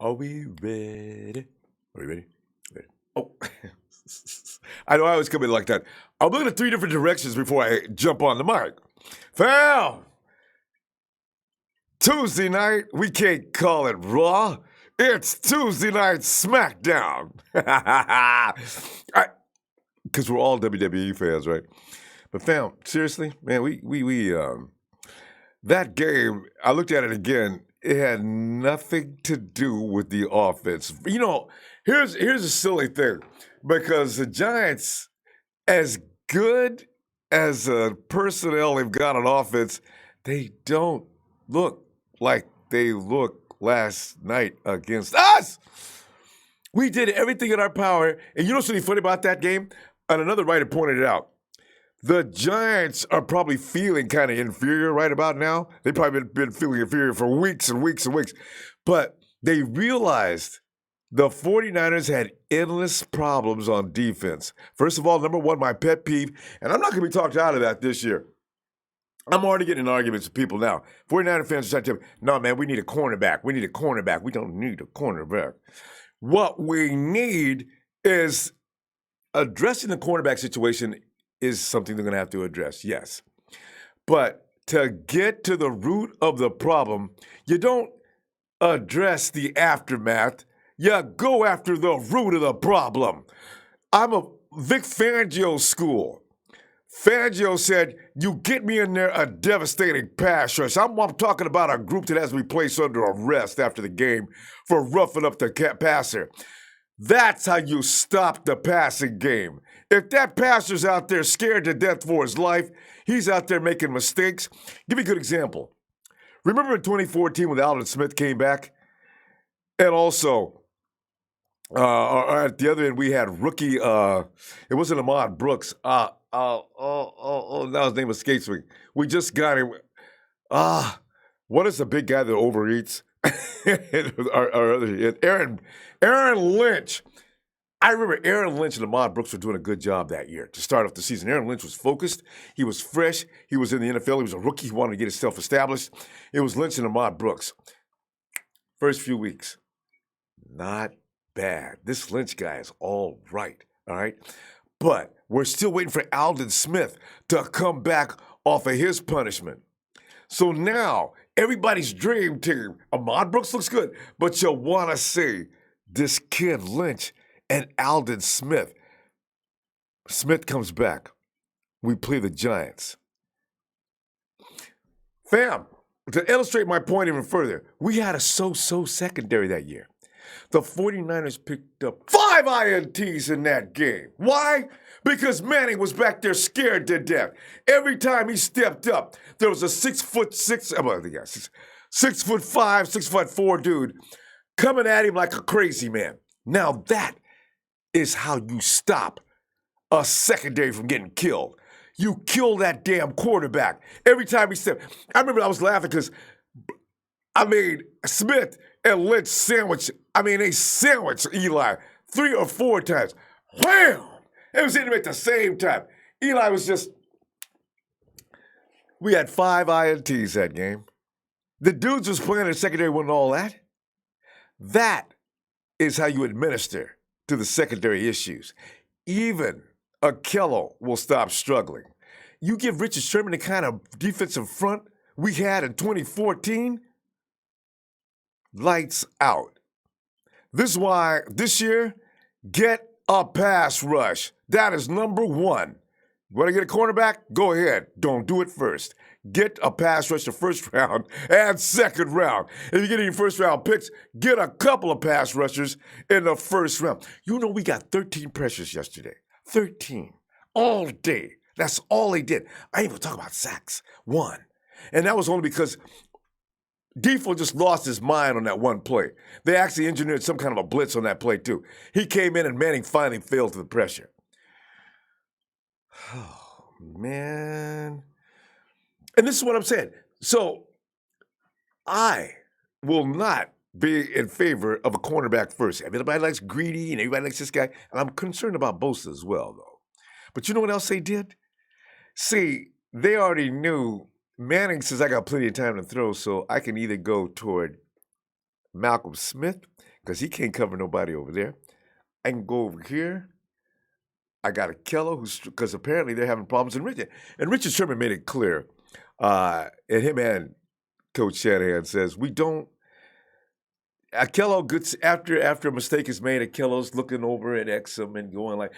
Are we ready? Are we ready? Ready. Oh, I know I always come in like that. I'm looking at three different directions before I jump on the mic. Fam! Tuesday night, we can't call it Raw. It's Tuesday night SmackDown. Because we're all WWE fans, right? But fam, seriously, man, that game, I looked at it again. It had nothing to do with the offense. You know, here's a silly thing, because the Giants, as good as personnel they've got on offense, they don't look like they looked last night against us. We did everything in our power, and you know what's really funny about that game? And another writer pointed it out. The Giants are probably feeling kind of inferior right about now. They've probably been feeling inferior for weeks and weeks and weeks. But they realized the 49ers had endless problems on defense. First of all, number one, my pet peeve, and I'm not going to be talked out of that this year. I'm already getting in arguments with people now. 49er fans are trying to tell me, no, man, we need a cornerback. We need a cornerback. We don't need a cornerback. What we need is addressing the cornerback situation is something they're going to have to address, yes. But to get to the root of the problem, you don't address the aftermath. You go after the root of the problem. I'm a Vic Fangio school. Fangio said, you get me in there a devastating pass rush. I'm talking about a group that has to be placed under arrest after the game for roughing up the passer. That's how you stop the passing game. If that passer's out there scared to death for his life, he's out there making mistakes. Give me a good example. Remember in 2014 when Aldon Smith came back? And also, at the other end, we had rookie, it wasn't Ahmad Brooks. Now his name escapes me. We just got him. What is the big guy that overeats? our other Aaron Lynch. I remember Aaron Lynch and Ahmad Brooks were doing a good job that year to start off the season. Aaron Lynch was focused. He was fresh. He was in the NFL. He was a rookie. He wanted to get himself established. It was Lynch and Ahmad Brooks. First few weeks, not bad. This Lynch guy is all right. But we're still waiting for Aldon Smith to come back off of his punishment. So now, everybody's dream team, Ahmad Brooks looks good, but you want to see this kid Lynch and Aldon Smith. Smith comes back. We play the Giants. Fam, to illustrate my point even further, we had a so-so secondary that year. The 49ers picked up 5 INTs in that game. Why? Because Manning was back there scared to death. Every time he stepped up, there was a 6'5", 6'4" dude coming at him like a crazy man. Now that is how you stop a secondary from getting killed. You kill that damn quarterback. Every time he stepped. I remember I was laughing because, Smith and Lynch they sandwiched Eli 3 or 4 times. Wham! It was hitting him at the same time. Eli was just... We had 5 INTs that game. The dudes was playing in the secondary wasn't all that. That is how you administer to the secondary issues. Even Ahkello will stop struggling. You give Richard Sherman the kind of defensive front we had in 2014, lights out. This is why this year, get a pass rush. That is number one. You want to get a cornerback? Go ahead. Don't do it first. Get a pass rush the first round and second round. If you get any first round picks, get a couple of pass rushers in the first round. You know we got 13 pressures yesterday. 13. All day. That's all they did. I ain't even talk about sacks. 1. And that was only because Defoe just lost his mind on that one play. They actually engineered some kind of a blitz on that play, too. He came in and Manning finally failed to the pressure. Oh, man. And this is what I'm saying. So I will not be in favor of a cornerback first. Everybody likes Greedy and everybody likes this guy. And I'm concerned about Bosa as well, though. But you know what else they did? See, they already knew Manning says I got plenty of time to throw, so I can either go toward Malcolm Smith, because he can't cover nobody over there. I can go over here. I got Ahkello, because apparently they're having problems. And Richard Sherman made it clear, and him and Coach Shanahan says, we don't. Ahkello gets after a mistake is made. Ahkello's looking over at Exum and going like,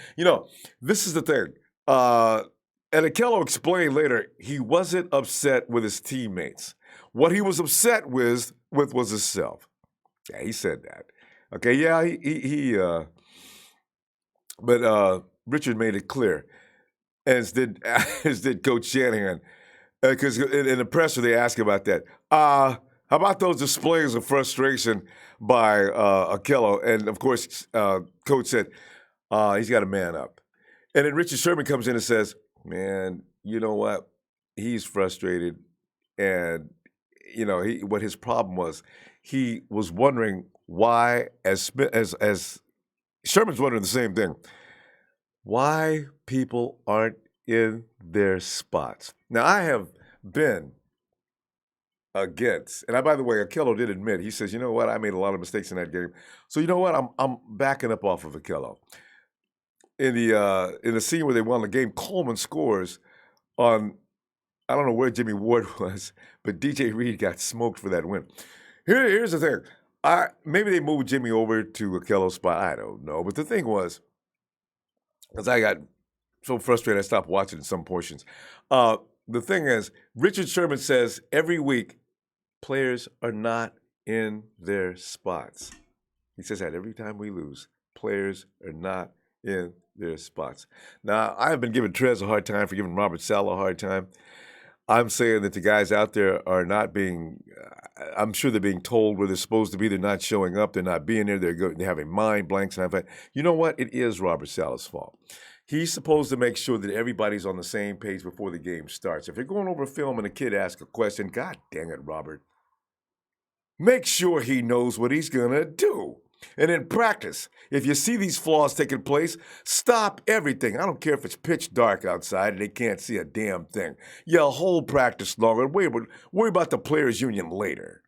this is the thing. And Ahkello explained later he wasn't upset with his teammates. What he was upset with was himself. Yeah, he said that. Okay, yeah, but Richard made it clear, as did Coach Shanahan, because in the presser they asked about that. How about those displays of frustration by Ahkello? And of course, Coach said he's got to man up. And then Richard Sherman comes in and says, "Man, you know what? He's frustrated, and what his problem was. He was wondering why, as Sherman's wondering the same thing, why people aren't in their spots." Now, I have been against, and by the way, Ahkello did admit, he says, you know what, I made a lot of mistakes in that game. So you know what, I'm backing up off of Ahkello. In the scene where they won the game, Coleman scores on, I don't know where Jimmy Ward was, but DJ Reed got smoked for that win. Here's the thing. Maybe they moved Jimmy over to Ahkello's spot. I don't know. But the thing was, because I got so frustrated, I stopped watching in some portions. The thing is, Richard Sherman says every week, players are not in their spots. He says that every time we lose, players are not in their spots. Now, I have been giving Trez a hard time for giving Robert Saleh a hard time. I'm saying that the guys out there are not being, I'm sure they're being told where they're supposed to be. They're not showing up. They're not being there. They're having mind blanks. And you know what? It is Robert Saleh's fault. He's supposed to make sure that everybody's on the same page before the game starts. If you're going over film and a kid asks a question, God dang it, Robert, make sure he knows what he's going to do. And in practice, if you see these flaws taking place, stop everything. I don't care if it's pitch dark outside and they can't see a damn thing. You hold practice longer. Worry about the players' union later.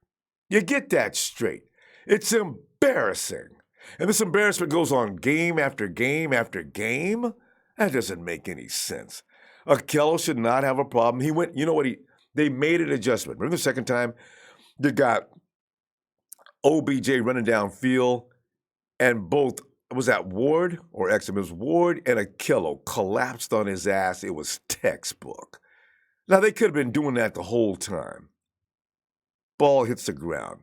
You get that straight. It's embarrassing. And this embarrassment goes on game after game after game. That doesn't make any sense. Ahkello should not have a problem. He went, they made an adjustment. Remember the second time? You got OBJ running downfield, and both, was that Ward or Exum? It was Ward and Ahkello collapsed on his ass. It was textbook. Now, they could have been doing that the whole time. Ball hits the ground.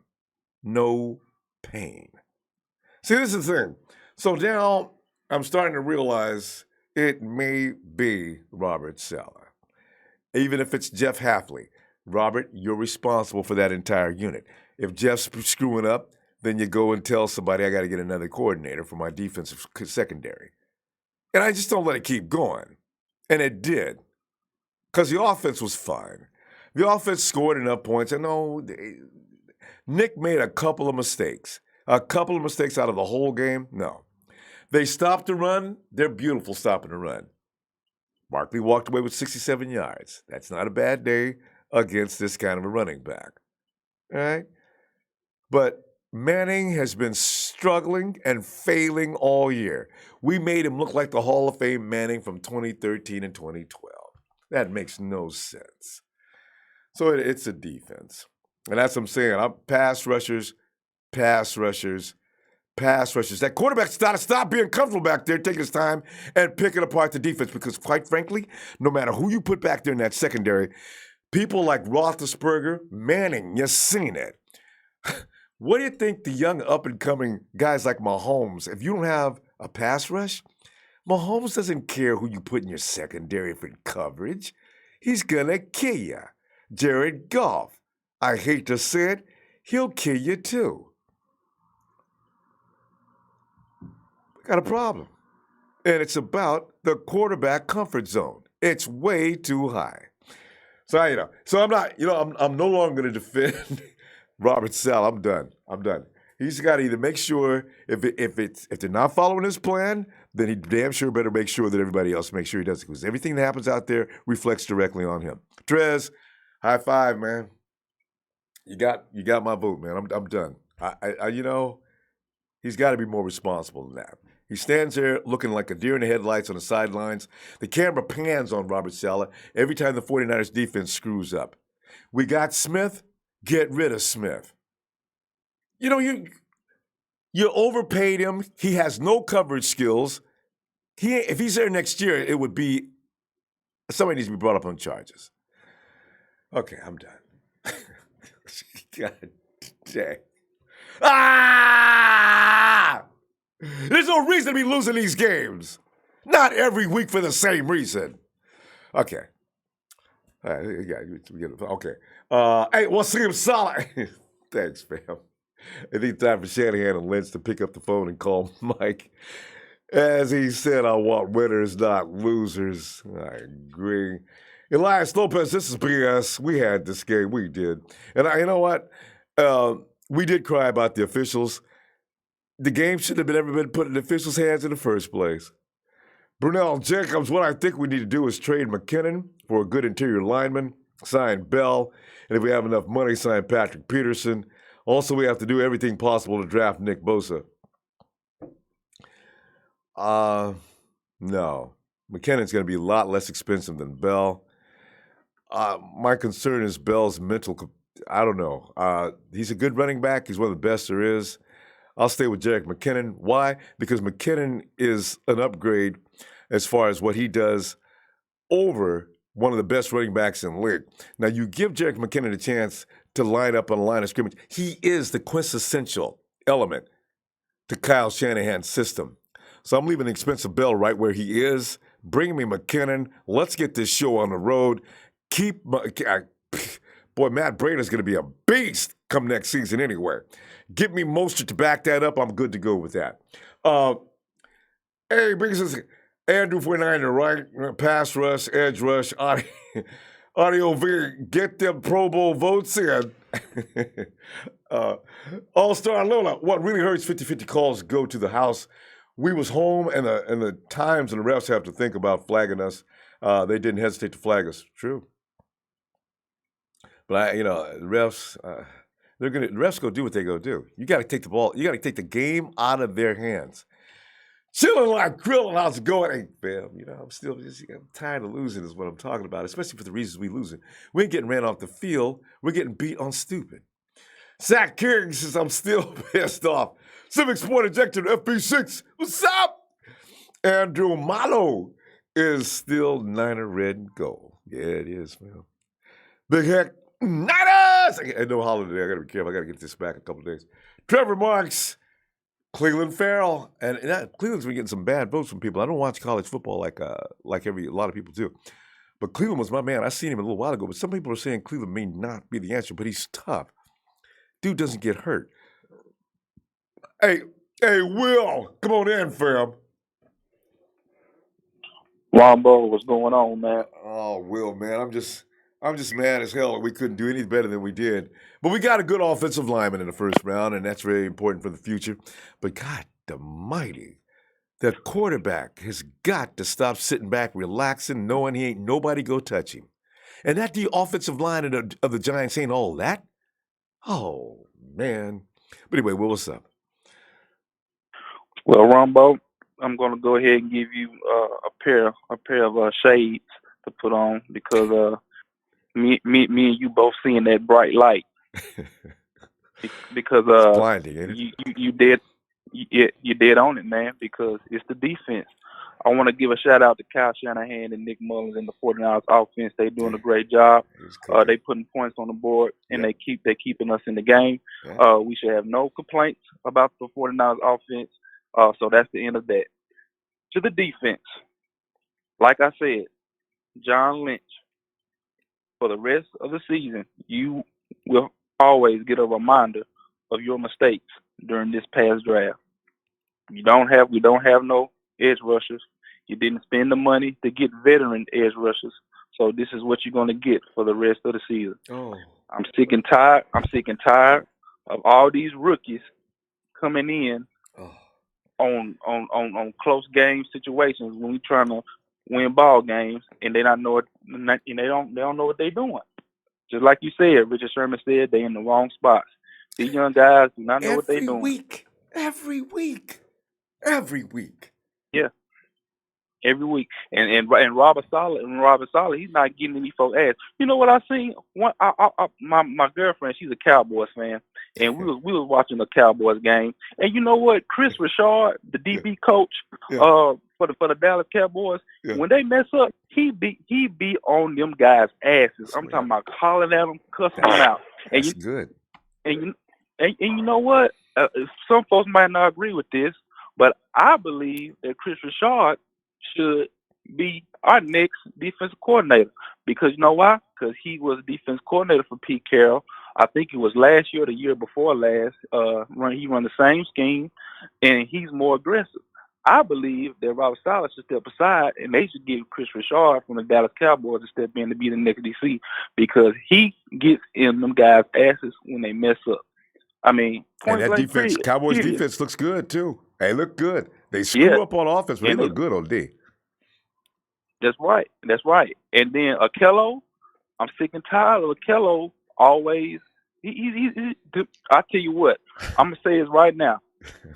No pain. See, this is the thing. So now I'm starting to realize it may be Robert Saleh. Even if it's Jeff Hafley. Robert, you're responsible for that entire unit. If Jeff's screwing up, then you go and tell somebody, I got to get another coordinator for my defensive secondary. And I just don't let it keep going. And it did. Because the offense was fine. The offense scored enough points. And Nick made a couple of mistakes. A couple of mistakes out of the whole game? No. They stopped the run. They're beautiful stopping the run. Barkley walked away with 67 yards. That's not a bad day against this kind of a running back. All right? But Manning has been struggling and failing all year. We made him look like the Hall of Fame Manning from 2013 and 2012. That makes no sense. So it's a defense. And that's what I'm saying. Pass rushers. That quarterback's got to stop being comfortable back there, taking his time and picking apart the defense. Because quite frankly, no matter who you put back there in that secondary, people like Roethlisberger, Manning, you've seen it. What do you think the young up-and-coming guys like Mahomes, if you don't have a pass rush, Mahomes doesn't care who you put in your secondary for coverage. He's going to kill you. Jared Goff, I hate to say it, he'll kill you too. We got a problem. And it's about the quarterback comfort zone. It's way too high. So, I'm not, I'm no longer going to defend Robert Saleh. I'm done. He's got to either make sure if they're not following his plan, then he damn sure better make sure that everybody else makes sure he does it, because everything that happens out there reflects directly on him. Trez, high five, man. You got my vote, man. I'm done. He's got to be more responsible than that. He stands there looking like a deer in the headlights on the sidelines. The camera pans on Robert Saleh every time the 49ers defense screws up. We got Smith. Get rid of Smith. You know, you overpaid him. He has no coverage skills. If he's there next year, it would be somebody needs to be brought up on charges. Okay, I'm done. God dang. There's no reason to be losing these games. Not every week for the same reason. Okay. All right, okay. Hey, Wasim Saleh. Thanks, fam. I think time for Shanahan and Lynch to pick up the phone and call Mike. As he said, I want winners, not losers. I agree. Elias Lopez, this is BS. We had this game. We did. And you know what? We did cry about the officials. The game shouldn't have ever been put in the officials' hands in the first place. Brunel Jacobs, what I think we need to do is trade McKinnon for a good interior lineman, sign Bell, and if we have enough money, sign Patrick Peterson. Also, we have to do everything possible to draft Nick Bosa. No. McKinnon's going to be a lot less expensive than Bell. My concern is Bell's mental. I don't know. He's a good running back. He's one of the best there is. I'll stay with Jerick McKinnon. Why? Because McKinnon is an upgrade as far as what he does over one of the best running backs in the league. Now, you give Jerick McKinnon a chance to line up on a line of scrimmage. He is the quintessential element to Kyle Shanahan's system. So I'm leaving the expensive Bell right where he is. Bring me McKinnon. Let's get this show on the road. Boy, Matt Brady's going to be a beast come next season anyway. Get me Mostert to back that up. I'm good to go with that. Hey, because Andrew 49er, right? Pass rush, edge rush, audio V. Get them Pro Bowl votes in. All-Star Lola. What really hurts 50-50 calls go to the house. We was home, and the times and the refs have to think about flagging us. They didn't hesitate to flag us. True. But the refs, the refs go do what they go do. You got to take the ball. You got to take the game out of their hands. Chilling like grilling. How's it going? Hey, fam, I'm tired of losing is what I'm talking about, especially for the reasons we losing. We ain't getting ran off the field. We're getting beat on stupid. Zach King says, I'm still pissed off. Civic Sport Injector FB6. What's up? Andrew Malo is still Niner red and gold. Yeah, it is, man. Big Heck. Niners! I know holiday. I got to be careful. I got to get this back in a couple of days. Trevor Marks. Cleveland Farrell. And Cleveland's been getting some bad votes from people. I don't watch college football like a lot of people do. But Cleveland was my man. I seen him a little while ago. But some people are saying Cleveland may not be the answer, but he's tough. Dude doesn't get hurt. Hey, Will, come on in, fam. Ronbo, what's going on, man? Oh, Will, man, I'm just mad as hell that we couldn't do any better than we did. But we got a good offensive lineman in the first round, and that's very important for the future. But God almighty, the quarterback has got to stop sitting back, relaxing, knowing he ain't nobody go touch him. And that the offensive line of the Giants ain't all that. Oh, man. But anyway, Will, what's up? Well, Ronbo, I'm going to go ahead and give you a pair of shades to put on because me and you both seeing that bright light because it's blinding, ain't it? you dead on it, man, because it's the defense. I want to give a shout out to Kyle Shanahan and Nick Mullins and the 49ers offense. They're doing a great job. They putting points on the board and they're keeping us in the game. Yeah. We should have no complaints about the 49ers offense. So that's the end of that. To the defense, like I said, John Lynch, for the rest of the season, you will always get a reminder of your mistakes during this past draft. We don't have no edge rushers. You didn't spend the money to get veteran edge rushers. So this is what you're going to get for the rest of the season. Oh. I'm sick and tired of all these rookies coming in on close game situations when we trying to win ball games and they don't know what they're doing. Just like you said, Richard Sherman said, they in the wrong spots. These young guys do not know what they're doing. every week. Every week. Yeah, every week. And Robert Sala, he's not getting any folks ass. You know what I seen? My girlfriend, she's a Cowboys fan, and we was watching the Cowboys game. And you know what? Chris Richard, the Yeah. DB coach, Yeah. for the Dallas Cowboys, Yeah. when they mess up, he be on them guys' asses. I'm talking about calling at them, cussing them out. And That's good. and you know what? Some folks might not agree with this, but I believe that Chris Richard should be our next defensive coordinator. Because you know why? Because he was defense coordinator for Pete Carroll. I think it was last year or the year before last. He run the same scheme, and he's more aggressive. I believe that Robert Saleh should step aside, and they should give Chris Richard from the Dallas Cowboys to step in to be the next DC, because he gets in them guys' asses when they mess up. I mean, And point that blank, defense, period. Cowboys Period. defense looks good too. They look good. They Yeah, screw up on offense, but they and look good on D. that's right. That's right. And then Ahkello, I'm sick and tired of Ahkello always. I tell you what, I'm gonna say this right now.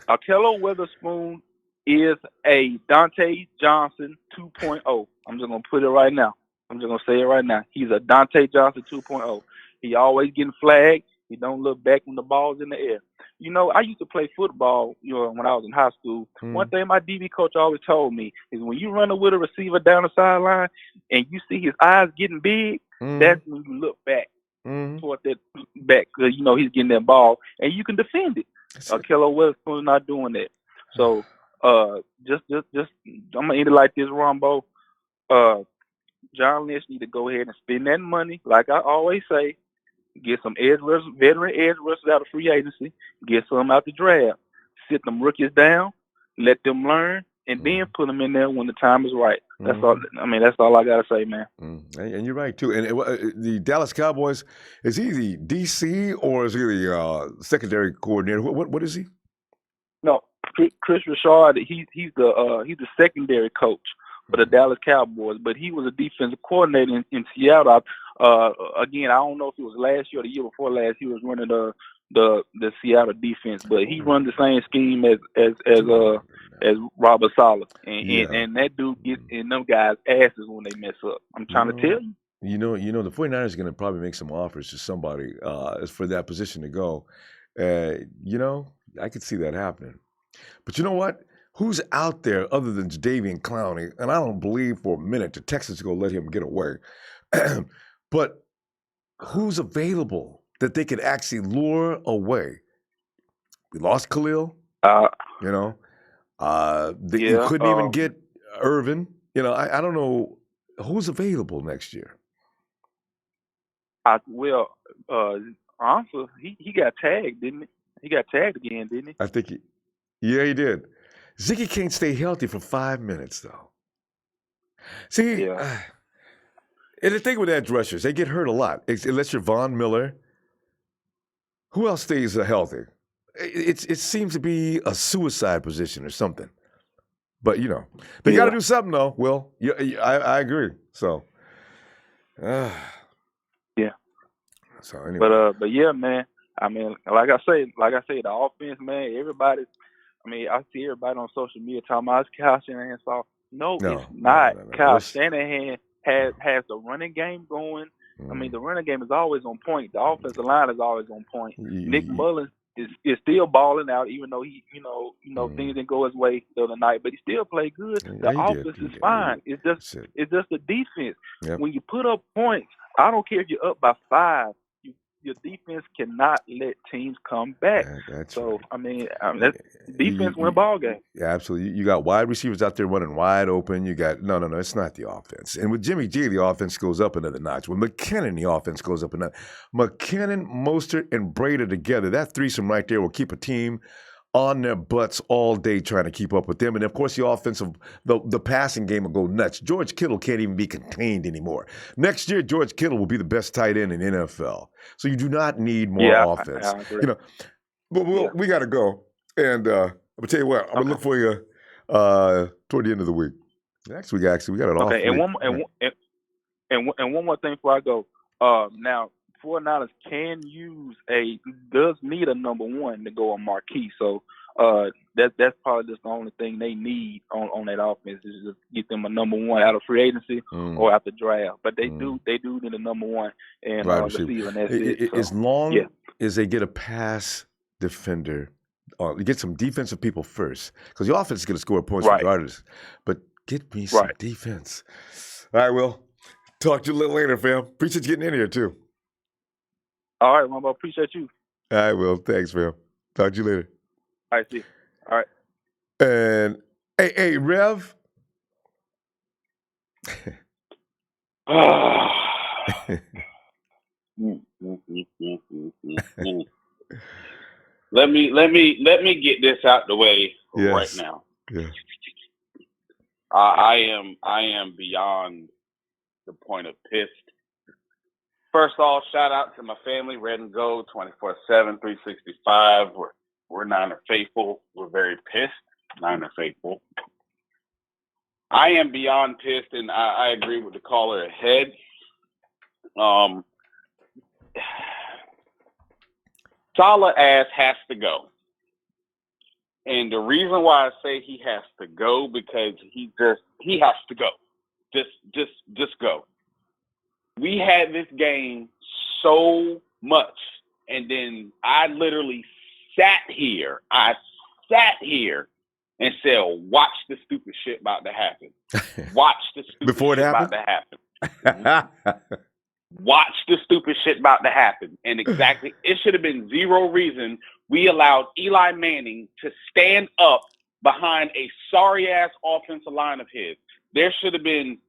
Ahkello Witherspoon is a Dante Johnson 2.0. I'm just gonna put it right now. I'm just gonna say it right now. He's a Dante Johnson 2.0. He always getting flagged. He don't look back when the ball's in the air. You know, I used to play football, when I was in high school. One thing my DB coach always told me is when you run with a receiver down the sideline and you see his eyes getting big, that's when you look back toward that back, because he's getting that ball and you can defend it. Ahkello Witherspoon's not doing that. So, just I'm gonna end it like this, Ronbo. John Lynch need to go ahead and spend that money, like I always say. Get some veteran edge rushers out of free agency. Get some out the draft. Sit them rookies down. Let them learn, and then put them in there when the time is right. That's all. I mean, that's all I gotta say, man. And you're right too. And the Dallas Cowboys, is he the DC or is he the secondary coordinator? What is he? No, Chris Richard. He's the secondary coach for the Dallas Cowboys, but he was a defensive coordinator in Seattle. Again, I don't know if it was last year or the year before last. He was running the Seattle defense, but he run the same scheme as Robert Saleh, and that dude gets in them guys' asses when they mess up. I'm trying to tell you. You know, the 49ers are going to probably make some offers to somebody for that position to go. I could see that happening. But you know what? Who's out there other than Jadeveon Clowney? And I don't believe for a minute the Texans are going to let him get away. But who's available that they could actually lure away? We lost Khalil. You couldn't even get Irvin. I don't know who's available next year. Answer, he got tagged, didn't he? He got tagged again, didn't he? I think he did. Ziggy can't stay healthy for 5 minutes, though. See, and the thing with edge rushers, they get hurt a lot. Unless you're Von Miller. Who else stays healthy? It seems to be a suicide position or something. But, they got to do something, though, Will. I agree. So, yeah. So, anyway. But yeah, man. I mean, like I say, the offense, man, everybody. I mean, I see everybody on social media talking about it's Kyle Shanahan's fault. No, it's not. No. Kyle Shanahan has the running game going. I mean, the running game is always on point. The offensive line is always on point. Nick Mullins is still balling out, even though he, things didn't go his way the other night, but he still played good. The offense is fine. It's just the defense. Yep. When you put up points, I don't care if you're up by 5. Your defense cannot let teams come back. Right. I mean, that's defense win a ball game. Yeah, absolutely. You got wide receivers out there running wide open. You got no. It's not the offense. And with Jimmy G, the offense goes up another notch. With McKinnon, the offense goes up another. McKinnon, Mostert, and Brady together, that threesome right there will keep a team on their butts all day trying to keep up with them. And, of course, the passing game will go nuts. George Kittle can't even be contained anymore. Next year, George Kittle will be the best tight end in the NFL. So you do not need more offense. I agree. But we got to go. And I'm going to tell you what, I'm going to look for you toward the end of the week. Next week, actually, we got an off week. And one more thing before I go. Now, 49ers does need a number one to go on marquee. So That's probably just the only thing they need on that offense is just get them a number one out of free agency or out the draft. But they do need a number one and Right receiver, and that's it. As So, long as they get a pass defender, or get some defensive people first, because the offense is going to score points regardless. But get me some defense. All right, Will. Talk to you a little later, fam. Appreciate you getting in here, too. All right, Ronbo. Appreciate you. All right, Will. Thanks, fam. Talk to you later. All right, see you. All right. And, hey, Rev. Let me get this out the way right now. Yeah. I am beyond the point of pissed. First off, shout out to my family, Red and Gold, 24/7, 365. We're Niner faithful. We're very pissed. Niner faithful. I am beyond pissed, and I agree with the caller ahead. Saleh ass has to go. And the reason why I say he has to go, because he has to go. Just go. We had this game so much, and then I literally sat here and said, watch the stupid shit about to happen. Watch the stupid shit about to happen. Watch the stupid shit about to happen. And exactly, it should have been zero reason we allowed Eli Manning to stand up behind a sorry-ass offensive line of his. There should have been,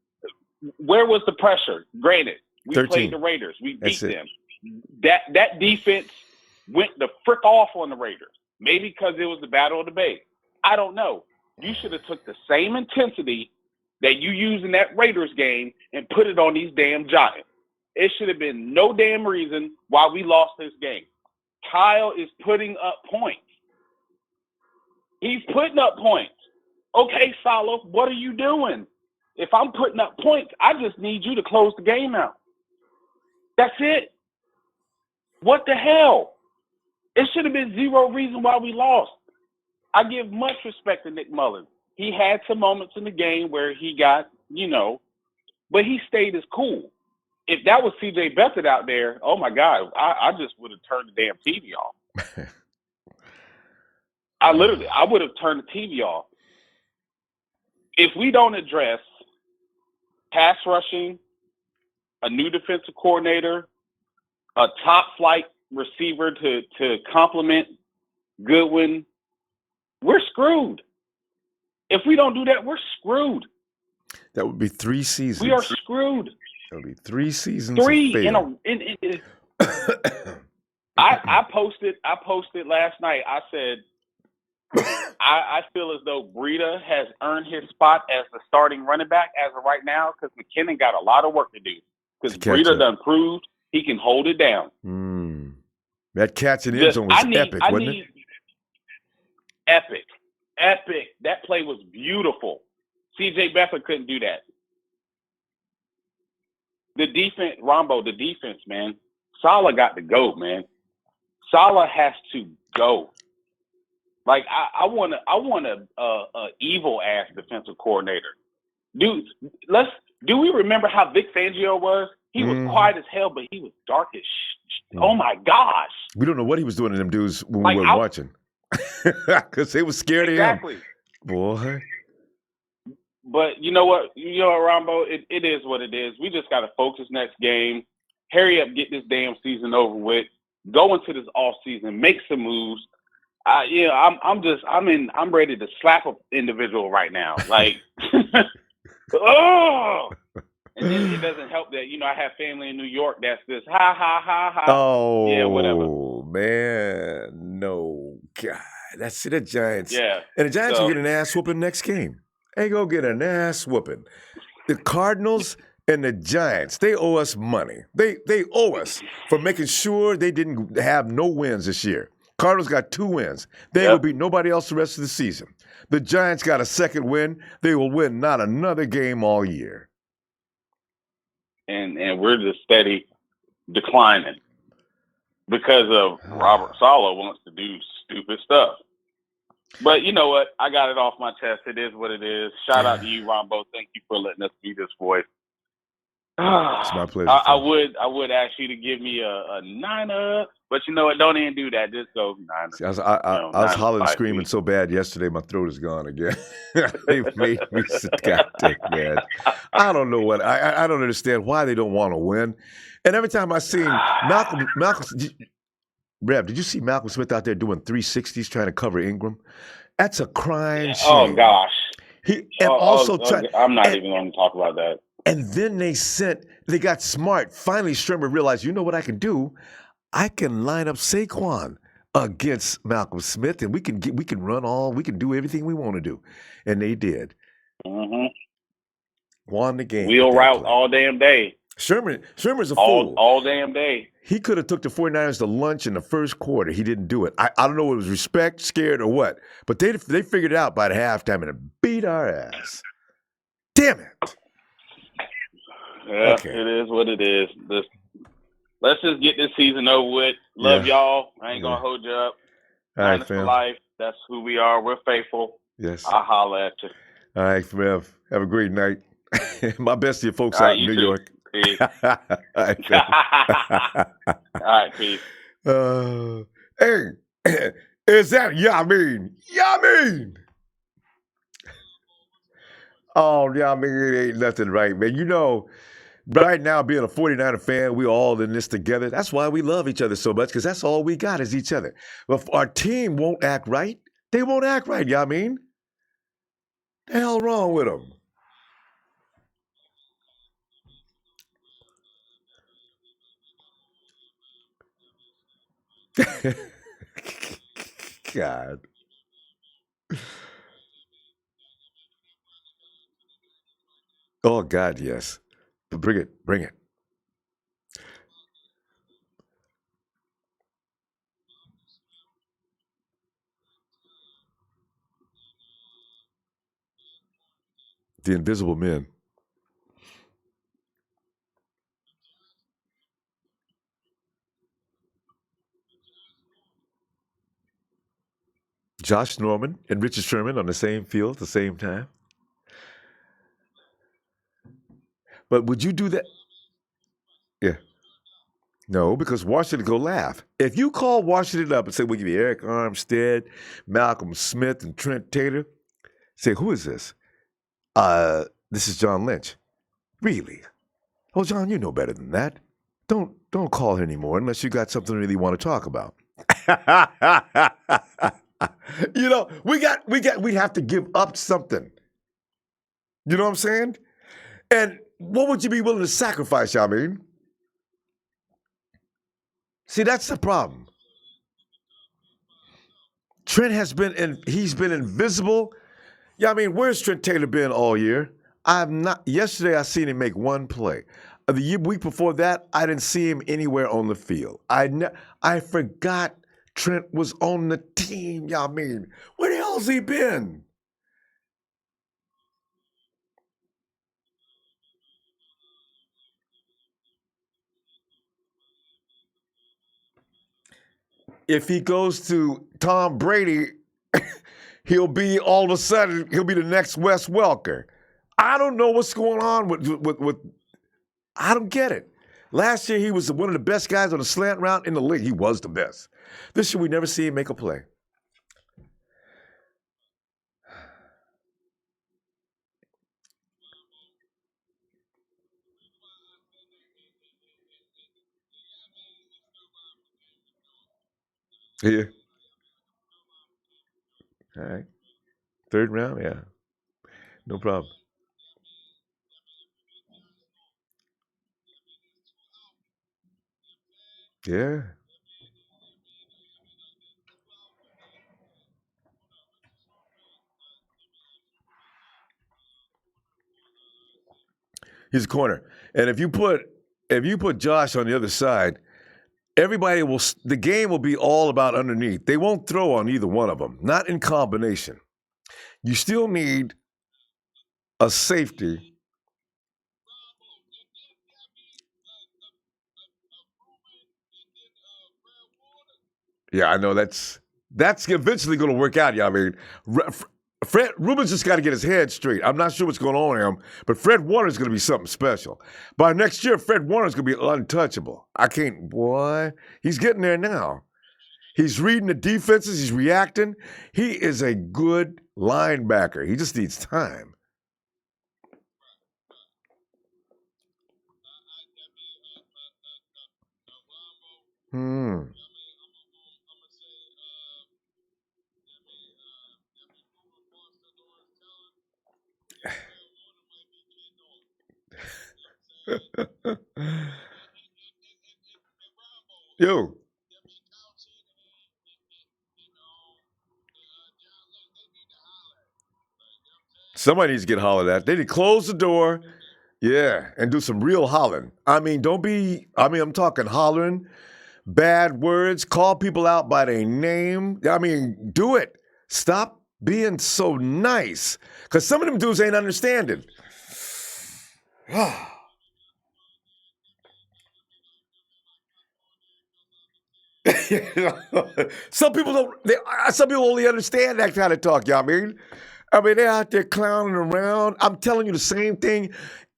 where was the pressure? Granted, we 13. Played the Raiders. We beat them. That defense went the frick off on the Raiders. Maybe because it was the Battle of the Bay. I don't know. You should have took the same intensity that you used in that Raiders game and put it on these damn Giants. It should have been no damn reason why we lost this game. Kyle is putting up points. He's putting up points. Okay, Saleh, what are you doing? If I'm putting up points, I just need you to close the game out. That's it. What the hell? It should have been zero reason why we lost. I give much respect to Nick Mullins. He had some moments in the game where he got, but he stayed as cool. If that was C.J. Beathard out there, oh, my God, I just would have turned the damn TV off. I would have turned the TV off. If we don't address pass rushing, a new defensive coordinator, a top-flight receiver to complement Goodwin, we're screwed. If we don't do that, we're screwed. That would be 3 seasons. We are screwed. It'll be 3 seasons. 3 I posted last night. I said I feel as though Breida has earned his spot as the starting running back as of right now, because McKinnon got a lot of work to do. Because Breida done proved he can hold it down. That catch in the end zone was epic, wasn't it? Epic. That play was beautiful. C.J. Beathard couldn't do that. The defense, Ronbo, man. Saleh got to go, man. Saleh has to go. Like I want a evil ass defensive coordinator. Do we remember how Vic Fangio was? He was quiet as hell, but he was dark as Oh my gosh. We don't know what he was doing to them dudes when we were watching. Because they were scared of him. Boy. But you know what, Ronbo, it is what it is. We just got to focus next game. Hurry up, get this damn season over with. Go into this off season, make some moves. I'm ready to slap an individual right now. Like, oh. And then it doesn't help that, I have family in New York that's this ha, ha, ha, ha. Oh, yeah, whatever. Man. No. God. That's it, the Giants. Yeah. And the Giants will get an ass whooping next game. They go get an ass whooping. The Cardinals and the Giants, they owe us money. They owe us for making sure they didn't have no wins this year. Cardinals got 2 wins. They will beat nobody else the rest of the season. The Giants got a second win. They will win not another game all year. And we're just steady declining because of Robert Saleh wants to do stupid stuff. But you know what? I got it off my chest. It is what it is. Shout out to you, Ronbo. Thank you for letting us be this voice. It's my pleasure. I would ask you to give me a niner, but you know what? Don't even do that. Just go niner. See, I was hollering and screaming so bad yesterday, my throat is gone again. They made me goddamn mad. I don't know what I don't understand why they don't want to win. And every time I seen Malcolm, Rev, did you see Malcolm Smith out there doing 360s trying to cover Ingram? That's a crying shame. Oh gosh. I'm not even going to talk about that. And then they got smart. Finally, Sherman realized, you know what I can do? I can line up Saquon against Malcolm Smith, and we can do everything we want to do. And they did. Mm-hmm. Won the game. Wheel route all damn day. Sherman's a fool. All damn day. He could have took the 49ers to lunch in the first quarter. He didn't do it. I don't know if it was respect, scared, or what. But they figured it out by the halftime and it beat our ass. Damn it. Yeah, okay. It is what it is. Let's just get this season over with. Love y'all. I ain't going to hold you up. All right, fam. For life. That's who we are. We're faithful. Yes. I'll holler at you. All right, fam. Have a great night. My best to you folks out in New York. Peace. All right, peace. Hey, is that Yamin? Yamin! Oh, Yamin, it ain't nothing right, man. You know, right now, being a 49er fan, we all in this together. That's why we love each other so much, because that's all we got is each other. But if our team won't act right, they won't act right, Yamin. The hell wrong with them? God. Oh, God, yes. But bring it. The Invisible Men. Josh Norman and Richard Sherman on the same field at the same time. But would you do that? Yeah. No, because Washington go laugh. If you call Washington up and say, we'll give you Eric Armstead, Malcolm Smith, and Trent Taylor, say, who is this? This is John Lynch. Really? Oh, John, you know better than that. Don't call her anymore unless you got something really want to talk about. You know, we have to give up something. You know what I'm saying? And what would you be willing to sacrifice, I mean? See, that's the problem. Trent he's been invisible. Yeah, I mean, where's Trent Taylor been all year? Yesterday I seen him make one play. The week before that, I didn't see him anywhere on the field. I forgot Trent was on the team, y'all mean. Where the hell's he been? If he goes to Tom Brady, he'll be the next Wes Welker. I don't know what's going on with I don't get it. Last year, he was one of the best guys on the slant route in the league. He was the best. This year, we never see him make a play. Yeah. All right. Third round, yeah. No problem. Yeah. He's a corner. And if you put Josh on the other side, the game will be all about underneath. They won't throw on either one of them, not in combination. You still need a safety. Yeah, I know that's That's eventually going to work out. Yeah, I mean, Fred Rubens just got to get his head straight. I'm not sure what's going on with him, but Fred Warner's going to be something special. By next year, Fred Warner's going to be untouchable. Boy, he's getting there now. He's reading the defenses. He's reacting. He is a good linebacker. He just needs time. Yo. Somebody needs to get hollered at. They need to close the door, and do some real hollering. I mean, I'm talking hollering, bad words, call people out by their name. I mean, do it. Stop being so nice, because some of them dudes ain't understanding. Some people only understand that kind of talk. I mean, they're out there clowning around. I'm telling you the same thing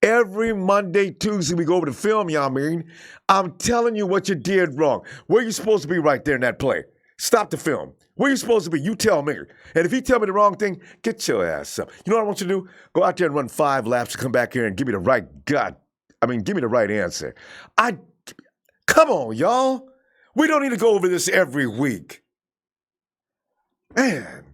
every Monday, Tuesday. We go over the film. I'm telling you what you did wrong. Where you supposed to be right there in that play? Stop the film. Where you supposed to be? You tell me. And if you tell me the wrong thing, get your ass up. You know what I want you to do? Go out there and run 5 laps and come back here and give me the right give me the right answer. Come on, y'all. We don't need to go over this every week. Man.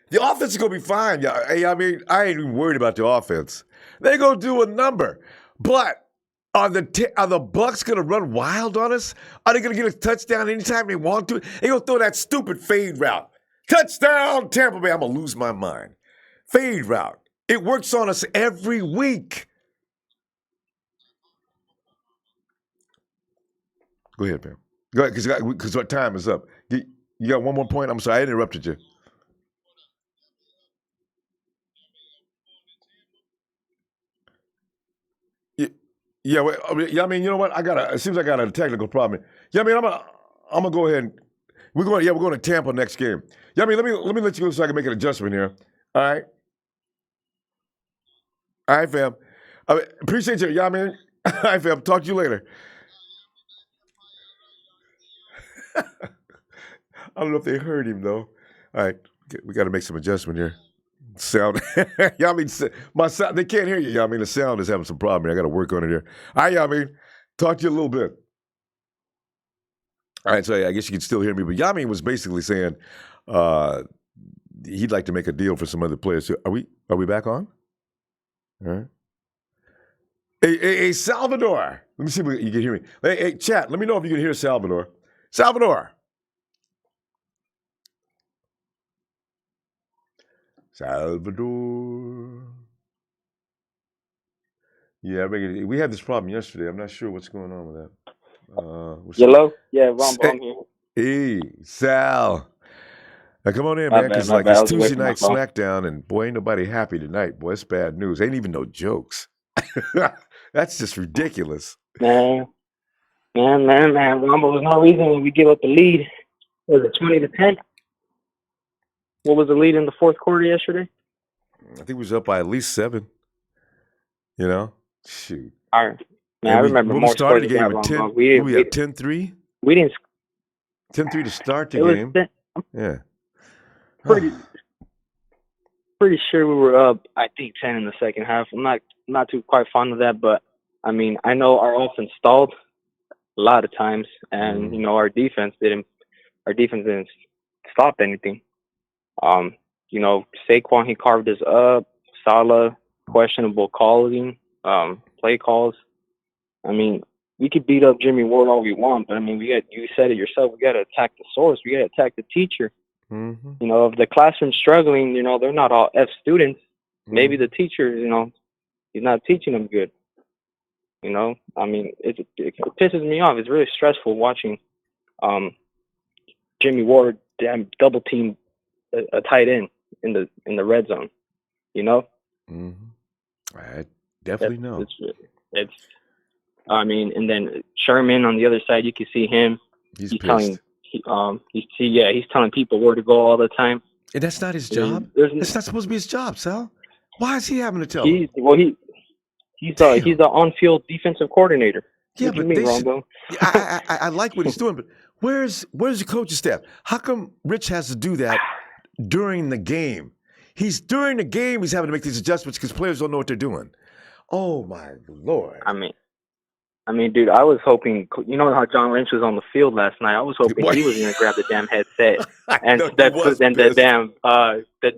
The offense is going to be fine. Yeah, I mean, I ain't even worried about the offense. They're going to do a number. But are the Bucks going to run wild on us? Are they going to get a touchdown anytime they want to? They're going to throw that stupid fade route. Touchdown, Tampa Bay. I'm going to lose my mind. Fade route. It works on us every week. Go ahead, man. Go ahead, because our time is up. You got one more point? I'm sorry, I interrupted you. Yeah, I mean, you know what? It seems like I got a technical problem. Yeah, I mean, I'm gonna go ahead and we're going to Tampa next game. Yeah, I mean, let me let you go so I can make an adjustment here. All right, fam. Appreciate you. Yeah, I mean, all right, fam. Talk to you later. I don't know if they heard him though. All right, we got to make some adjustment here. Sound. Yeah, I mean, my sound. They can't hear you. Yeah, I mean, the sound is having some problem here. I got to work on it here. All right, yeah, I mean, talk to you a little bit. All right, so I guess you can still hear me, but Yamin was basically saying he'd like to make a deal for some other players. So are we back on? All right. Hey, Salvador. Let me see if you can hear me. Hey, chat. Let me know if you can hear Salvador. Salvador. Yeah, we had this problem yesterday. I'm not sure what's going on with that. Hello? Yeah, Ronbo, I'm here. Hey, Sal. Now come on in, man, because it's Tuesday night SmackDown, and boy, ain't nobody happy tonight. Boy, it's bad news. Ain't even no jokes. That's just ridiculous. Man. Ronbo, there's no reason when we give up the lead. Was it 20-10? What was the lead in the fourth quarter yesterday? I think we was up by at least 7. You know? Shoot. All right. Man, I remember more. We started the game with 10. We had 10-3? We didn't. 10-3 to start the game. Yeah. Pretty sure we were up, I think, 10 in the second half. I'm not too quite fond of that, but I mean, I know our offense stalled a lot of times, and you know, our defense didn't stop anything. You know, Saquon, he carved us up. Salah, questionable calling, play calls. I mean, we could beat up Jimmy Ward all we want, but I mean, you said it yourself. We got to attack the source. We got to attack the teacher. Mm-hmm. You know, if the classroom's struggling, you know, they're not all F students. Mm-hmm. Maybe the teachers, you know, He's not teaching them good. You know, I mean, it pisses me off. It's really stressful watching Jimmy Ward double team a tight end in the red zone. You know. Mm-hmm. I definitely know. It's. I mean, and then Sherman on the other side, you can see him. He's telling. He's telling people where to go all the time. And that's not his job. It's not supposed to be his job, Sal. Why is he having to tell him? He's the on-field defensive coordinator. Yeah, what but you mean, Ronbo? I like what he's doing, but where's the coaching staff? How come Rich has to do that during the game? During the game he's having to make these adjustments because players don't know what they're doing. Oh my Lord! I mean, dude, I was hoping. You know how John Lynch was on the field last night? I was hoping he was going to grab the damn headset and the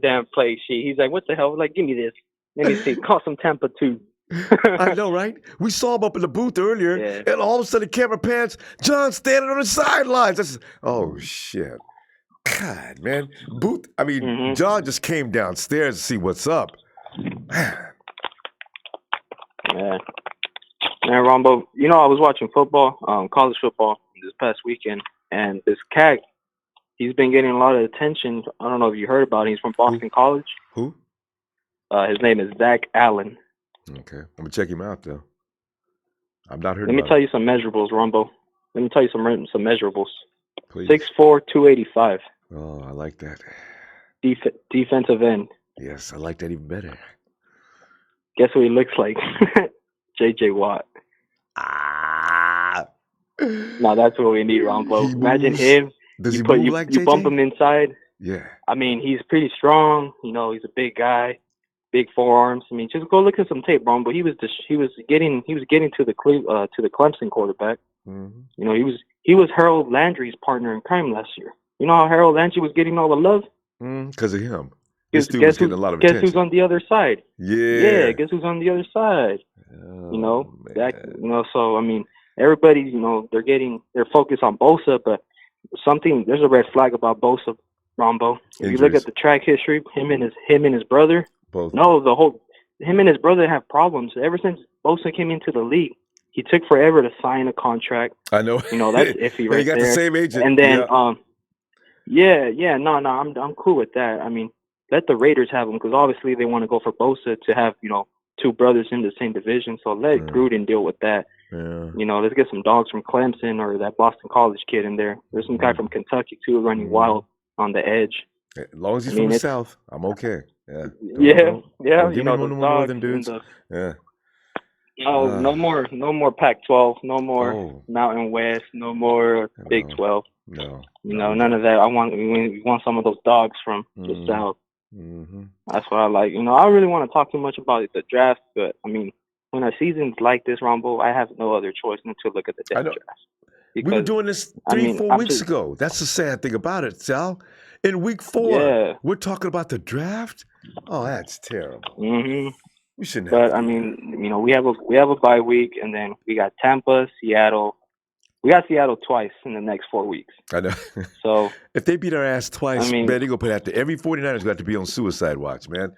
damn play sheet. He's like, "What the hell? Like, give me this. Let me see. Call some Tampa 2." I know, right? We saw him up in the booth earlier, and all of a sudden, camera pans. John standing on the sidelines. Oh shit! God, man, booth. I mean, John just came downstairs to see what's up. Man. Yeah. Man, Ronbo, you know, I was watching football, college football this past weekend, and this cat, he's been getting a lot of attention. I don't know if you heard about him. He's from Boston College. Who? His name is Zach Allen. Okay. I'm going to check him out, though. I've not heard Let about me tell you some measurables, Ronbo. Let me tell you some measurables. Please. 6'4", 285. Oh, I like that. Defensive end. Yes, I like that even better. Guess what he looks like? J.J. Watt. Now that's what we need, Ronbo. Imagine him. Does he move like you JJ? Bump him inside. Yeah. I mean, he's pretty strong. You know, he's a big guy, big forearms. I mean, just go look at some tape, Ronbo. He was getting to the Clemson quarterback. Mm-hmm. You know, he was Harold Landry's partner in crime last year. You know how Harold Landry was getting all the love? Because of him. This dude was getting a lot of attention. Guess who's on the other side? Yeah. Guess who's on the other side? Oh, you know, man. so I mean, everybody's, they're focused on Bosa, but there's a red flag about Bosa, Ronbo. If you look at the track history, him and his brother, both. No, him and his brother have problems ever since Bosa came into the league. He took forever to sign a contract. I know. You know, that's iffy right there. You got the same agent. And then, I'm cool with that. I mean, let the Raiders have him because obviously they want to go for Bosa to have, two brothers in the same division. So let Gruden deal with that. Yeah. You know, let's get some dogs from Clemson or that Boston College kid in there. There's some guy from Kentucky too running wild on the edge. As long as he's from the South, I'm okay. Yeah. Don't give me one more northern dudes. No more Pac-12, no more Mountain West, no more Big 12. No. None of that. We want some of those dogs from the South. Mm-hmm. That's what I like. I don't really want to talk too much about the draft, but I mean, when a season's like this, Ronbo, I have no other choice than to look at the draft. Because, we were doing this 4 weeks ago. That's the sad thing about it, Sal. In week 4, we're talking about the draft. Oh, that's terrible. Mm-hmm. We shouldn't. But I mean, we have a bye week, and then we got Tampa, Seattle. We got Seattle twice in the next 4 weeks. I know. So if they beat our ass twice, man, they're gonna put out to every 49ers got to be on suicide watch, man.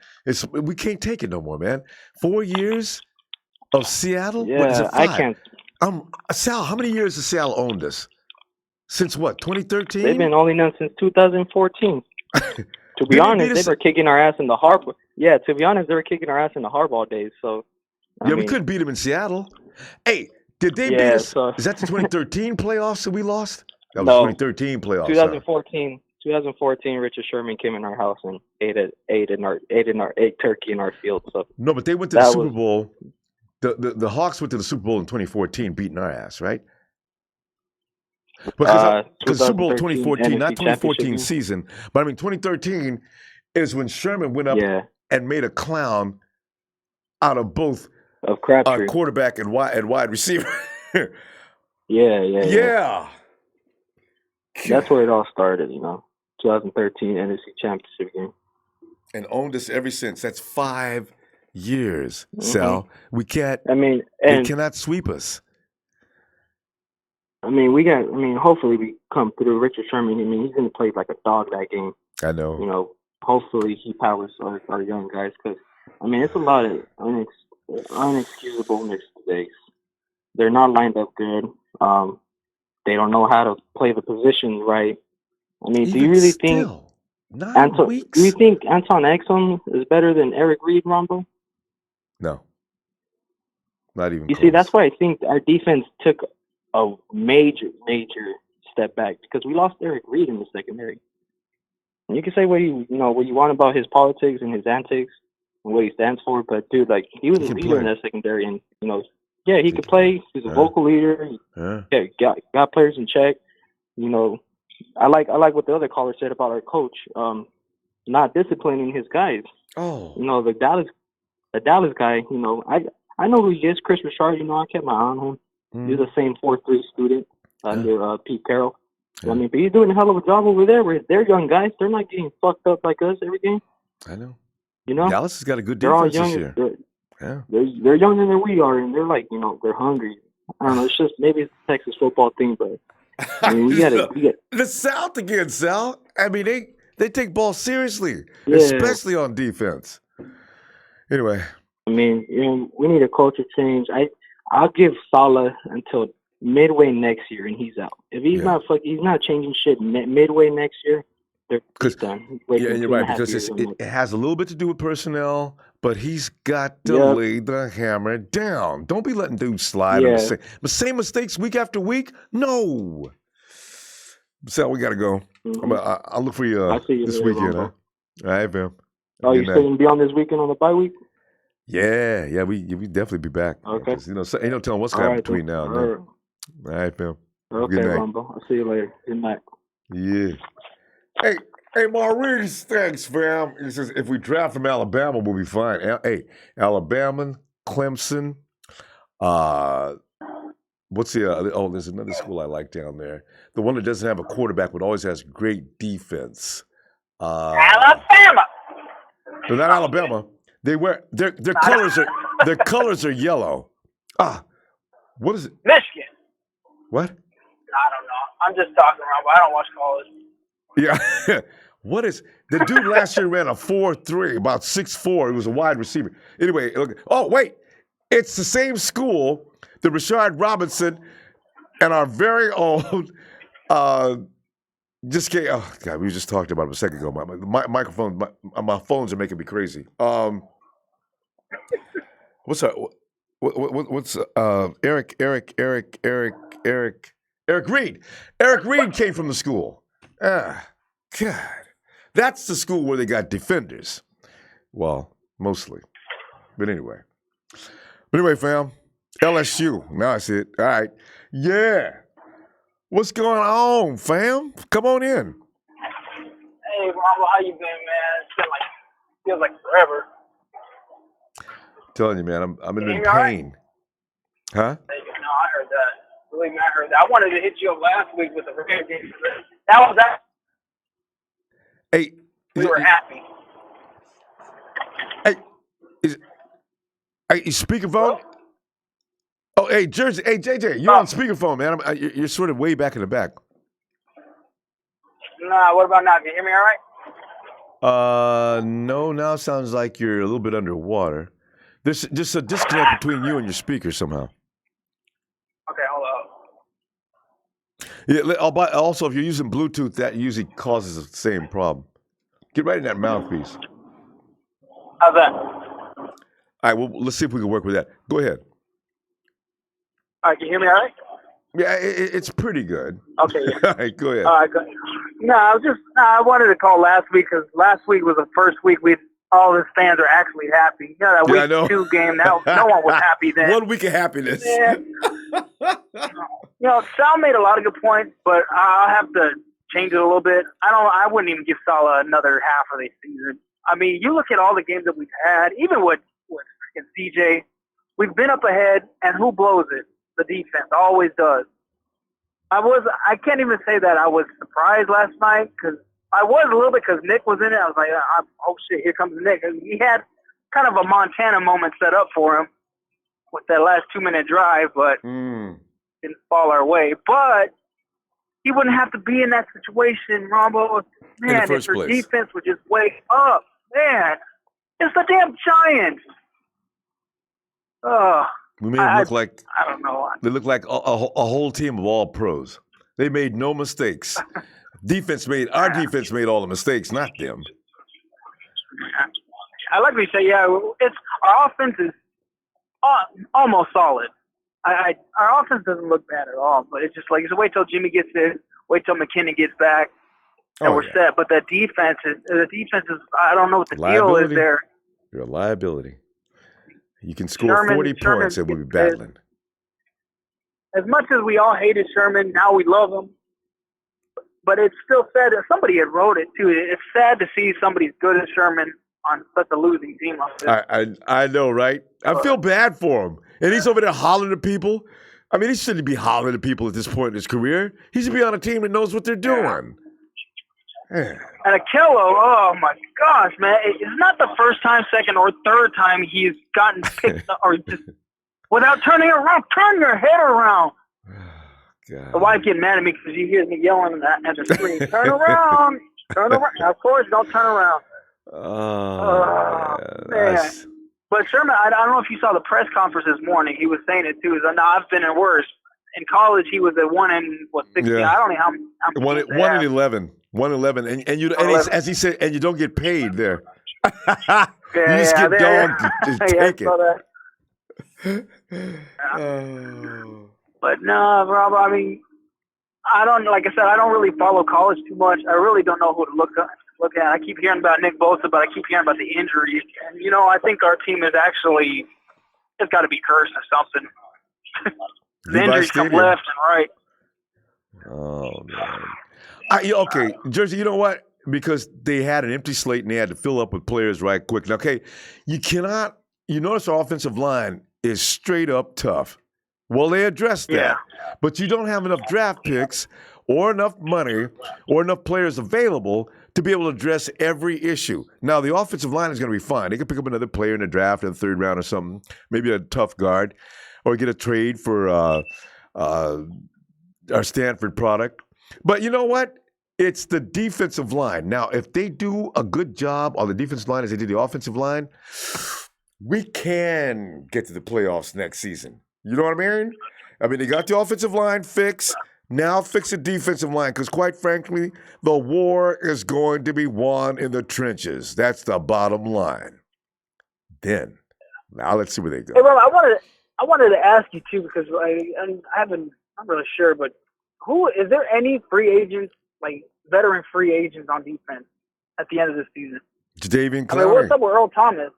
We can't take it no more, man. 4 years of Seattle. Yeah, what is it, 5? I can't. Sal, how many years has Seattle owned us? Since what? 2013? They've been owning us since 2014. To be honest, they were kicking our ass in the hardball. Yeah, to be honest, they were kicking our ass in the hardball days. So we couldn't beat them in Seattle. Hey, did they beat us? Is that the 2013 playoffs that we lost? That was 2013 playoffs. 2014, Richard Sherman came in our house and ate turkey in our field. So no, but they went to the Super Bowl. The Hawks went to the Super Bowl in 2014, beating our ass, right? Because Super Bowl 2014, not 2014 season, but I mean 2013 is when Sherman went up and made a clown out of both our quarterback and wide receiver. Yeah. That's where it all started, 2013 NFC Championship game. And owned us ever since. That's 5 years, Sal. We can't. They cannot sweep us. Hopefully we come through. Richard Sherman, he's going to play like a dog that game. I know. Hopefully he powers our young guys because, it's a lot of unexcusable mistakes. They're not lined up good. They don't know how to play the positions right. I mean, do you really think 9 weeks? Do you think Anton Exum is better than Eric Reed, Ronbo? No. Not even You close. see, that's why I think our defense took a major step back because we lost Eric Reed in the secondary. And you can say what you want about his politics and his antics and what he stands for, but dude, like he was a leader in that secondary, and he could play. He's a vocal leader. He got players in check. I like what the other caller said about our coach, not disciplining his guys. Oh, the Dallas guy. I know who he is, Chris Richard. I kept my eye on him. He's the same 4.3 student under Pete Carroll. I mean, but he's doing a hell of a job over there. Where they're young guys, they're not getting fucked up like us every game. I know. Dallas has got a good defense this year. They're younger than we are, and they're like, they're hungry. I don't know. It's just maybe it's a Texas football thing, but I mean, we got the South again, Sal. I mean, they take ball seriously, especially on defense. Anyway, I mean, we need a culture change. I'll give Saleh until midway next year, and he's out. If he's not changing shit midway next year, he's done. You're right, because it has a little bit to do with personnel, but he's got to lay the hammer down. Don't be letting dudes slide on the same mistakes week after week. No. So we got to go. Mm-hmm. I'll look for you this weekend. Huh? All right, fam. Oh, you still going to be on this weekend on the bye week? Yeah, we definitely be back. Okay. Man, so ain't no telling what's going to happen between now and then. All right, fam. Okay, Ronbo. I'll see you later. Good night. Yeah. Hey, Maurice, thanks, fam. He says, if we draft from Alabama, we'll be fine. Hey, Alabama, Clemson, what's the there's another school I like down there. The one that doesn't have a quarterback but always has great defense. Alabama. They're not Alabama. They wear their colors are yellow. What is it? Michigan. What? I don't know. I'm just talking around, but I don't watch college. Yeah. What is the dude last year ran a 4.3, about 6'4". He was a wide receiver. Anyway, look. Oh, wait. It's the same school that Rashard Robinson and our very own just came. Oh God, we just talked about him a second ago. My microphone, my phones are making me crazy. What's up? What's Eric Reed? Eric Reed came from the school. God. That's the school where they got defenders. Well, mostly. But anyway, fam, LSU. Now I see it. All right. Yeah. What's going on, fam? Come on in. Hey, Ronbo, how you been, man? It's feels like forever. I'm telling you, man, I'm in pain. Right? Huh? No, I heard that. Believe me, I heard that. I wanted to hit you up last week with the Rams game. That was that. Hey, we were happy. Hey, you speakerphone? Oh, hey, Jersey. Hey, JJ, you're on speakerphone, man. You're sort of way back in the back. Nah, what about now? Can you hear me all right? No, now it sounds like you're a little bit underwater. There's just a disconnect between you and your speaker somehow. Okay, hold up. Yeah. Also, if you're using Bluetooth, that usually causes the same problem. Get right in that mouthpiece. How's that? All right. Well, let's see if we can work with that. Go ahead. All right. Can you hear me all right? Yeah, it's pretty good. Okay. Yeah. All right. Go ahead. All right. Good. No, I wanted to call last week because last week was the first week all his fans are actually happy. That week 2 game, no one was happy then. 1 week of happiness. Yeah. Sal made a lot of good points, but I'll have to change it a little bit. I wouldn't even give Salah another half of the season. I mean, you look at all the games that we've had, even with freaking CJ, we've been up ahead, and who blows it? The defense always does. I can't even say that I was surprised last night because I was a little bit because Nick was in it. I was like, oh shit, here comes Nick. And he had kind of a Montana moment set up for him with that last 2-minute drive, but didn't fall our way. But he wouldn't have to be in that situation, Ronbo. Man, if your defense would just wake up, man, it's the damn Giants. We made them look like I don't know. they look like a whole team of all pros. They made no mistakes. Our defense made all the mistakes, not them. I like we say, it's our offense is almost solid. Our offense doesn't look bad at all, but it's just like wait till Jimmy gets in, wait till McKinnon gets back, and we're set. But that defense is I don't know what the deal is there. You're a liability. You can score 40 points and we'll be battling. As much as we all hated Sherman, now we love him. But it's still sad. Somebody had wrote it, too. It's sad to see somebody as good as Sherman on such a losing team like this. I know, right? I feel bad for him. And he's over there hollering at people. I mean, he shouldn't be hollering at people at this point in his career. He should be on a team that knows what they're doing. Yeah. And Ahkello, oh my gosh, man. It's not the first time, second, or third time he's gotten picked up or just without turning around. Turn your head around. God. The wife getting mad at me because she hears me yelling at the screen. Turn around. Turn around. Of course, don't turn around. Oh, man. But Sherman, I don't know if you saw the press conference this morning. He was saying it too. He's like, no, I've been in worse. In college, he was at 16. Yeah. I don't know how many. 1-11. 1-11, and you as he said, and you don't get paid there. You just get going to take it. But no, Rob. I mean, I don't. Like I said, I don't really follow college too much. I really don't know who to look at. I keep hearing about Nick Bosa, but I keep hearing about the injuries. And I think our team is actually it's got to be cursed or something. The injuries come left and right. Oh man. Okay, Jersey, you know what? Because they had an empty slate and they had to fill up with players right quick. Now, okay, you notice our offensive line is straight up tough. Well, they addressed that. Yeah. But you don't have enough draft picks or enough money or enough players available to be able to address every issue. Now, the offensive line is going to be fine. They can pick up another player in the draft in the third round or something, maybe a tough guard, or get a trade for our Stanford product. But you know what? It's the defensive line. Now, if they do a good job on the defensive line as they did the offensive line, we can get to the playoffs next season. You know what I mean? I mean, they got the offensive line fixed. Now fix the defensive line because, quite frankly, the war is going to be won in the trenches. That's the bottom line. Then, now let's see where they go. Hey, Rob, I wanted to ask you, too, because I'm not really sure, but is there any free agents, like veteran free agents on defense at the end of the season? Jadeveon Clowney. I mean, what's up with Earl Thomas?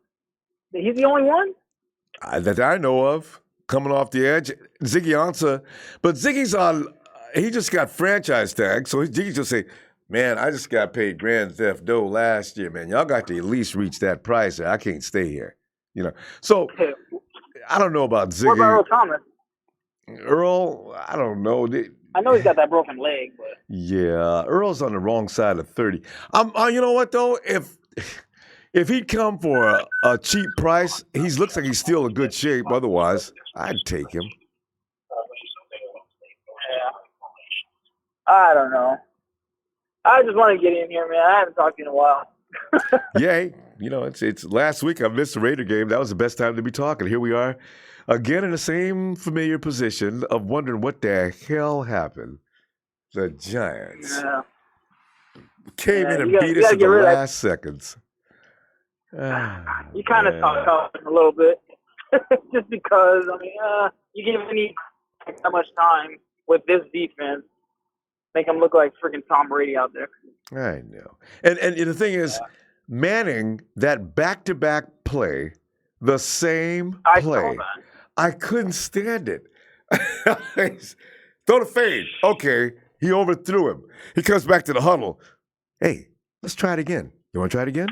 He's the only one? That I know of, coming off the edge. Ziggy Ansah. But Ziggy's he just got franchise tag, so Ziggy just say, man, I just got paid Grand Theft Auto last year, man. Y'all got to at least reach that price. I can't stay here. So I don't know about Ziggy. What about Earl Thomas? Earl, I don't know. I know he's got that broken leg, but yeah, Earl's on the wrong side of 30. You know what though? If he'd come for a cheap price, he looks like he's still in good shape. Otherwise, I'd take him. Yeah, I don't know. I just want to get in here, man. I haven't talked to you in a while. Yeah, it's last week I missed the Raider game. That was the best time to be talking. Here we are. Again, in the same familiar position of wondering what the hell happened. The Giants came in and beat us in the last seconds. You kind of talked a little bit. Just because, you give me that much time with this defense, make them look like freaking Tom Brady out there. I know. And the thing is, Manning, that back-to-back play, the same play. I couldn't stand it. Throw the fade. Okay, he overthrew him. He comes back to the huddle. Hey, let's try it again. You want to try it again?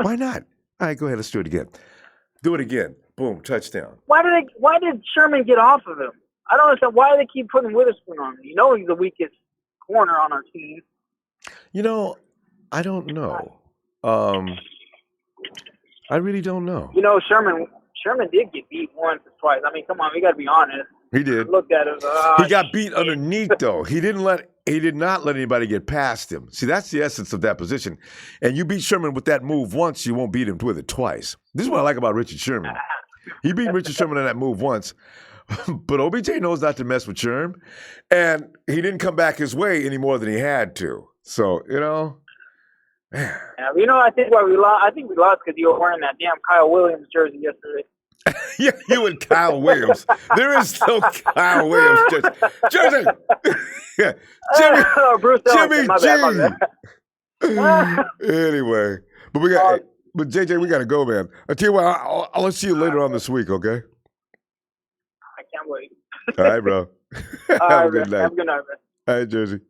Why not? All right, go ahead. Let's do it again. Do it again. Boom, touchdown. Why did Sherman get off of him? I don't understand. Why do they keep putting Witherspoon on him? He's the weakest corner on our team. I don't know. I really don't know. Sherman did get beat once or twice. I mean, come on, we got to be honest. He did. Looked at him. He got beat underneath, though. He did not let anybody get past him. See, that's the essence of that position. And you beat Sherman with that move once, you won't beat him with it twice. This is what I like about Richard Sherman. He beat Richard Sherman on that move once. But OBJ knows not to mess with Sherm. And he didn't come back his way any more than he had to. So, man. Yeah, I think why we lost. I think we lost because you were wearing that damn Kyle Williams jersey yesterday. Yeah, you and Kyle Williams. There is no Kyle Williams jersey. Yeah. Jimmy My G. bad. Anyway, but JJ, we gotta go, man. I tell you what, I'll see you later on this week, okay? I can't wait. All right, bro. Have a good night. Have a good night, man. All right, Jersey.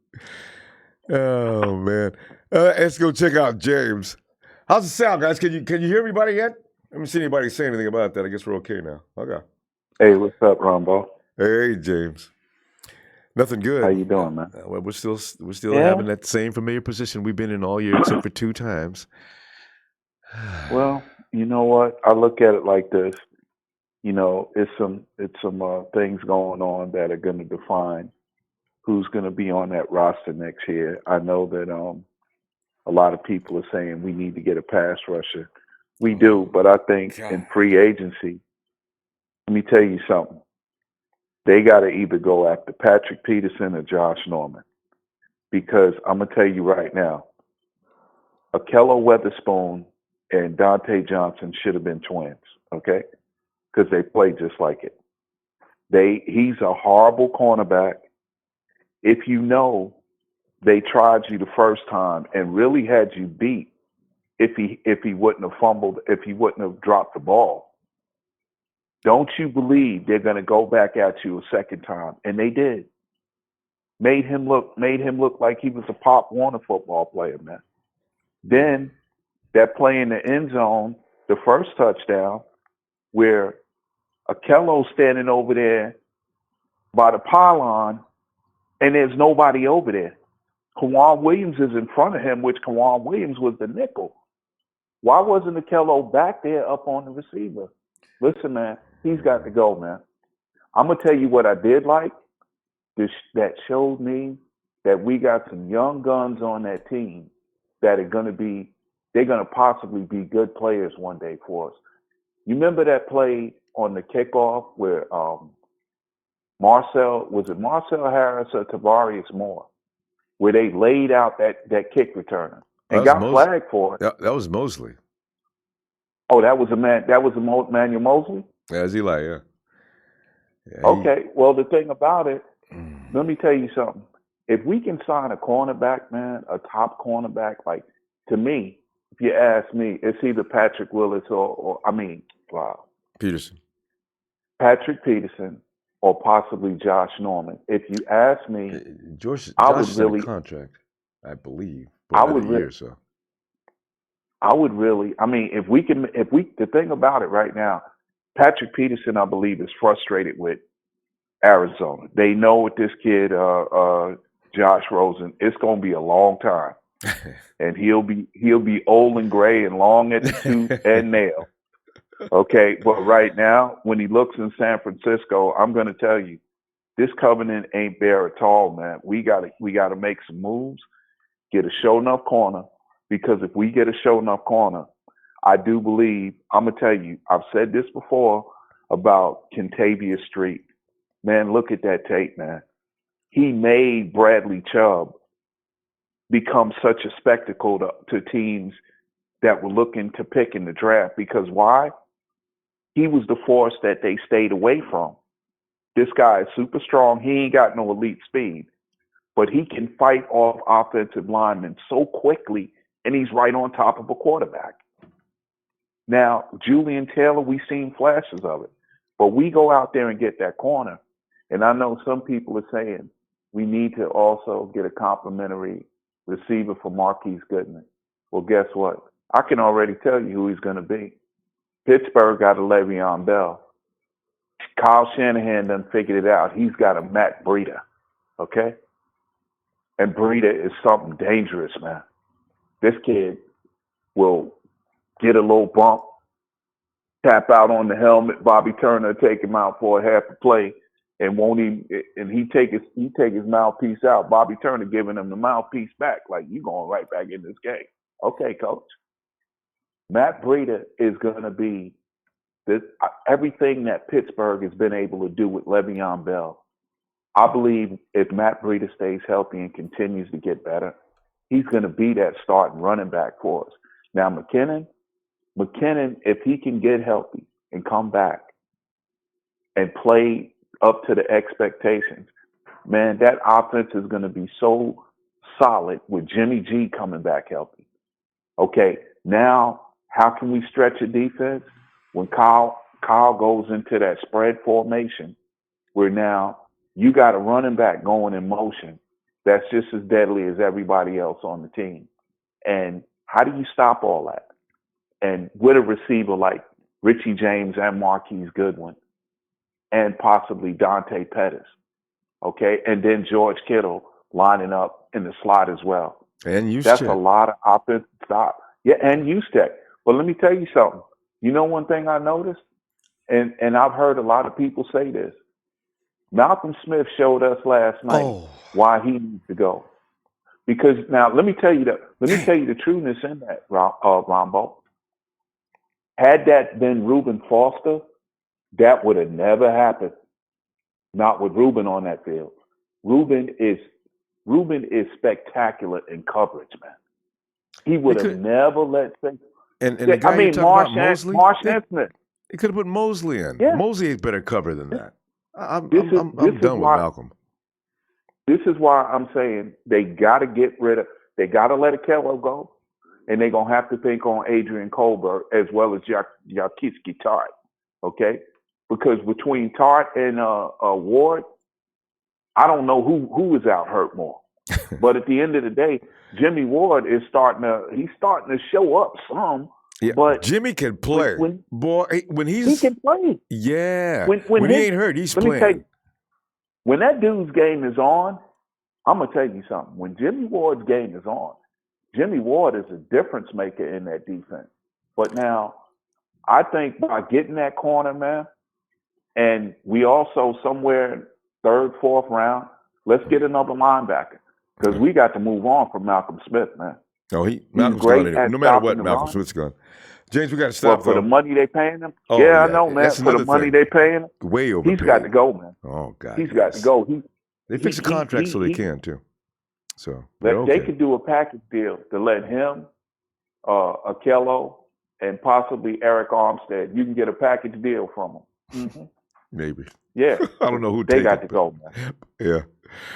Oh man, let's go check out James. How's the sound, guys? Can you hear everybody yet? I haven't seen anybody say anything about that. I guess we're okay now. Okay. Hey, what's up, Ronbo? Hey, James. Nothing good. How you doing, man? Well, we're still having that same familiar position we've been in all year, except for 2 times. Well, you know what? I look at it like this. It's some things going on that are going to define who's going to be on that roster next year. I know that a lot of people are saying we need to get a pass rusher. We do, but I think in free agency, let me tell you something. They got to either go after Patrick Peterson or Josh Norman. Because I'm going to tell you right now, Ahkello Witherspoon and Dante Johnson should have been twins, okay? Because they play just like it. He's a horrible cornerback. If you know they tried you the first time and really had you beat if he wouldn't have fumbled, if he wouldn't have dropped the ball. Don't you believe they're going to go back at you a second time? And they did. Made him look like he was a Pop Warner football player, man. Then that play in the end zone, the first touchdown, where Ahkello's standing over there by the pylon, and there's nobody over there. Kawan Williams is in front of him, which Kawan Williams was the nickel. Why wasn't Ahkello back there up on the receiver? Listen, man, he's got to go, man. I'm going to tell you what I did like. That showed me that we got some young guns on that team that are going to possibly be good players one day for us. You remember that play on the kickoff where Marcel Harris or Tavarius Moore, where they laid out that kick returner and got flagged for it. That was Mosley. Oh, that was Manuel Mosley? Yeah, it was Eli, yeah. Okay, well, the thing about it, let me tell you something. If we can sign a cornerback, man, a top cornerback, like, to me, if you ask me, it's either Patrick Willis Peterson. Patrick Peterson or possibly Josh Norman. If you ask me, Josh is in a contract, I believe. The thing about it right now, Patrick Peterson, I believe, is frustrated with Arizona. They know with this kid, Josh Rosen, it's going to be a long time. And he'll be old and gray and long at the tooth and nail. Okay, but right now, when he looks in San Francisco, I'm going to tell you, this covenant ain't bare at all, man. We got to make some moves, get a show enough corner, because if we get a show enough corner, I do believe, I'm going to tell you, I've said this before about Kentavious Street. Man, look at that tape, man. He made Bradley Chubb become such a spectacle to teams that were looking to pick in the draft. Because why? He was the force that they stayed away from. This guy is super strong. He ain't got no elite speed, but he can fight off offensive linemen so quickly, and he's right on top of a quarterback. Now, Julian Taylor, we've seen flashes of it, but we go out there and get that corner. And I know some people are saying we need to also get a complimentary receiver for Marquise Goodman. Well, guess what? I can already tell you who he's going to be. Pittsburgh got a Le'Veon Bell. Kyle Shanahan done figured it out. He's got a Matt Breida, okay? And Breida is something dangerous, man. This kid will get a little bump, tap out on the helmet. Bobby Turner take him out for a half a play, and he take his mouthpiece out. Bobby Turner giving him the mouthpiece back, like, you going right back in this game. Okay, coach. Matt Breida is going to be everything that Pittsburgh has been able to do with Le'Veon Bell, I believe if Matt Breida stays healthy and continues to get better, he's going to be that starting running back for us. Now, McKinnon, if he can get healthy and come back and play up to the expectations, man, that offense is going to be so solid with Jimmy G coming back healthy. Okay, now how can we stretch a defense? When Kyle goes into that spread formation, where now you got a running back going in motion that's just as deadly as everybody else on the team. And how do you stop all that? And with a receiver like Richie James and Marquise Goodwin and possibly Dante Pettis, okay? And then George Kittle lining up in the slot as well. And Juszczyk. That's a lot of offensive stop. Yeah, and Juszczyk. But let me tell you something. You know one thing I noticed? And I've heard a lot of people say this. Malcolm Smith showed us last night why he needs to go. Because now let me tell you the trueness in that, Ronbo. Had that been Reuben Foster, that would have never happened. Not with Reuben on that field. Reuben is spectacular in coverage, man. He would have never let things. And the guy you're talking about, Mosley? Marsh and Smith. He could have put Mosley in. Yeah. Mosley is better cover than that. I'm This done with Malcolm. This is why I'm saying they got to they got to let Ahkello go, and they're going to have to think on Adrian Colbert as well as Jaquiski Tart, okay? Because between Tart and Ward, I don't know who is out hurt more. But at the end of the day, Jimmy Ward is starting to show up some. Yeah, but Jimmy can play. When he can play. Yeah. When he ain't hurt, he's playing. When that dude's game is on, I'm going to tell you something. When Jimmy Ward's game is on, Jimmy Ward is a difference maker in that defense. But now, I think by getting that corner, man, and we also somewhere third, fourth round, let's get another linebacker. Because we got to move on from Malcolm Smith, man. Oh, Malcolm's gone anyway. No matter what, Malcolm Smith's gone. James, we got to stop. Well, for the money they paying him? Oh, yeah, I know, man. For the money they paying him? Way overpaid. He's got to go, man. Oh, God. He's got to go. They fix the contract so they can, too. So they could do a package deal to let him, Ahkello, and possibly Eric Armstead. You can get a package deal from them. Mm-hmm. Maybe. Yeah. I don't know who they got to go, man. Yeah.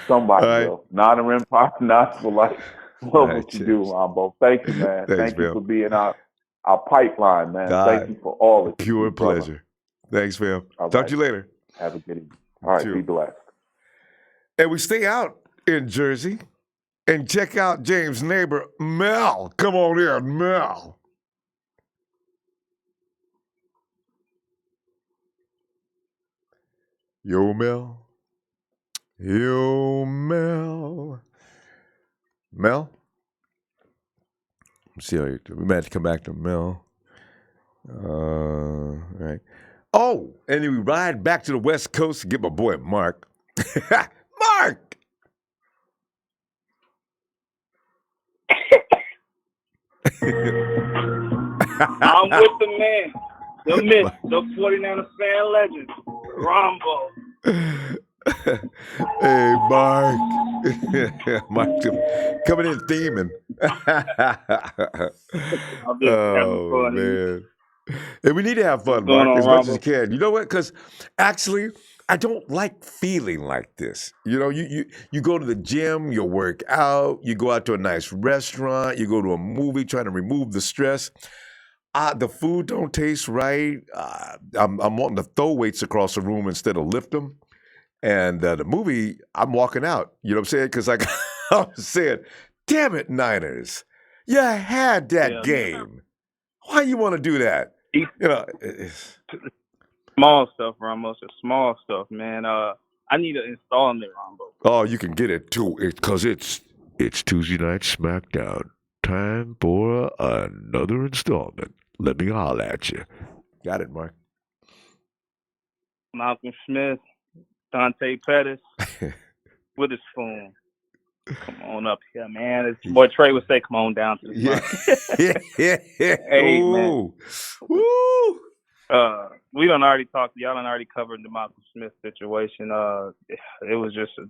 Somebody will. Not a Empire, not for life. Love what you do, Ronbo. Thank you, man. Thanks, Thank you for being our pipeline, man. Thank you for all of it. Pure pleasure. Thanks, fam. Talk to you later. Have a good evening. All right, be blessed. And we stay out in Jersey and check out James' neighbor, Mel. Come on in, Mel. Yo, Mel. Yo, Mel. Mel? Let's see how we might have to come back to Mel. Right. Oh, and then we ride back to the West Coast to get my boy Mark. Mark! I'm with the man, the myth, the 49er fan legend, Ronbo. Hey, Mark. Mark coming in theming. Oh, man. And we need to have fun, Mark, as much as you can. You know what? Because actually, I don't like feeling like this. You know, you go to the gym, you work out, you go out to a nice restaurant, you go to a movie trying to remove the stress. The food don't taste right. I'm wanting to throw weights across the room instead of lift them. And the movie, I'm walking out. You know what I'm saying? Because I was saying, damn it, Niners. You had that game. Why you want to do that? You know, small stuff, Ramos. It's small stuff, man. I need to install it, Ronbo. Oh, you can get it too, because it's Tuesday Night SmackDown. Time for another installment. Let me holler at you. Got it, Mark. Malcolm Smith, Dante Pettis, Witherspoon. Come on up here, man. As your boy Trey would say, come on down to the front. Yeah. Hey, man. Woo. We done already talked. Y'all done already covered the Malcolm Smith situation. It was just a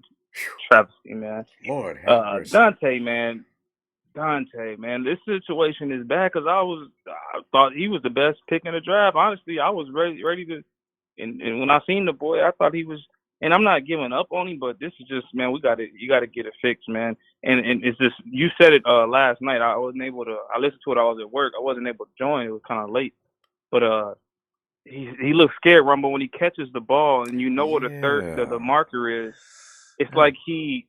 travesty, man. Lord have mercy. Dante, man, this situation is bad because I thought he was the best pick in the draft. Honestly, I was ready to, and when I seen the boy, I thought he was. And I'm not giving up on him, but this is just, man, you got to get it fixed, man. And it's just, you said it last night. I wasn't able to. I listened to it. I was at work. I wasn't able to join. It was kind of late, but he looks scared, Rumble, when he catches the ball, and you know what the marker is. It's like he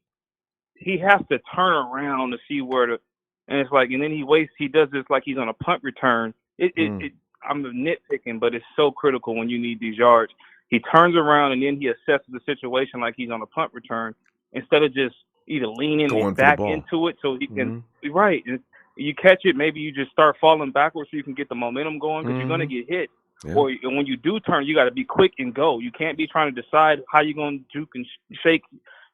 has to turn around to see where the, and it's like, and then he does this like he's on a punt return. I'm nitpicking, but it's so critical when you need these yards. He turns around and then he assesses the situation like he's on a punt return instead of just either leaning and back into it so he can right. And you catch it, maybe you just start falling backwards so you can get the momentum going because you're gonna get hit. Yeah. Or when you do turn, you got to be quick and go. You can't be trying to decide how you're going to juke and shake.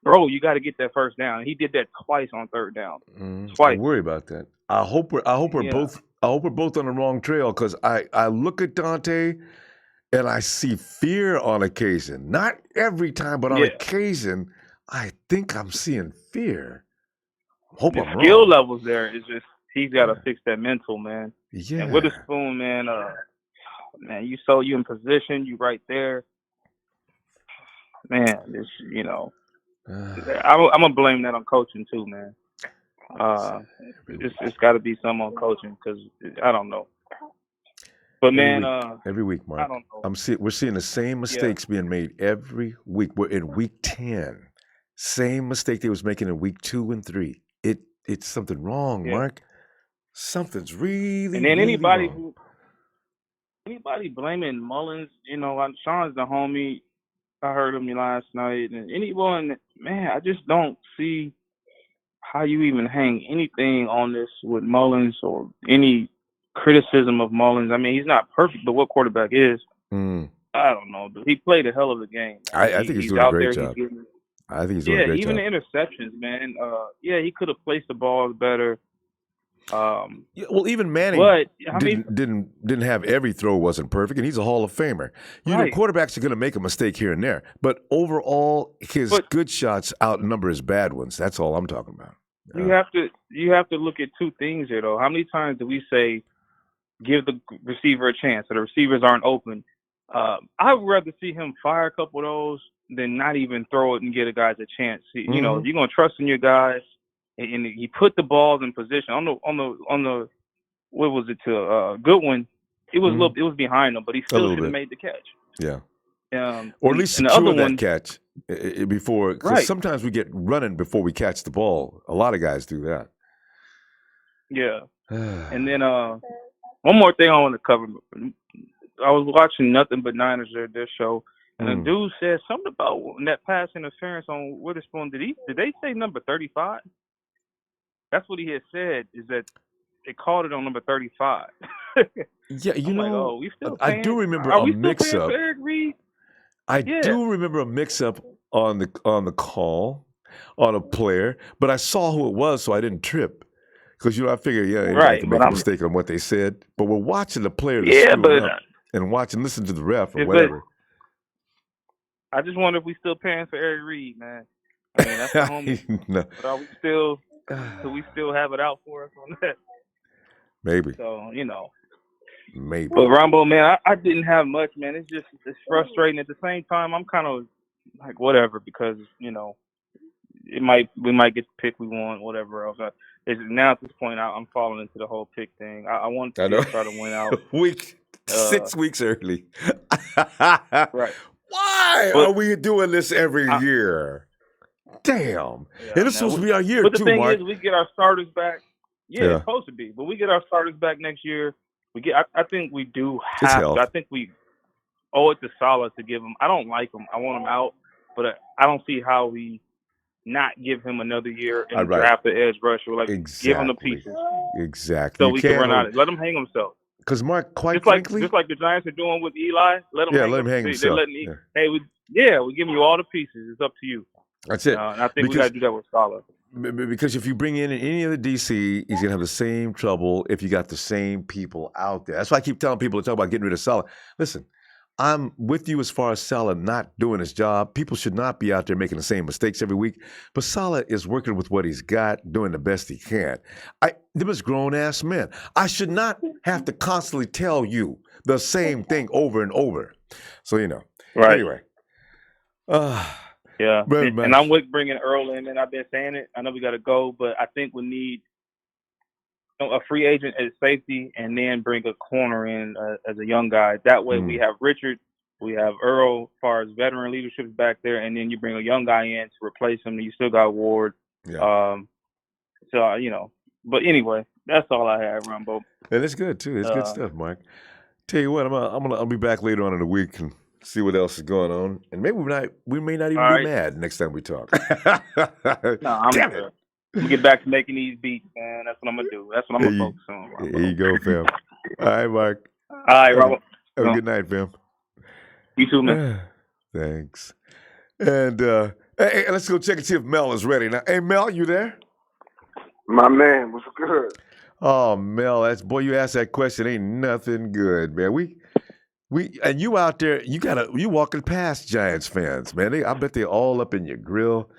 Bro, you got to get that first down. He did that twice on third down. Twice. I worry about that. I hope we're both on the wrong trail because I look at Dante and I see fear on occasion. Not every time, but on occasion, I think I'm seeing fear. Hope I'm wrong. The skill levels there is just he's got to fix that mental, man. Yeah. And Witherspoon, man. Man, you in position, you right there. Man, this, I'm gonna blame that on coaching too, man. It's got to be some on coaching because I don't know. But every week, Mark, I don't know. We're seeing the same mistakes being made every week. We're in week 10, same mistake they was making in week 2 and 3. It's something wrong, Mark. Something's really. And then really anybody wrong. Anybody blaming Mullins, Sean's the homie. I heard him last night. And anyone, man, I just don't see how you even hang anything on this with Mullins or any criticism of Mullins. I mean, he's not perfect, but what quarterback is? I don't know. He played a hell of a game. I think he's doing a great job. I think he's doing a great job. Yeah, even the interceptions, man. He could have placed the ball better. Well, even Manning didn't have every throw wasn't perfect, and he's a Hall of Famer. Quarterbacks are going to make a mistake here and there, but overall, his good shots outnumber his bad ones. That's all I'm talking about. You have to look at two things here, though. How many times do we say give the receiver a chance, so the receivers aren't open? I would rather see him fire a couple of those than not even throw it and get a guys a chance. You're going to trust in your guys. And he put the balls in position on the what was it to Goodwin? It was it was behind him, but he still should have made the catch. Yeah. Or at least secure that catch before. Because sometimes we get running before we catch the ball. A lot of guys do that. Yeah. And then one more thing I want to cover. I was watching Nothing But Niners their show, and the dude said something about that pass interference on Witherspoon. Did they say number 35? That's what he had said, is that they called it on number 35. Yeah, we still paying? I do remember a mix-up. I do remember a mix-up on the call on a player, but I saw who it was, so I didn't trip. Because I figured, anybody can make a mistake on what they said. But we're watching the player and listen to the ref or whatever. I just wonder if we still paying for Eric Reed, man. I mean, that's the homie. No. But are we still? Do we still have it out for us on that? Maybe. So, Maybe. But Ronbo, man, I didn't have much, man. It's frustrating. At the same time, I'm kind of like whatever because we might get the pick we want, whatever else. Now at this point, I'm falling into the whole pick thing. I want to try to win out. 6 weeks early. Right. Why are we doing this every year? Damn. And it's supposed to be our year, too, Mark. But the thing is, we get our starters back. Yeah, it's supposed to be. But we get our starters back next year. I think we do have to. I think we owe it to Saleh to give him. I don't like him. I want him out. But I don't see how we not give him another year and draft the edge rusher. Give him the pieces. Exactly. So we can run out. Let him hang himself. Because, Mark, frankly... Just like the Giants are doing with Eli, let him hang himself. Hey, we're giving you all the pieces. It's up to you. That's it. And I think we got to do that with Saleh. Because if you bring in any other DC, he's gonna have the same trouble if you got the same people out there. That's why I keep telling people to talk about getting rid of Saleh. Listen, I'm with you as far as Saleh not doing his job. People should not be out there making the same mistakes every week. But Saleh is working with what he's got, doing the best he can. Them is grown-ass men. I should not have to constantly tell you the same thing over and over. So, Right. Anyway. Yeah. And I'm with bringing Earl in, and I've been saying it. I know we got to go, but I think we need a free agent as safety and then bring a corner in as a young guy. That way we have Richard, we have Earl as far as veteran leadership back there, and then you bring a young guy in to replace him. You still got Ward. Yeah. But anyway, that's all I have, Ronbo. And it's good too. It's good stuff, Mike. Tell you what, I'll be back later on in the week and see what else is going on, and maybe we may not even be mad next time we talk. Damn it. We'll get back to making these beats, man. That's what I'm gonna do. That's what I'm gonna focus on. Ronbo. There you go, fam. All right, Mark. All right, Ronbo. Have a good night, fam. You too, man. Thanks. And hey, let's go check and see if Mel is ready now. Hey, Mel, you there? My man, what's good? Oh, Mel, you asked that question. Ain't nothing good, man. We and you out there, you walking past Giants fans, man. I bet they're all up in your grill.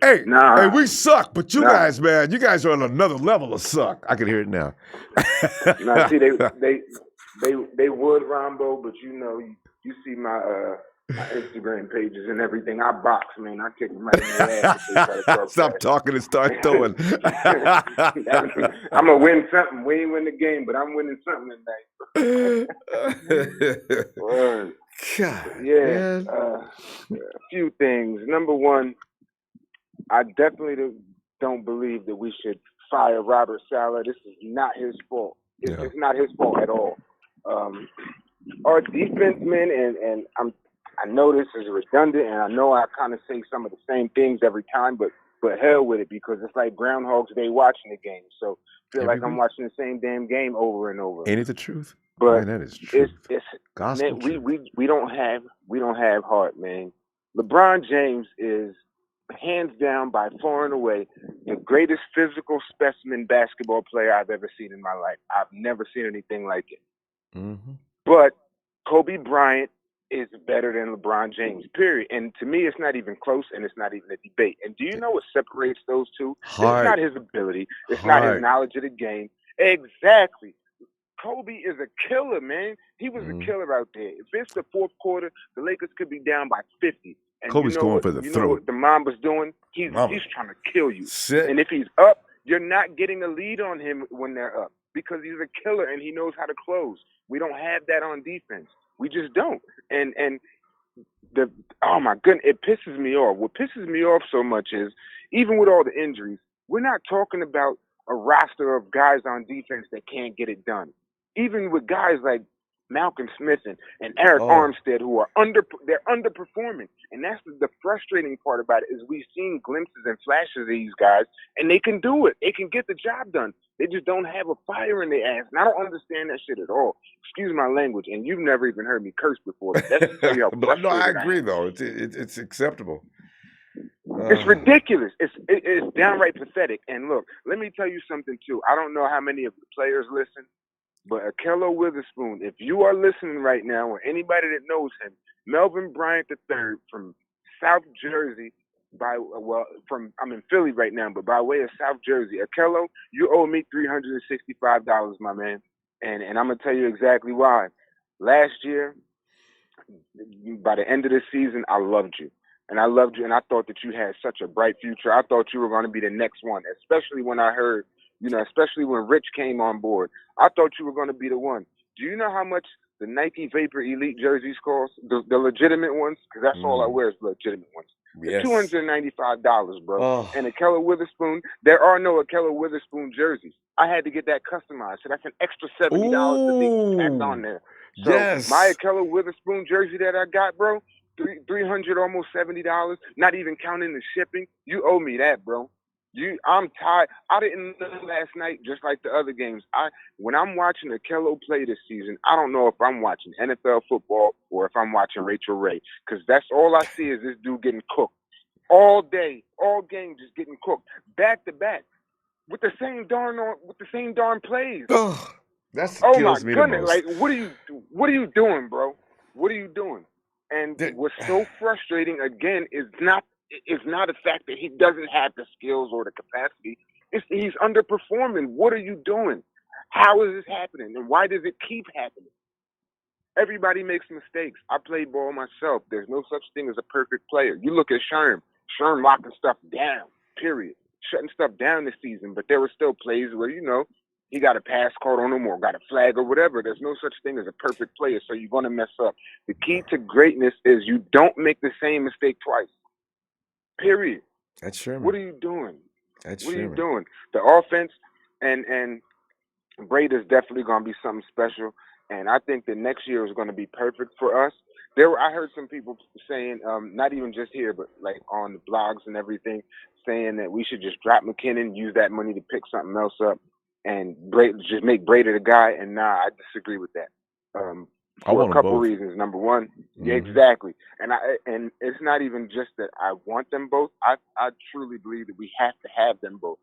Hey, we suck, but you guys, man, you guys are on another level of suck. I can hear it now. See, they would, Ronbo, but you see my Instagram pages and everything. I box, man. I kick them right in the ass. Stop talking and start throwing. I'm going to win something. We ain't win the game, but I'm winning something tonight. God, yeah. A few things. Number one, I definitely don't believe that we should fire Robert Saleh. This is not his fault. It's not his fault at all. Our defense men, and I know this is redundant, and I know I kind of say some of the same things every time, but hell with it, because it's like Groundhog's Day watching the game. So I feel like I'm watching the same damn game over and over. Ain't it the truth? But man, that is true. It's gospel man, truth. We don't have heart, man. LeBron James is hands down, by far and away, the greatest physical specimen basketball player I've ever seen in my life. I've never seen anything like it. Mm-hmm. But Kobe Bryant is better than LeBron James, period. And to me, it's not even close, and it's not even a debate. And do you know what separates those two? Heart. It's not his ability. It's not his knowledge of the game. Exactly. Kobe is a killer, man. He was a killer out there. If it's the fourth quarter, the Lakers could be down by 50. And Kobe's going for the throat. You know what the Mamba's doing? He's trying to kill you. Sit. And if he's up, you're not getting a lead on him when they're up, because he's a killer and he knows how to close. We don't have that on defense. We just don't. And oh my goodness, it pisses me off. What pisses me off so much is, even with all the injuries, we're not talking about a roster of guys on defense that can't get it done. Even with guys like Malcolm Smith and Eric Armstead, who are they're underperforming. And that's the frustrating part about it, is we've seen glimpses and flashes of these guys, and they can do it. They can get the job done. They just don't have a fire in their ass. And I don't understand that shit at all. Excuse my language, and you've never even heard me curse before. But that's how but no, I agree, though. It's acceptable. It's ridiculous. It's downright pathetic. And look, let me tell you something, too. I don't know how many of the players listen, but Ahkello Witherspoon, if you are listening right now, or anybody that knows him, Melvin Bryant III from South Jersey, I'm in Philly right now, but by way of South Jersey, Ahkello, you owe me $365, my man. And I'm going to tell you exactly why. Last year, by the end of the season, I loved you. And I loved you, and I thought that you had such a bright future. I thought you were going to be the next one, especially when I heard, especially when Rich came on board. I thought you were going to be the one. Do you know how much the Nike Vapor Elite jerseys cost? The legitimate ones? Because that's all I wear is legitimate ones. Yes. $295, bro. Oh. And Ahkello Witherspoon, there are no Ahkello Witherspoon jerseys. I had to get that customized, so that's an extra $70 to be tacked on there. So my Ahkello Witherspoon jersey that I got, bro, $300, almost $70, not even counting the shipping. You owe me that, bro. I'm tired. I didn't know last night, just like the other games. When I'm watching Ahkello play this season, I don't know if I'm watching NFL football or if I'm watching Rachel Ray, because that's all I see is this dude getting cooked. all day, all game, just getting cooked back to back with the same darn plays. Oh, that's Oh my kills me the goodness! most. Like, what are you doing, bro? What are you doing? And what's so frustrating again is not the fact that he doesn't have the skills or the capacity. It's he's underperforming. What are you doing? How is this happening? And why does it keep happening? Everybody makes mistakes. I play ball myself. There's no such thing as a perfect player. You look at Sherm locking stuff down, period. Shutting stuff down this season, but there were still plays where, he got a pass called on him or got a flag or whatever. There's no such thing as a perfect player, so you're going to mess up. The key to greatness is you don't make the same mistake twice, period. That's Sherman. What are you doing? That's what Sherman. are you doing? The offense and Brady's definitely going to be something special. And I think the next year is going to be perfect for us. I heard some people saying, not even just here, but like on the blogs and everything, saying that we should just drop McKinnon, use that money to pick something else up, and just make Brady the guy. And I disagree with that. For a couple reasons. Number one, yeah, exactly. And it's not even just that I want them both. I truly believe that we have to have them both.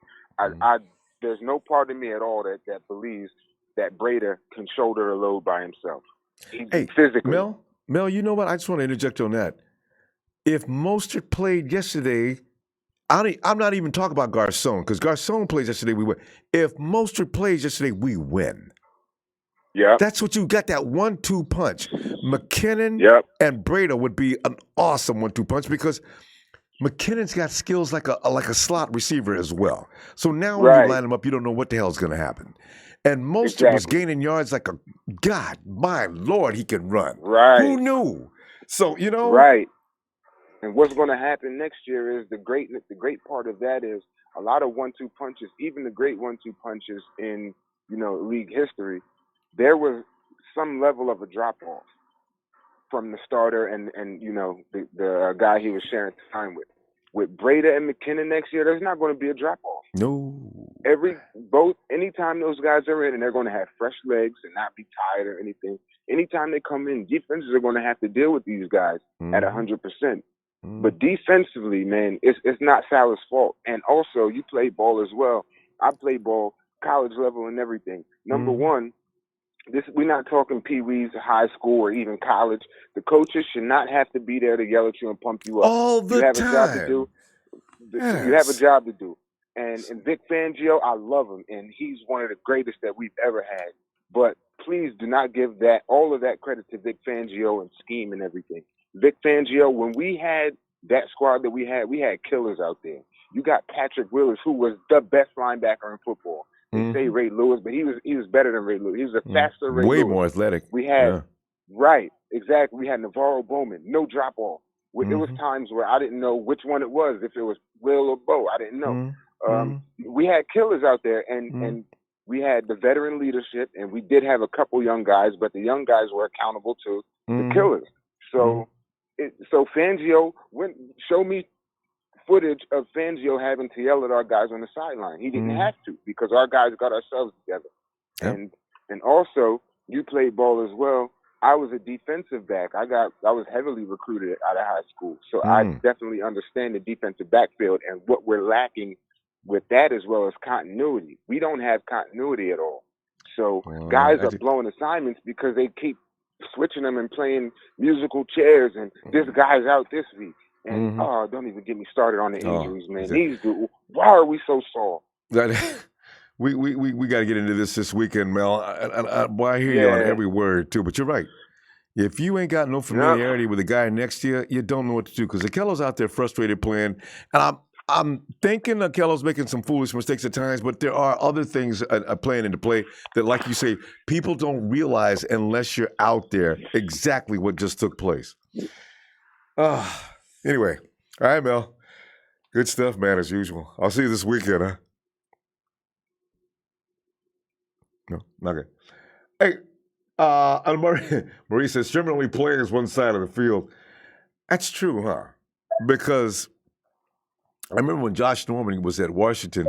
There's no part of me at all that believes that Brady can shoulder a load by himself. Physically. Mel, you know what? I just want to interject on that. If Mostert played yesterday, I'm not even talking about Garcon, because Garcon plays yesterday, we win. If Mostert plays yesterday, we win. Yeah. That's what you got, that 1-2 punch. McKinnon and Brady would be an awesome 1-2 punch because McKinnon's got skills like a slot receiver as well. So now when you line him up, you don't know what the hell is going to happen. And Mostert was gaining yards like God, my Lord, he can run. Right. Who knew? So, Right. And what's going to happen next year is the great part of that is a lot of 1-2 punches, even the great 1-2 punches in, league history, there was some level of a drop-off from the starter and the guy he was sharing time with. With Brady and McKinnon next year, there's not going to be a drop-off. No. Anytime those guys are in, and they're going to have fresh legs and not be tired or anything, anytime they come in, defenses are going to have to deal with these guys at 100%. But defensively, man, it's not Salah's fault. And also, you play ball as well. I play ball, college level and everything. Number one, we're not talking pee-wees, high school, or even college. The coaches should not have to be there to yell at you and pump you up. All the time. You have a job to do. Yes. You have a job to do. And Vic Fangio, I love him, and he's one of the greatest that we've ever had. But please do not give all of that credit to Vic Fangio and scheme and everything. Vic Fangio, when we had that squad that we had killers out there. You got Patrick Willis, who was the best linebacker in football. They say Ray Lewis, but he was better than Ray Lewis. He was a faster Ray Lewis. Way more athletic. We had right, exactly. We had Navarro Bowman, no drop off. It was times where I didn't know which one it was, if it was Will or Bo. I didn't know. We had killers out there, and we had the veteran leadership, and we did have a couple young guys, but the young guys were accountable to the killers. So, Fangio show me footage of Fangio having to yell at our guys on the sideline. He didn't have to because our guys got ourselves together. Yep. And also, you played ball as well. I was a defensive back. I was heavily recruited out of high school, so I definitely understand the defensive backfield and what we're lacking with that as well as continuity. We don't have continuity at all. So guys are blowing assignments because they keep switching them and playing musical chairs, and this guy's out this week. And don't even get me started on the injuries, man. Why are we so soft? We got to get into this weekend, Mel. I hear you on every word too, but you're right. If you ain't got no familiarity with the guy next to you, you don't know what to do because Ahkello's out there frustrated playing, and I'm thinking Ahkello's making some foolish mistakes at times, but there are other things playing into play that, like you say, people don't realize unless you're out there exactly what just took place. Anyway, all right, Mel. Good stuff, man, as usual. I'll see you this weekend, huh? No, not good. Hey, Marie says Sherman only plays one side of the field. That's true, huh? Because I remember when Josh Norman was at Washington,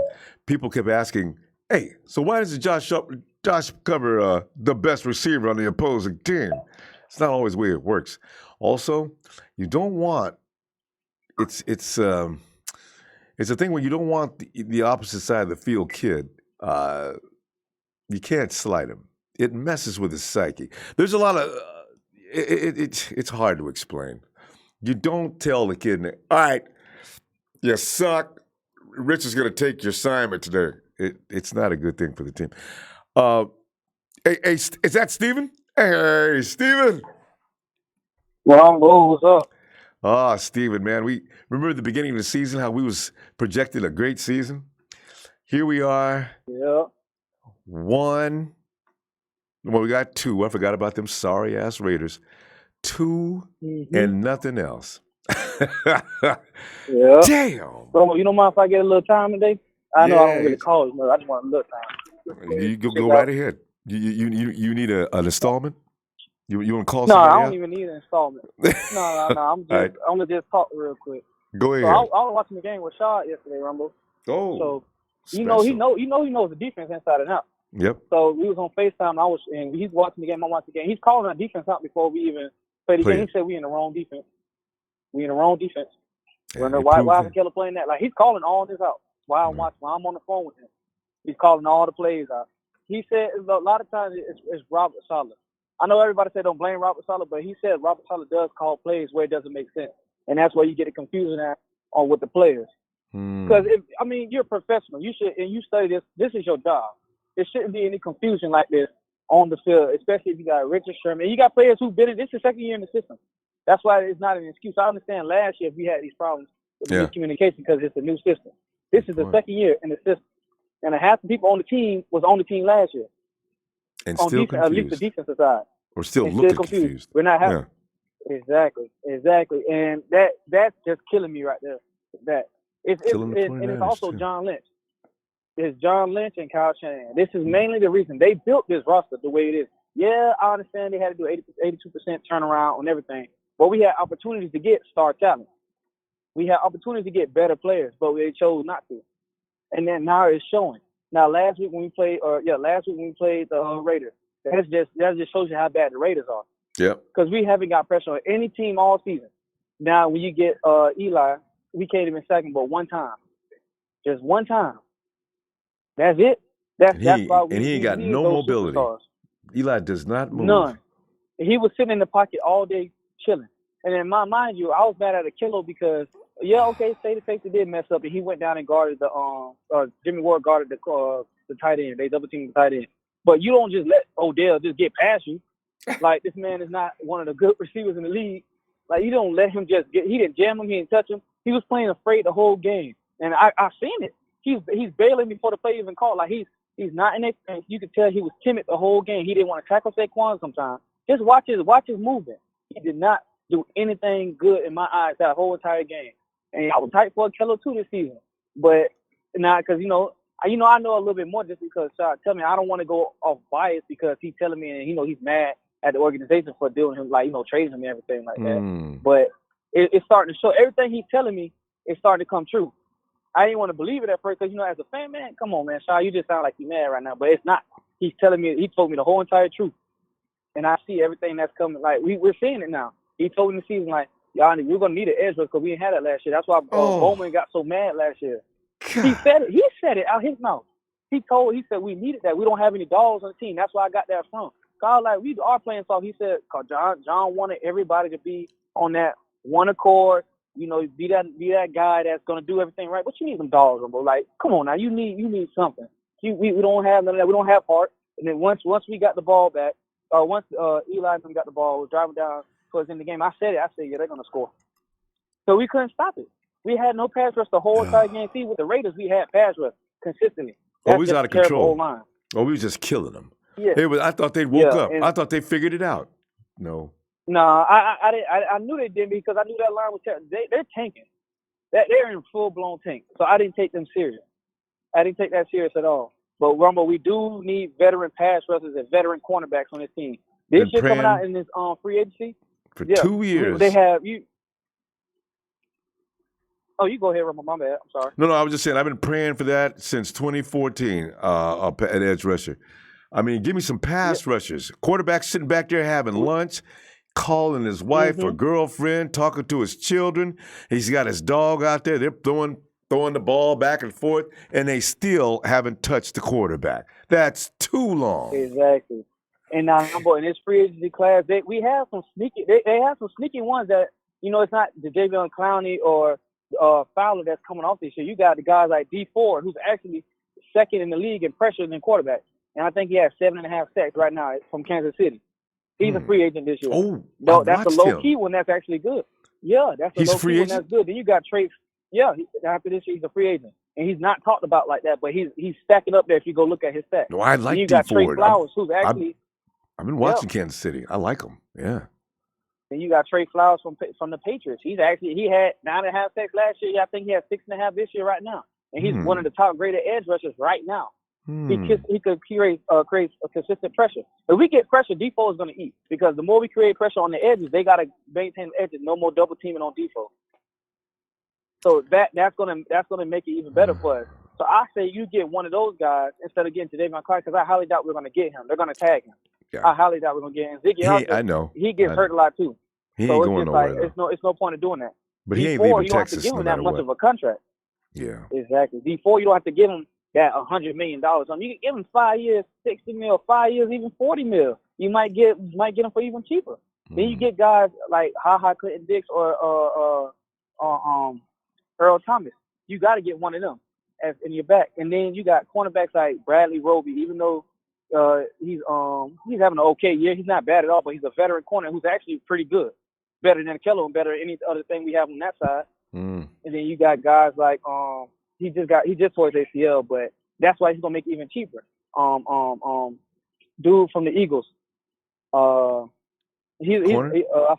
people kept asking, hey, so why doesn't Josh cover the best receiver on the opposing team? It's not always the way it works. Also, you don't want it's a thing when you don't want the opposite side of the field kid. You can't slight him. It messes with his psyche. There's a lot of it's hard to explain. You don't tell the kid, all right, you suck. Rich is going to take your assignment today. It's not a good thing for the team. Hey, is that Steven? Hey, Steven. Ronbo, what's up? Oh, Steven, man. We remember the beginning of the season, how we was projecting a great season? Here we are. Yeah. We got 2. I forgot about them sorry-ass Raiders. 2 and nothing else. Yeah. Damn. Bro, you don't mind if I get a little time today? I know I don't really call you, I just want a little time. You go right ahead. You need an installment? You want to call No, somebody I don't out? even need an installment. No. I'm gonna just talk real quick. Go ahead. So I was watching the game with Shaw yesterday, Rumble. Oh. So he knows the defense inside and out. Yep. So we was on FaceTime and he's watching the game, I'm watching the game. He's calling our defense out before we even play the game. He said we in the wrong defense. Why is Ahkello playing that? Like, he's calling all this out while I'm on the phone with him. He's calling all the plays out. He said a lot of times it's Robert Saleh. I know everybody said don't blame Robert Saleh, but he said Robert Saleh does call plays where it doesn't make sense. And that's where you get a confusion with the players. Because, you're a professional. You study this. This is your job. There shouldn't be any confusion like this on the field, especially if you got Richard Sherman. And you got players who've been in this is the second year in the system. That's why it's not an excuse. I understand last year we had these problems with miscommunication because it's a new system. This is the second year in the system. And half the people on the team was on the team last year. And on still defense, confused. at least the defensive side. Or still looking confused. We're not happy. Yeah. Exactly. And that's just killing me right there. It's also too. John Lynch. It's John Lynch and Kyle Shahanan. This is mainly the reason they built this roster the way it is. Yeah, I understand they had to do 82% turnaround on everything, but we had opportunities to get star talent. We had opportunities to get better players, but they chose not to. And then now it's showing. Now last week when we played the Raiders, that just shows you how bad the Raiders are. Yep. Because we haven't got pressure on any team all season. Now when you get Eli, we can't even sack him but one time. Just one time. That's it. That's why he ain't got no mobility. Superstars. Eli does not move. None. He was sitting in the pocket all day chilling. And then mind you, I was mad at Ahkello because say the safety did mess up and he went down and guarded Jimmy Ward guarded the tight end. They double teamed the tight end. But you don't just let Odell just get past you. Like, this man is not one of the good receivers in the league. Like, you don't let him he didn't jam him, he didn't touch him. He was playing afraid the whole game. And I seen it. He's bailing before the play even called. Like, he's not in it. You could tell he was timid the whole game. He didn't want to tackle Saquon sometimes. Just watch his movement. He did not do anything good in my eyes that whole entire game. And I was tight for Ahkello too this season. But now, because I know a little bit more just because Shad tell me I don't want to go off bias because he's telling me and he's mad at the organization for doing him trading him and everything like that. But it's starting to show. Everything he's telling me is starting to come true. I didn't want to believe it at first because, as a fan, man, come on, man, Shad, you just sound like you're mad right now. But it's not. He's telling me, he told me the whole entire truth. And I see everything that's coming. Like, we're seeing it now. He told me in the season, like, y'all, you're going to need an edge rush because we didn't have that last year. That's why Bowman got so mad last year. God. He said it out his mouth. He said we needed that. We don't have any dogs on the team. That's where I got that from. God, like, we are playing soft. He said, cause John wanted everybody to be on that one accord. Be that guy that's gonna do everything right. But you need some dogs, bro. Like, come on now, you need something. We don't have none of that. We don't have heart. And then once we got the ball back, once Eli got the ball, was driving down towards the end of the game. I said, yeah, they're gonna score. So we couldn't stop it. We had no pass rush the whole entire game. See, with the Raiders, we had pass rush consistently. We was out of control. We was just killing them. Yeah. I thought they woke up. I thought they figured it out. No. No, I knew they didn't because I knew that line was terrible. They're tanking. They're in full-blown tank. So I didn't take them serious. I didn't take that serious at all. But, Rumble, we do need veteran pass rushers and veteran cornerbacks on this team. This year coming out in this free agency. For 2 years. They have you. Oh, you go ahead, Rumble. My bad. I'm sorry. No, I was just saying I've been praying for that since 2014 at edge rusher. I mean, give me some pass rushers. Quarterbacks sitting back there having lunch. calling his wife or Mm-hmm. girlfriend, talking to his children. He's got his dog out there. They're throwing the ball back and forth, and they still haven't touched the quarterback. That's too long. Exactly. And now, in this free agency class, we have some sneaky. They have some sneaky ones that it's not the Javion Clowney or Fowler that's coming off this year. You got the guys like D Ford, who's actually second in the league in pressure than quarterback, and I think he has 7.5 sacks right now from Kansas City. He's a free agent this year. Oh, that's a low key one. That's actually good. Yeah, that's a low key one. That's good. Then you got Trey. Yeah, after this year, he's a free agent, and he's not talked about like that, but he's stacking up there. If you go look at his stats. No, I like you got D Trey Ford. Flowers, who's actually. I've been watching Kansas City. I like him. Yeah. And you got Trey Flowers from the Patriots. He had 9.5 sacks last year. I think he has 6.5 this year right now, and he's one of the top graded edge rushers right now. He could create a consistent pressure. If we get pressure, Defoe is going to eat because the more we create pressure on the edges, they got to maintain the edges. No more double teaming on Defoe. So that's gonna make it even better for us. So I say you get one of those guys instead of getting Javion Clark because I highly doubt we're going to get him. They're going to tag him. Yeah. I highly doubt we're going to get him. Ziggy, I know. He gets hurt a lot too. He ain't going nowhere. It's no point in doing that. But he ain't leaving Texas. You don't have to give him that much of a contract. Yeah. Exactly. D4, you don't have to give him that $100 million. You can give him 5 years, $60 million, 5 years, even $40 million. You might get him for even cheaper. Then you get guys like Clinton Dix or Earl Thomas. You got to get one of them in your back. And then you got cornerbacks like Bradley Roby, even though he's having an okay year. He's not bad at all, but he's a veteran corner who's actually pretty good. Better than Ahkello and better than any other thing we have on that side. And then you got guys like he just tore his ACL, but that's why he's gonna make it even cheaper. Dude from the Eagles. I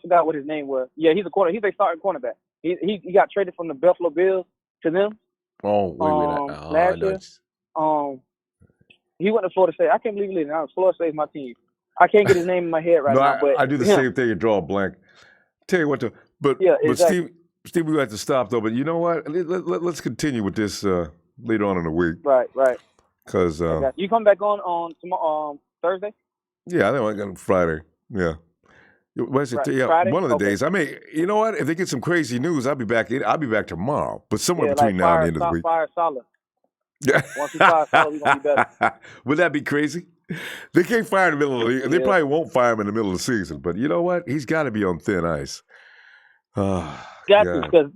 forgot what his name was. Yeah, he's a corner. He's a starting cornerback. He got traded from the Buffalo Bills to them. Oh, wait. Last year. He went to Florida State. I can't believe it. Florida State's my team. I can't get his name in my head right now. But I do the same thing and draw a blank. Tell you what, but exactly. Steve, we have to stop though. But you know what? Let's continue with this later on in the week. Right. Because you come back on tomorrow, Thursday. Yeah, I think I got Friday. Yeah. Friday? One of the days. I mean, you know what? If they get some crazy news, I'll be back. I'll be back tomorrow. But somewhere between now and the end of the week. Fire Salah. Yeah. Once we fire Salah, we're gonna be better. Would that be crazy? They can't fire in the middle of the They probably won't fire him in the middle of the season. But you know what? He's got to be on thin ice. Got to, because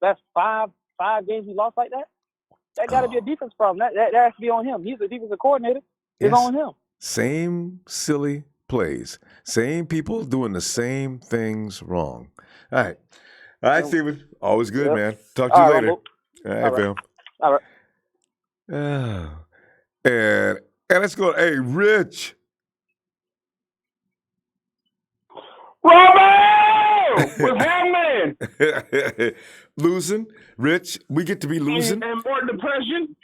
that's five games he lost like that. That got to be a defense problem. That has to be on him. He's the defensive coordinator. It's on him. Same silly plays. Same people doing the same things wrong. All right, Steven. Always good, man. Talk to you later. All right, fam. All right. And let's go. Hey, Rich. Ronbo! What's happening? Losing. Rich, we get to be losing. And more depression?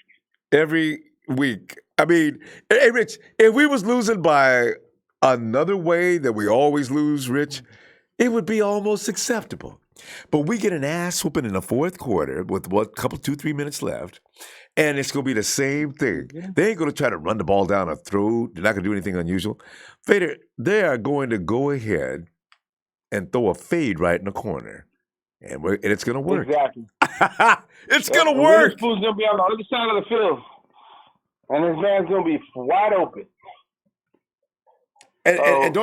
Every week. I mean, hey, Rich, if we was losing by another way that we always lose, Rich, it would be almost acceptable. But we get an ass whooping in the fourth quarter with 2-3 minutes left, and it's going to be the same thing. Yeah. They ain't going to try to run the ball down a throat. They're not going to do anything unusual. Vader, they are going to go ahead and throw a fade right in the corner, and it's going to work. Exactly. It's going to work. Witherspoon's going to be on the other side of the field, and his man's going to be wide open. And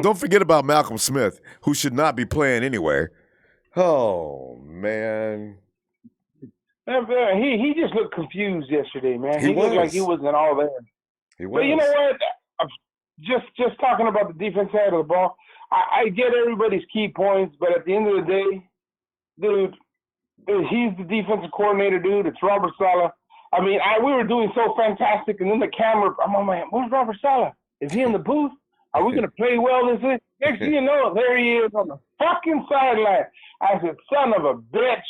don't forget about Malcolm Smith, who should not be playing anyway. Oh, man. He just looked confused yesterday, man. He looked like he wasn't all there. He was. But you know what? Just talking about the defense side of the ball, I get everybody's key points, but at the end of the day, dude, he's the defensive coordinator, dude. It's Robert Saleh. I mean, we were doing so fantastic, and then the camera, I'm like, man, where's Robert Saleh? Is he in the booth? Are we going to play well this week? Next thing you know, there he is on the fucking sideline. I said, son of a bitch.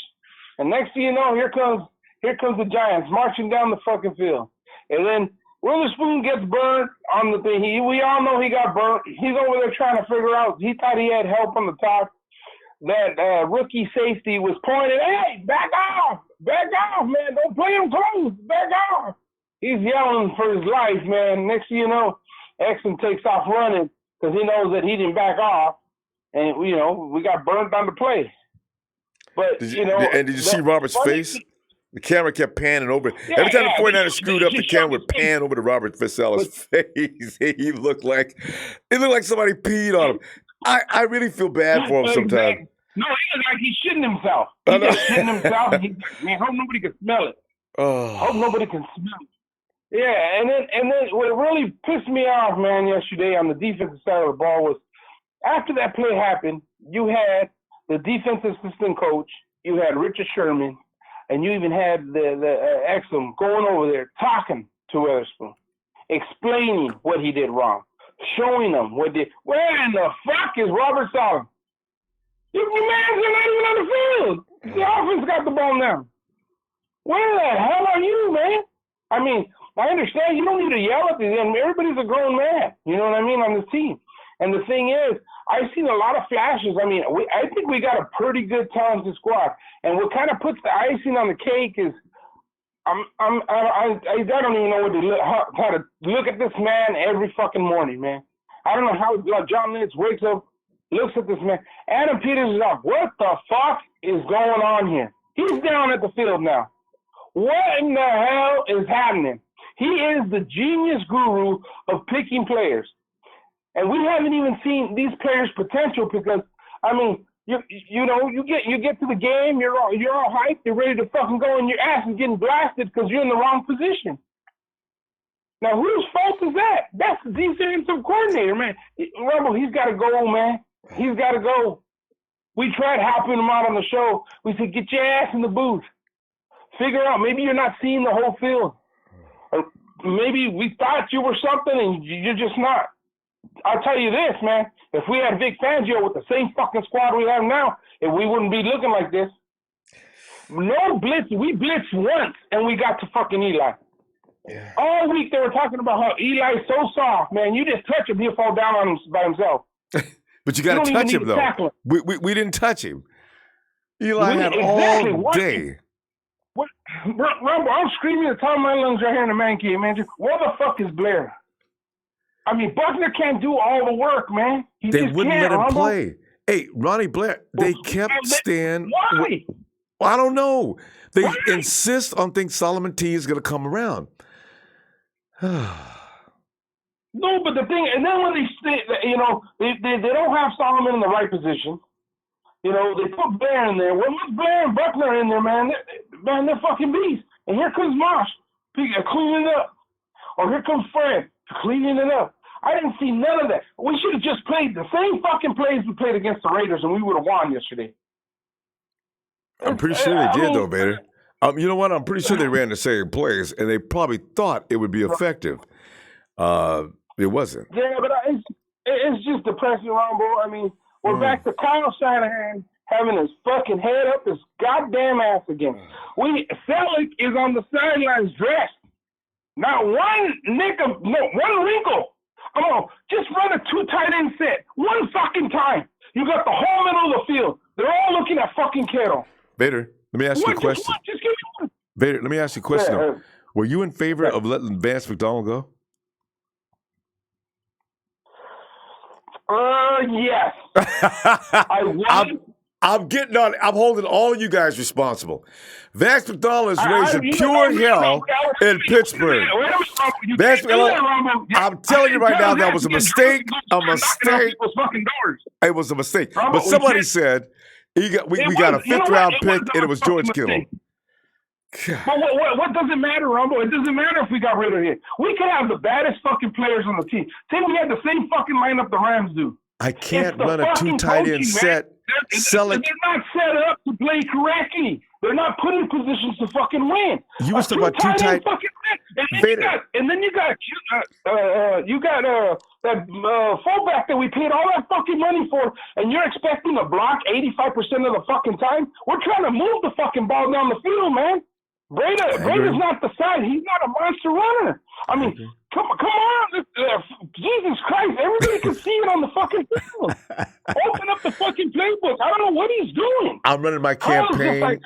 And next thing you know, here comes the Giants marching down the fucking field. And then Witherspoon gets burned on the thing. We all know he got burnt. He's over there trying to figure out. He thought he had help on the top. That rookie safety was pointing, hey, back off, man. Don't play him close. Back off. He's yelling for his life, man. Next thing you know, Exum takes off running because he knows that he didn't back off. and we got burned on the play. But did you see Robert's face? The camera kept panning over. Yeah, Every time the yeah, 49ers screwed up, the camera would pan over to Robert Saleh's face. He looked like somebody peed on him. I really feel bad for him sometimes. No, he was like he's shitting himself. He's just shitting himself. And he's like, man, hope nobody can smell it. Oh. Hope nobody can smell it. Yeah, and then what really pissed me off, man, yesterday on the defensive side of the ball was after that play happened, you had the defensive assistant coach, you had Richard Sherman, and you even had the Exum going over there talking to Witherspoon, explaining what he did wrong, showing him what did. Where in the fuck is Robert Saleh? Your man's not even on the field. The offense got the ball now. Where the hell are you, man? I mean, I understand you don't need to yell at them. Everybody's a grown man, you know what I mean, on this team. And the thing is, I've seen a lot of flashes. I mean, I think we got a pretty good talented squad. And what kind of puts the icing on the cake is, I don't even know how to look at this man every fucking morning, man. I don't know how John Lynch wakes up, looks at this man. Adam Peters is up. What the fuck is going on here? He's down at the field now. What in the hell is happening? He is the genius guru of picking players. And we haven't even seen these players' potential because, I mean, you get to the game, you're all hyped, you're ready to fucking go, and your ass is getting blasted because you're in the wrong position. Now, whose fault is that? That's the defensive coordinator, man. Ronbo, he's got to go, man. He's got to go. We tried helping him out on the show. We said, get your ass in the booth. Figure out, maybe you're not seeing the whole field. Or maybe we thought you were something and you're just not. I'll tell you this, man. If we had Vic Fangio with the same fucking squad we have now, we wouldn't be looking like this. No blitz. We blitzed once, and we got to fucking Eli. Yeah. All week they were talking about how Eli's so soft, man. You just touch him, he'll fall down on him by himself. But you got to touch him, though. We didn't touch him. Eli had all day. What, Ronbo, I'm screaming at the top of my lungs right here in the man cave, man. Where the fuck is Blair? I mean, Buckner can't do all the work, man. They wouldn't let him play. Hey, Ronnie Blair, they kept Stan. Why? I don't know. They insist on thinking Solomon T is going to come around. No, but the thing, and then when they don't have Solomon in the right position. They put Blair in there. When was Blair and Buckner in there, man? They're fucking beasts. And here comes Mosh cleaning it up. Or here comes Fred cleaning it up. I didn't see none of that. We should have just played the same fucking plays we played against the Raiders, and we would have won yesterday. I'm pretty sure they did, though, Vader. You know what? I'm pretty sure they ran the same plays, and they probably thought it would be effective. It wasn't. Yeah, but it's just depressing, Ronbo. I mean, we're back to Kyle Shahanan having his fucking head up his goddamn ass again. Selleck is on the sidelines dressed. Not one one wrinkle. Come on, just run a 2 tight end set. One fucking time. You got the whole middle of the field. They're all looking at fucking Kittle. Vader, let me ask you a question. Just give me one. Vader, let me ask you a question. Were you in favor of letting Vance McDonald go? Yes. I was. I'm holding all of you guys responsible. Vance McDonald is raising pure hell in Pittsburgh. Vance McDonald, I'm telling you right now, that was a mistake. A mistake. It was a mistake. But somebody said we got a 5th round pick, and it was George Kittle. But what does it matter, Ronbo? It doesn't matter if we got rid of him. We could have the baddest fucking players on the team. Say we had the same fucking lineup the Rams do. I can't run a 2 tight end set. They're not set up to play correctly. They're not put in positions to fucking win. You was talking about 2 tight and then you got that fullback that we paid all that fucking money for, and you're expecting to block 85% of the fucking time. We're trying to move the fucking ball down the field, man. Brady's not the size. He's not a monster runner. I mean, come on. Jesus Christ. Everybody can see it on the fucking field. Open up the fucking playbook. I don't know what he's doing. I'm running my campaign,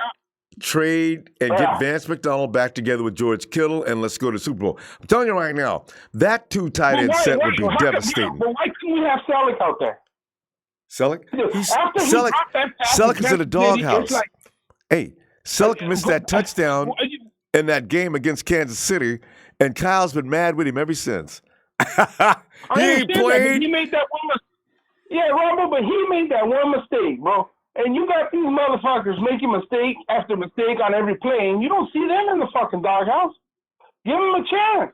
trade, and get Vance McDonald back together with George Kittle, and let's go to the Super Bowl. I'm telling you right now, that 2 tight end set would be devastating. But why couldn't we have Selleck out there? Selleck? After he Selleck, dropped that pass Selleck is in a against City, doghouse. it's like, Hey, Selleck missed that touchdown in that game against Kansas City, and Kyle's been mad with him ever since. He ain't played. He made that one mistake. Yeah, Ronbo, but he made that one mistake, bro. And you got these motherfuckers making mistake after mistake on every play, and you don't see them in the fucking doghouse. Give them a chance.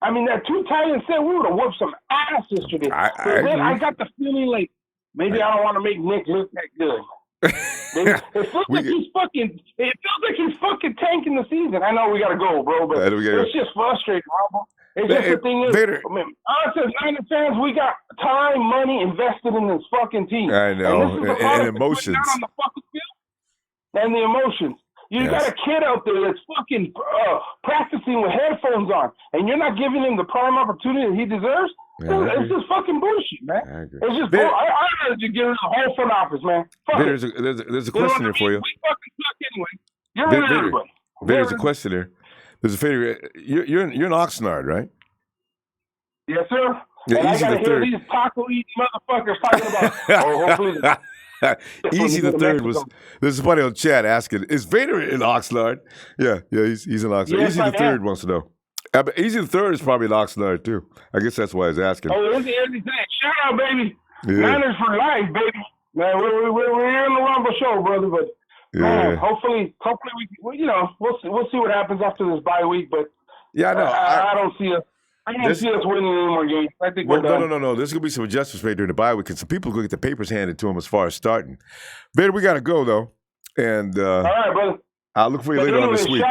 I mean, that 2 tight end set, we would have whooped some ass yesterday. I got the feeling like maybe I don't want to make Nick look that good. It feels like he's fucking tanking the season. I know we gotta go, bro, but it's just frustrating, Ronbo. It's just the thing is, I mean, us as Niner fans, we got time, money invested in this fucking team. I know, and emotions. On the fucking field. And the emotions. You got a kid out there that's fucking practicing with headphones on, and you're not giving him the prime opportunity that he deserves? It's just fucking bullshit, man. It's just bullshit. I heard you get rid of the whole front office, man. There's a question here for you. We fucking suck anyway. You're rid of everybody. There's a question here. There's a favorite. You're in Oxnard, right? Yes, sir. Yeah, and I Easy gotta the hear Third. these taco-eating motherfuckers talking about, hopefully. Easy the Third was. There's somebody on chat asking, is Vader in Oxnard? Yeah, he's in Oxnard. Yes, Easy the Third wants to know. Easy the Third is probably in Oxnard too. I guess that's why he's asking. Oh, Izzy saying, shout out, baby. Yeah. Niners for life, baby. Man, we're in the Ronbo show, brother. But hopefully we'll see what happens after this bye week. But yeah, I know. I don't see us. I don't see us winning any more games. I think we're done. No. There's going to be some adjustments made during the bye week, and some people are going to get the papers handed to them as far as starting. Vader, we got to go, though. And all right, brother. I'll look for you later on this week.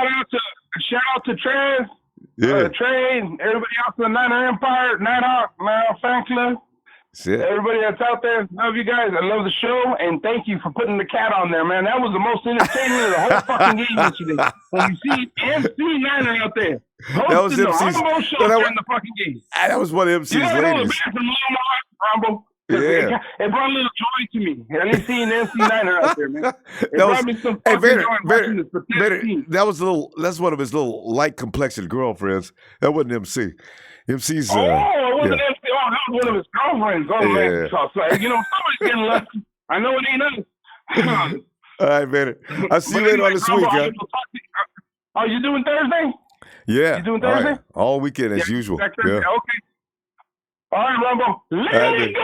Shout out to Trez, Yeah. Trey, everybody else in the Niner Empire, Nighthawk, fan club. Everybody that's out there, love you guys. I love the show, and thank you for putting the cat on there, man. That was the most entertaining of the whole fucking game yesterday. When you see MC Niner out there hosting the Ronbo show during the fucking game. That was one of MC's ladies. Ronbo. Yeah. It brought a little joy to me. I didn't see an MC Niner out there, man. It brought me some fucking joy watching this pathetic team. That's one of his little light complexioned girlfriends. That wasn't MC. MC's. It wasn't MC. Oh, that was one of his girlfriends. Oh, man. So, somebody's getting lucky. I know it ain't us. All right, man. I'll see you later on this week, huh? Oh, you doing Thursday? Yeah. You doing Thursday? Right. All weekend as usual. Yeah. Okay. All right, Ronbo. Let it go!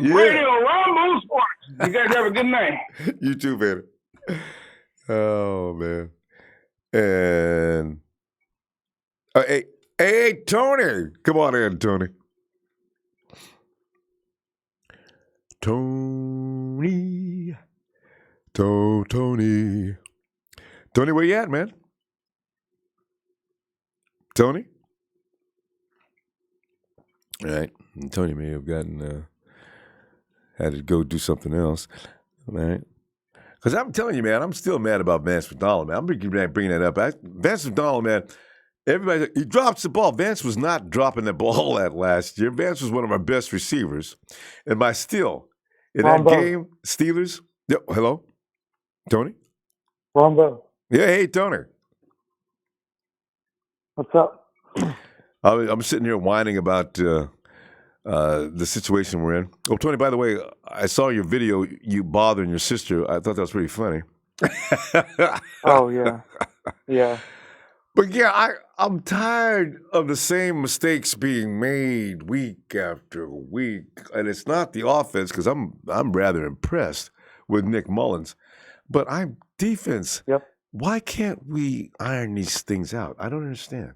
Yeah. Radio Ronbo Sports. You guys have a good night. You too, man. Oh, man. And hey, Tony. Come on in, Tony. Tony. Tony, where you at, man? Tony? All right. Tony may have had to go do something else. All right. Because I'm telling you, man, I'm still mad about Vance McDonald, man. I'm bringing that up. Vance McDonald, man, he drops the ball. Vance was not dropping the ball that last year. Vance was one of our best receivers. And by still, in that game, Steelers. Hello? Tony? Ronbo. Yeah, hey, Tony. What's up? I'm sitting here whining about the situation we're in. Oh, Tony, by the way, I saw your video, you bothering your sister. I thought that was pretty funny. Oh, yeah. Yeah. But, yeah, I'm tired of the same mistakes being made week after week. And it's not the offense, because I'm rather impressed with Nick Mullins. But I'm defense. Yep. Why can't we iron these things out? I don't understand.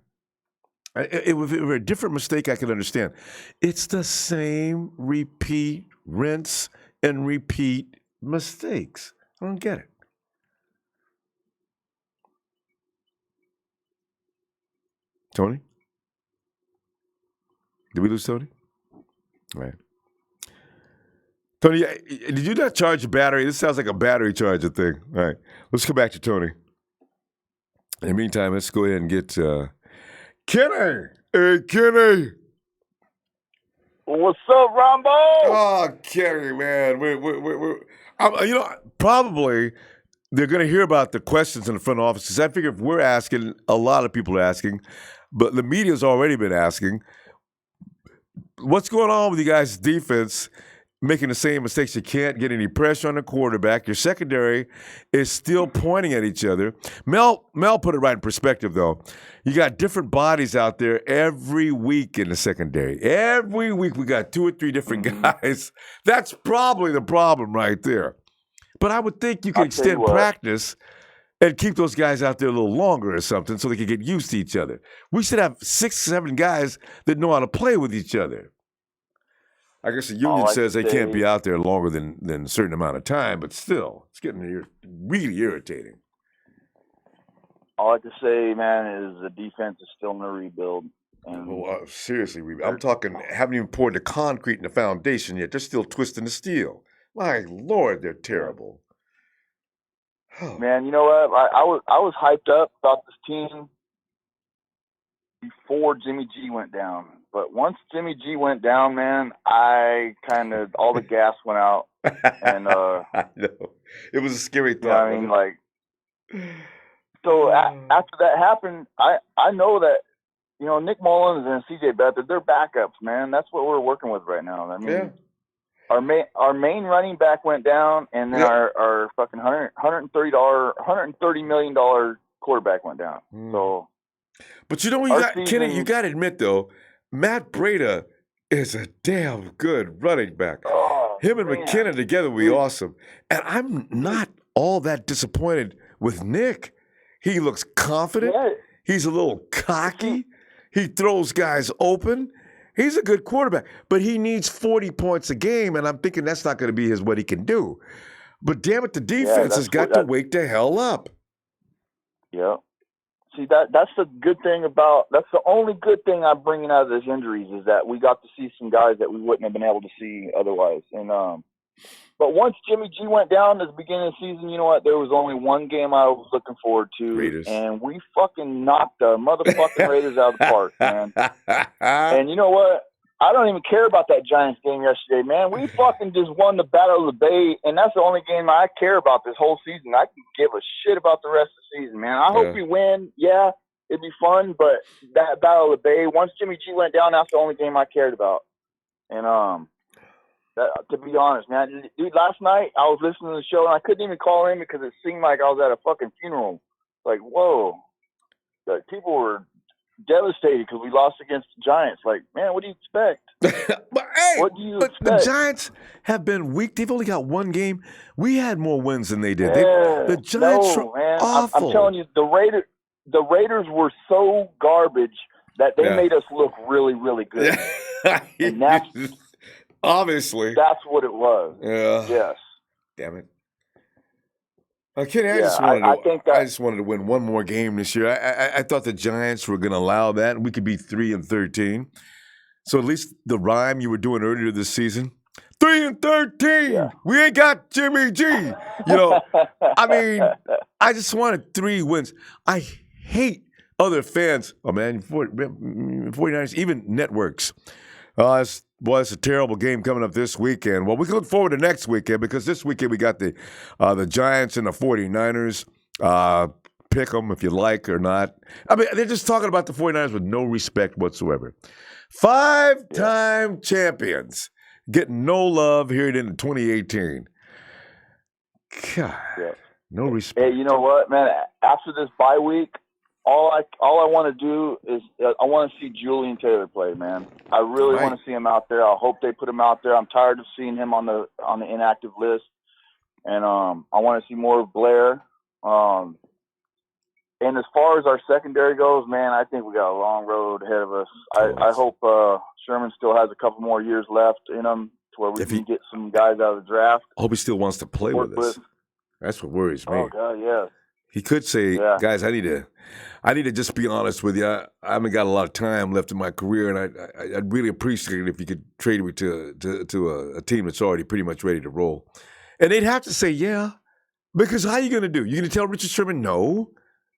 If it were a different mistake, I could understand. It's the same repeat, rinse, and repeat mistakes. I don't get it. Tony? Did we lose Tony? All right. Tony, did you not charge your battery? This sounds like a battery charger thing. All right. Let's come back to Tony. In the meantime, let's go ahead and get Kenny. Hey, Kenny. What's up, Ronbo? Oh, Kenny, man. We're probably they're going to hear about the questions in the front office, because I figure if we're asking, a lot of people are asking, but the media's already been asking, what's going on with you guys' defense? making the same mistakes. You can't get any pressure on the quarterback. Your secondary is still pointing at each other. Mel put it right in perspective, though. You got different bodies out there every week in the secondary. Every week we got 2 or 3 different guys. That's probably the problem right there. But I would think you could extend practice and keep those guys out there a little longer or something so they can get used to each other. We should have 6, 7 guys that know how to play with each other. I guess the union says they can't be out there longer than a certain amount of time, but still, it's getting really irritating. All I can say, man, is the defense is still in a rebuild. And Seriously, I'm talking, haven't even poured the concrete in the foundation yet. They're still twisting the steel. My Lord, they're terrible. Man, you know what? I was hyped up about this team before Jimmy G went down. But once Jimmy G went down, man, all the gas went out. And I know. It was a scary thought. You know what I mean? So after that happened, I know that, you know, Nick Mullins and CJ Beathard, they're backups, man. That's what we're working with right now. I mean, our main running back went down, and then our fucking $130 million quarterback went down. So, but you know what, Kenny, you got to admit though, Matt Breida is a damn good running back. Him and McKinnon together would be awesome. And I'm not all that disappointed with Nick. He looks confident. Yeah. He's a little cocky. He throws guys open. He's a good quarterback, but he needs 40 points a game, and I'm thinking that's not going to be what he can do. But damn it, the defense has got to wake the hell up. Yeah. See, that's the good thing that's the only good thing I'm bringing out of those injuries is that we got to see some guys that we wouldn't have been able to see otherwise. And but once Jimmy G went down at the beginning of the season, you know what? There was only one game I was looking forward to, Raiders. And we fucking knocked the motherfucking Raiders out of the park, man. And you know what? I don't even care about that Giants game yesterday, man. We fucking just won the Battle of the Bay, and that's the only game I care about this whole season. I can give a shit about the rest of the season, man. I hope we win. Yeah, it'd be fun, but that Battle of the Bay, once Jimmy G went down, that's the only game I cared about. And to be honest, man, dude, last night I was listening to the show and I couldn't even call in because it seemed like I was at a fucking funeral. Like, whoa, like people were devastated because we lost against the Giants. Like, man, what do you expect? What do you expect? The Giants have been weak. They've only got one game. We had more wins than they did. The Giants are awful. I'm telling you, the Raiders were so garbage that they made us look really, really good. And that's obviously. That's what it was. Yeah. Yes. Damn it. Kenny, I just wanted to win one more game this year. I thought the Giants were going to allow that, and we could be 3-13. So at least the rhyme you were doing earlier this season, 3-13. Yeah. We ain't got Jimmy G. You know, I mean, I just wanted 3 wins. I hate other fans. Oh man, 49ers, even networks. It's a terrible game coming up this weekend. Well, we can look forward to next weekend because this weekend we got the Giants and the 49ers. Pick them if you like or not. I mean, they're just talking about the 49ers with no respect whatsoever. 5-time champions getting no love here in 2018. God, no respect. Hey, you know what, man? After this bye week, all I want to do is I want to see Julian Taylor play, man. I really want to see him out there. I hope they put him out there. I'm tired of seeing him on the inactive list, and I want to see more of Blair. And as far as our secondary goes, man, I think we got a long road ahead of us. I hope Sherman still has a couple more years left in him to where we can get some guys out of the draft. I hope he still wants to play with us. That's what worries me. Oh God, yeah. He could say, guys, I need to just be honest with you. I haven't got a lot of time left in my career, and I'd really appreciate it if you could trade me to a team that's already pretty much ready to roll. And they'd have to say, yeah, because how are you going to do? You going to tell Richard Sherman no?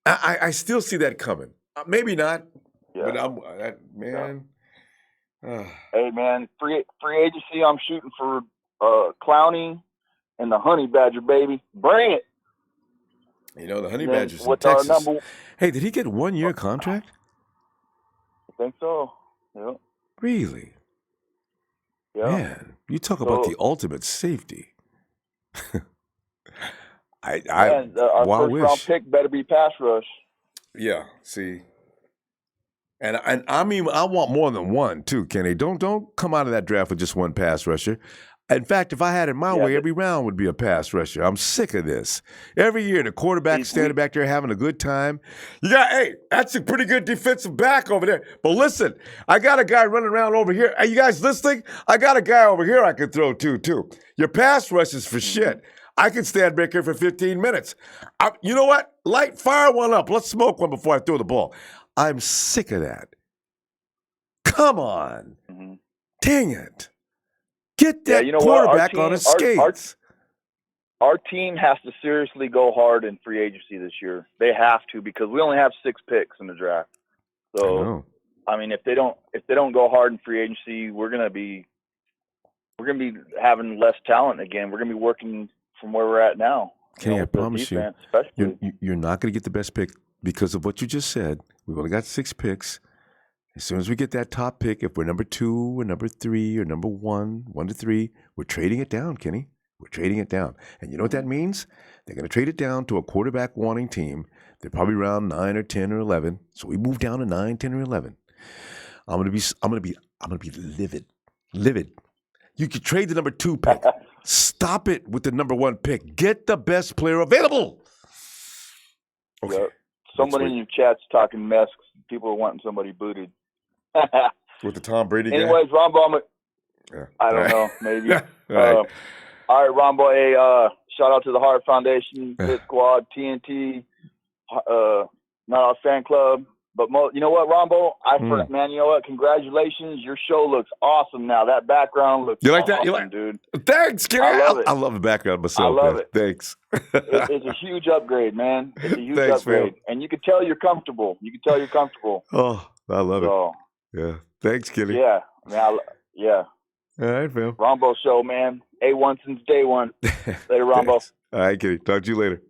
I still see that coming. Maybe not, but man. Hey, man, free agency, I'm shooting for Clowney and the Honey Badger, baby. Bring it. You know, the Honey Badgers in Texas. Hey, did he get 1-year contract? I think so. Yeah. Really? Yeah. Man, You talk about the ultimate safety. I our first round pick better be pass rush. Yeah, see. And I mean, I want more than one too, Kenny. Don't come out of that draft with just one pass rusher. In fact, if I had it my way, every round would be a pass rusher. I'm sick of this. Every year, the quarterback standing back there having a good time. Hey, that's a pretty good defensive back over there. But listen, I got a guy running around over here. Are you guys listening? I got a guy over here I can throw to, too. Your pass rush is for shit. I can stand back here for 15 minutes. You know what? Fire one up. Let's smoke one before I throw the ball. I'm sick of that. Come on. Dang it. Get that quarterback on his skates. Our team has to seriously go hard in free agency this year. They have to, because we only have 6 picks in the draft. So, I mean, if they don't go hard in free agency, we're gonna be having less talent again. We're gonna be working from where we're at now. Kenny, I promise you, you're not gonna get the best pick because of what you just said. We've only got 6 picks. As soon as we get that top pick, if we're number 2 or number 3 or number 1 to 3, we're trading it down, Kenny. We're trading it down. And you know what that means? They're going to trade it down to a quarterback wanting team. They're probably around 9 or 10 or 11. So we move down to 9, 10 or 11. I'm going to be livid. Livid. You could trade the number 2 pick. Stop it with the number 1 pick. Get the best player available. Okay. Yeah. Somebody in your chat's talking mess. People are wanting somebody booted. With the Tom Brady guy? Anyways, Ronbo, I don't know, maybe. All right, Ronbo, hey, shout out to the Hart Foundation, Hit Squad, TNT, not our fan club. But you know what, Ronbo? Man, you know what? Congratulations. Your show looks awesome now. That background looks awesome, dude. Thanks, Kenny. I love it. I love the background myself. I love it. Thanks. It's a huge upgrade, man. It's a huge upgrade. Man. And you can tell you're comfortable. Oh, I love it. Yeah. Thanks, Kenny. Yeah. Yeah. All right, fam. Ronbo show, man. A1 since day one. Later, Ronbo. All right, Kenny. Talk to you later.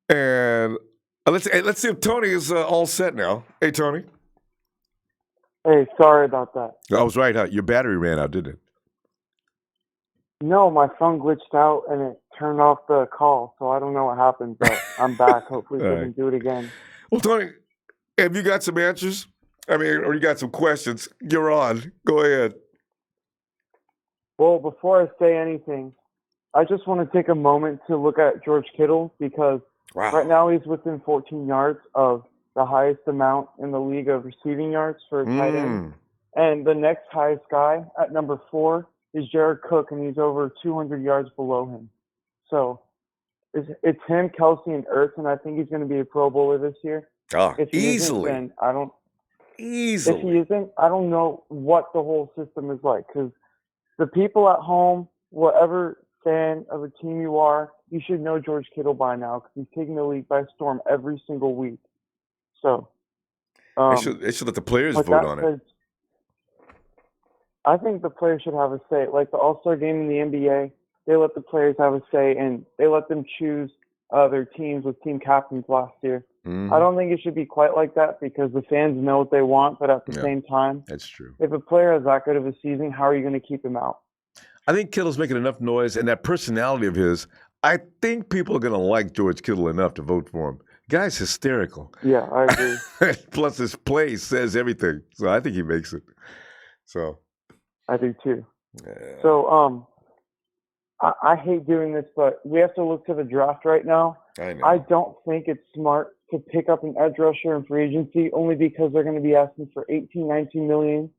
And let's see if Tony is all set now. Hey, Tony. Hey, sorry about that. I was right, huh? Your battery ran out, didn't it? No, my phone glitched out and it turned off the call, so I don't know what happened, but I'm back. Hopefully we can do it again. Well, Tony, have you got some answers? I mean, or you got some questions? You're on. Go ahead. Well, before I say anything, I just want to take a moment to look at George Kittle because right now he's within 14 yards of the highest amount in the league of receiving yards for a tight end. And the next highest guy at number 4 is Jared Cook, and he's over 200 yards below him. So it's him, Kelsey, and Ertz, and I think he's going to be a Pro Bowler this year. If he easily. Isn't, then I don't. Easily. If he isn't, I don't know what the whole system is like. Because the people at home, whatever fan of a team you are, you should know George Kittle by now because he's taking the league by storm every single week. So they should let the players vote on it. I think the players should have a say. Like the All-Star game in the NBA, they let the players have a say, and they let them choose their teams with team captains last year. I don't think it should be quite like that because the fans know what they want, but at the same time, that's true. If a player has that good of a season, how are you going to keep him out? I think Kittle's making enough noise, and that personality of his, I think people are going to like George Kittle enough to vote for him. Guy's hysterical. Yeah, I agree. Plus his play says everything, so I think he makes it. So I do too. So I hate doing this, but we have to look to the draft right now. I don't think it's smart to pick up an edge rusher in free agency only because they're going to be asking for $18-19 million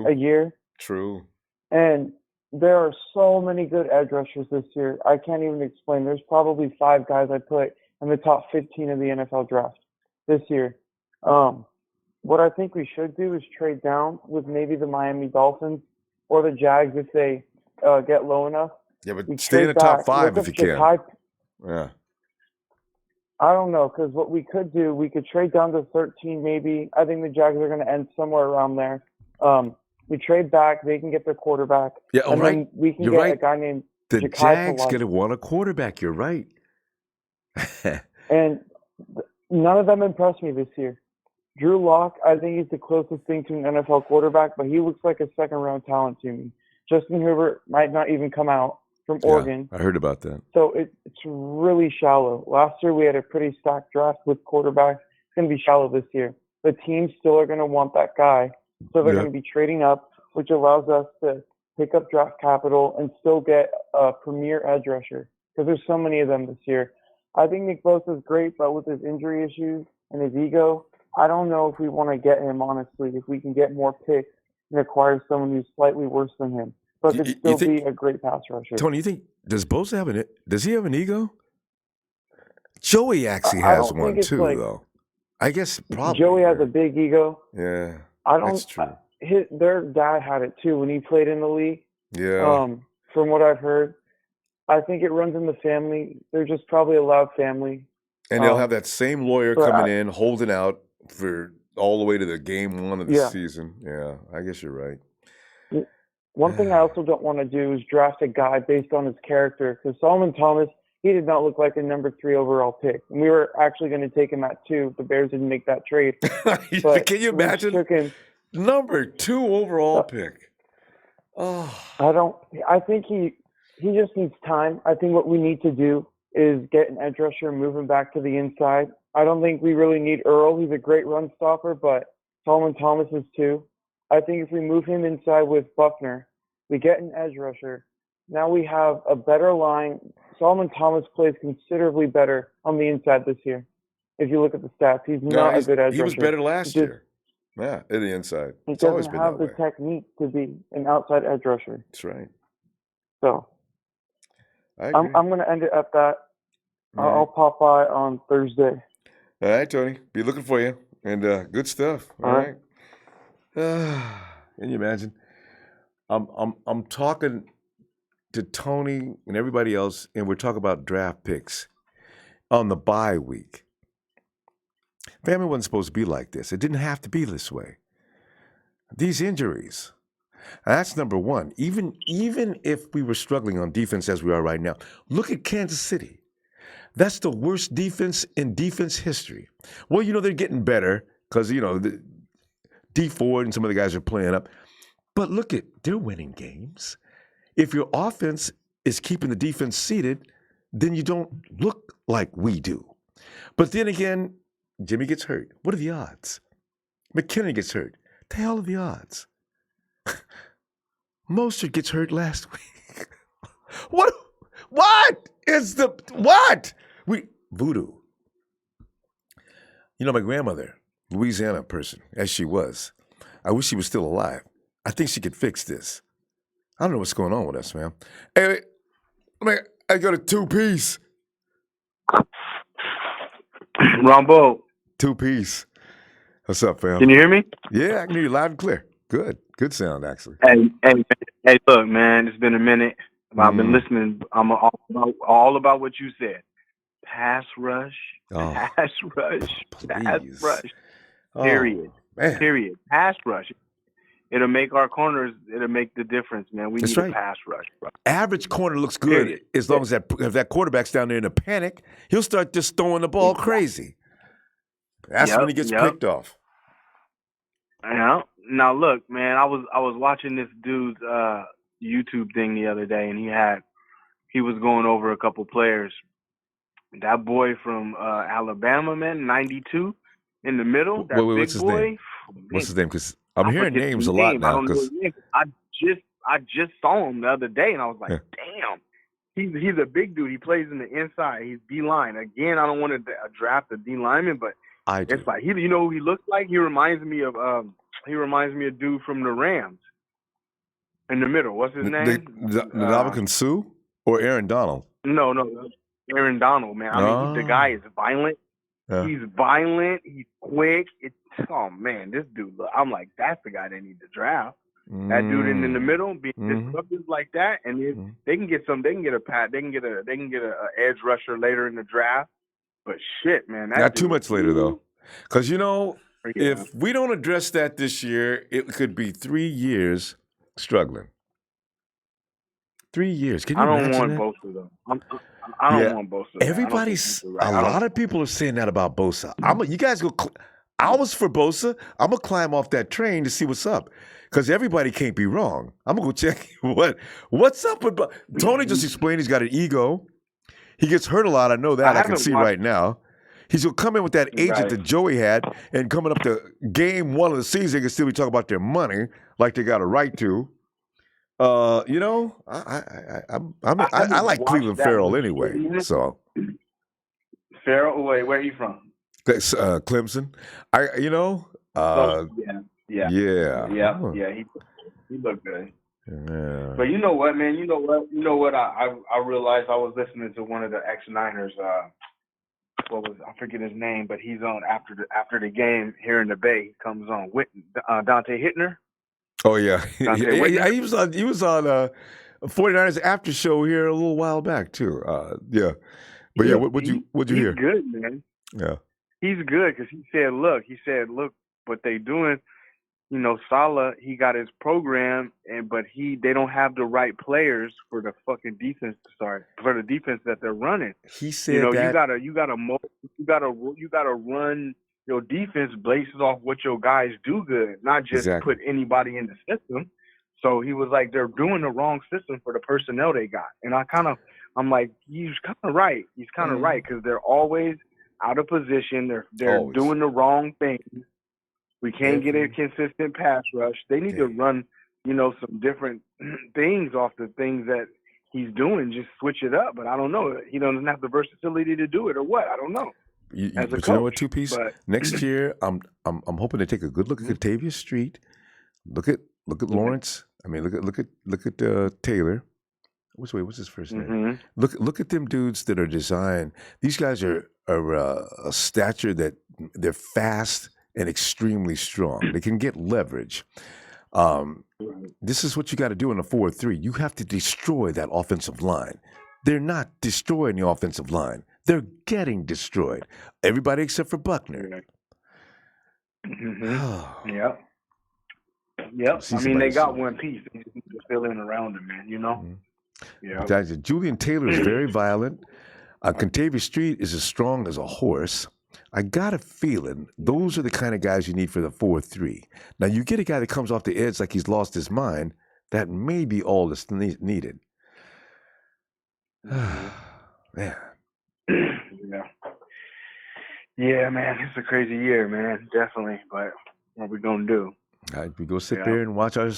a year. True. And there are so many good edge rushers this year. I can't even explain. There's probably 5 guys I put in the top 15 of the NFL draft this year. What I think we should do is trade down with maybe the Miami Dolphins or the Jags if they get low enough. Yeah, but stay in the top 5 if you can. Yeah. I don't know, because what we could do, we could trade down to 13 maybe. I think the Jags are going to end somewhere around there. We trade back. They can get their quarterback. Yeah, and then we can get a guy named the Jags going to want a quarterback. You're right. And none of them impressed me this year. Drew Lock, I think he's the closest thing to an NFL quarterback, but he looks like a second-round talent to me. Justin Herbert might not even come out from Oregon. I heard about that. So it's really shallow. Last year we had a pretty stacked draft with quarterbacks. It's going to be shallow this year. The teams still are going to want that guy. So they're going to be trading up, which allows us to pick up draft capital and still get a premier edge rusher because there's so many of them this year. I think Nick Bosa is great, but with his injury issues and his ego, I don't know if we want to get him, honestly, if we can get more picks and acquire someone who's slightly worse than him. But could still be a great pass rusher. Tony, you think, does he have an ego? Joey actually has one too, though. I guess probably. Joey has a big ego. Yeah, that's true. Their dad had it too when he played in the league. Yeah. From what I've heard, I think it runs in the family. They're just probably a loud family. And they'll have that same lawyer coming in, holding out for all the way to the game 1 of the season. Yeah, I guess you're right. One thing I also don't want to do is draft a guy based on his character. Because Solomon Thomas, he did not look like a number 3 overall pick. And we were actually going to take him at 2. The Bears didn't make that trade. But can you imagine? Number 2 overall pick. Oh. I think he just needs time. I think what we need to do is get an edge rusher and move him back to the inside. I don't think we really need Earl. He's a great run stopper, but Solomon Thomas is too. I think if we move him inside with Buckner, we get an edge rusher. Now we have a better line. Solomon Thomas plays considerably better on the inside this year. If you look at the stats, he's not a good edge rusher. He was better last year. Yeah, in the inside. He doesn't have the technique to be an outside edge rusher. That's right. So I'm going to end it at that. I'll pop by on Thursday. All right, Tony. Be looking for you. And good stuff. All right. Can you imagine? I'm talking to Tony and everybody else, and we're talking about draft picks on the bye week. Family wasn't supposed to be like this. It didn't have to be this way. These injuries, that's number one. Even if we were struggling on defense as we are right now, look at Kansas City. That's the worst defense in defense history. Well, they're getting better because, the D Ford and some of the guys are playing up. But look they're winning games. If your offense is keeping the defense seated, then you don't look like we do. But then again, Jimmy gets hurt. What are the odds? McKinnon gets hurt. The hell are the odds? Mostert gets hurt last week. What is what? Voodoo. My grandmother, Louisiana person, as she was, I wish she was still alive. I think she could fix this. I don't know what's going on with us, man. Hey, I got a 2-piece. Ronbo. 2-piece. What's up, fam? Can you hear me? Yeah, I can hear you loud and clear. Good sound, actually. Hey, look, man, it's been a minute. I've been listening. I'm all about what you said. Pass rush, pass rush, pass rush. Period. Period. Pass rush. It'll make our corners. It'll make the difference, man. We need a pass rush, bro. Average corner looks good as long as if that quarterback's down there in a panic, he'll start just throwing the ball crazy. That's when he gets picked off. Yeah. Now look, man, I was watching this dude's YouTube thing the other day, and he was going over a couple players. That boy from Alabama, man, 92 in the middle. That wait, big what's his boy. name? What's his name? Because I'm hearing names a lot now. I don't know his name. I just saw him the other day, and I was like, damn. He's a big dude. He plays in the inside. He's D-line. Again, I don't want to draft a D-lineman, but it's like who he looks like? He reminds me of a dude from the Rams in the middle. What's his name? Ndamukong Suh or Aaron Donald? No, Aaron Donald, man. I mean, the guy is violent. Yeah. He's violent. He's quick. Oh man, this dude. I'm like, that's the guy they need to draft. That dude in the middle, being disruptive like that, and they can get some. They can get a edge rusher later in the draft. But shit, man, not too much later though, because if we don't address that this year, it could be 3 years struggling. 3 years. Can you imagine that? I don't want both of them. I don't want both of them. A lot of people are saying that about Bosa. You guys go. I was for Bosa. I'm gonna climb off that train to see what's up, because everybody can't be wrong. I'm going to go check what's up with Tony just explained he's got an ego. He gets hurt a lot. I know that. I can see right now. He's going to come in with that agent that Joey had, and coming up to game 1 of the season, they can still be talking about their money like they got a right to. You know, I like Cleveland Farrell anyway. So Farrell, where are you from? Clemson. Yeah. He looked good. Yeah. But you know what, man? You know what? I realized I was listening to one of the ex-Niners. I forget his name, but he's on after the game here in the Bay. He comes on with Dante Hittner. Oh yeah, he was on 49ers after show here a little while back too. Yeah, but what'd you hear? He's good, man. Yeah, he's good because he said, look, what they doing. You know, Saleh, he got his program, but they don't have the right players for the fucking defense to start, for the defense that they're running. He said that you gotta run your defense based off what your guys do good, not just put anybody in the system. So he was like, they're doing the wrong system for the personnel they got, and I'm like, he's kind of right. He's kind of right because they're always out of position. They're doing the wrong things. We can't get a consistent pass rush. They need to run, some different things off the things that he's doing. Just switch it up. But I don't know. He doesn't have the versatility to do it, or what? I don't know. But you know what, two-piece? Next year, I'm hoping to take a good look at Katavius Street. Look at Lawrence. I mean, look at Taylor. What's his first name? Look at them dudes that are designed. These guys are a stature that they're fast and extremely strong. They can get leverage. This is what you got to do in a 4-3. You have to destroy that offensive line. They're not destroying the offensive line. They're getting destroyed. Everybody except for Buckner. Yep. I mean, they got one piece. They just need to fill in around him, man, Yeah. Julian Taylor is very violent. Katavius Street is as strong as a horse. I got a feeling those are the kind of guys you need for the 4-3. Now, you get a guy that comes off the edge like he's lost his mind, that may be all that's needed. Man. Yeah, man. It's a crazy year, man. Definitely. But what are we going to do? All right, we go sit there and watch our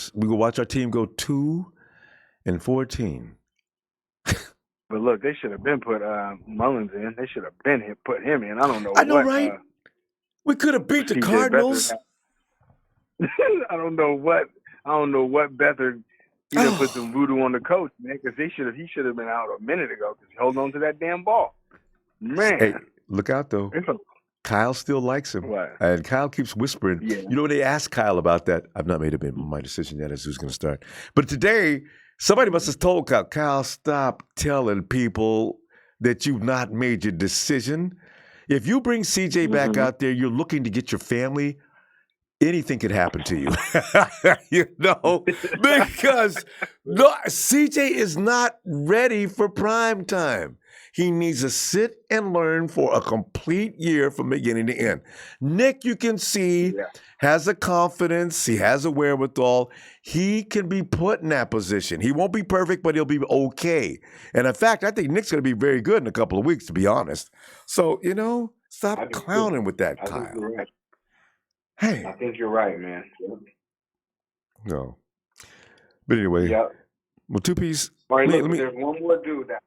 team go 2-14. But look, they should have been put Mullins in. They should have been put him in. I don't know. I know, right? We could have beat the Cardinals. I don't know what Beathard. He done put some voodoo on the coach, man, because he should have been out a minute ago because he held on to that damn ball. Man, hey, look out though. Kyle still likes him, and Kyle keeps whispering. Yeah. You know, when they asked Kyle about that, I've not made my decision yet as who's going to start. But today, somebody must have told Kyle, stop telling people that you've not made your decision. If you bring CJ back out there, you're looking to get your family. Anything could happen to you, because CJ is not ready for prime time. He needs to sit and learn for a complete year from beginning to end. Nick, you can see, has a confidence. He has a wherewithal. He can be put in that position. He won't be perfect, but he'll be okay. And in fact, I think Nick's going to be very good in a couple of weeks, to be honest. So, stop clowning with that, Kyle. Hey. I think you're right, man. No. But anyway. Well, two-piece. All right, there's one more dude that.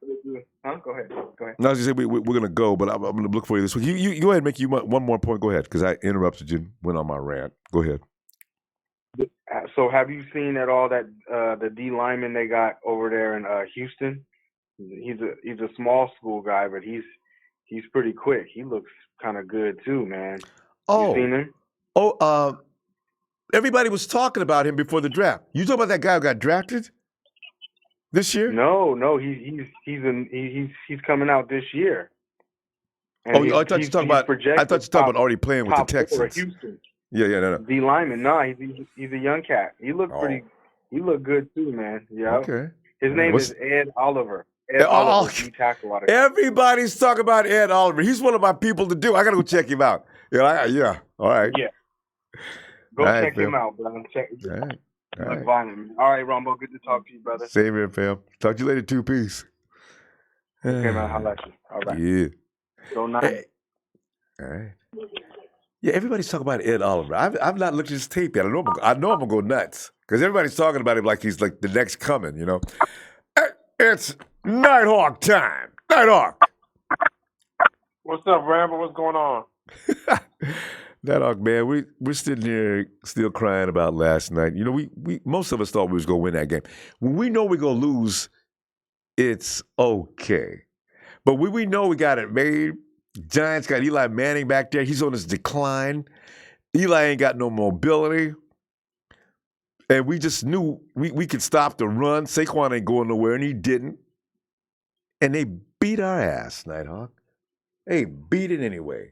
Huh? Go ahead. No, I was going to say we're going to go, but I'm going to look for you this week. You go ahead and make you one more point. Go ahead, because I interrupted you and went on my rant. Go ahead. So have you seen at all that the D lineman they got over there in Houston? He's a small school guy, but he's pretty quick. He looks kind of good too, man. Oh. You seen him? Oh, everybody was talking about him before the draft. You talking about that guy who got drafted this year? No, he's coming out this year. And I thought you talking about already playing with the Texans. Houston. Yeah, no. D lineman, no, he's a young cat. He looked pretty. He looked good too, man. Yeah. Okay. His name is Ed Oliver. Oliver, everybody's talking about Ed Oliver. He's one of my people to do. I gotta go check him out. Yeah. All right. Yeah. Go check him out, bro. All right. All right, Ronbo. Good to talk to you, brother. Same here, fam. Talk to you later, 2-piece. Okay, man. I'll let you. All right. Yeah. Go nice. Hey. All right. Yeah, everybody's talking about Ed Oliver. I've not looked at his tape yet. I know I'm gonna go nuts because everybody's talking about him like he's like the next coming. You know, it's Nighthawk time. Nighthawk. What's up, Rambo? What's going on? Nighthawk, man, we're sitting here still crying about last night. You know, we most of us thought we was gonna win that game. When we know we're gonna lose, it's okay. But when we know we got it made. Giants got Eli Manning back there. He's on his decline. Eli ain't got no mobility. And we just knew we could stop the run. Saquon ain't going nowhere, and he didn't. And they beat our ass, Nighthawk. They beat it anyway.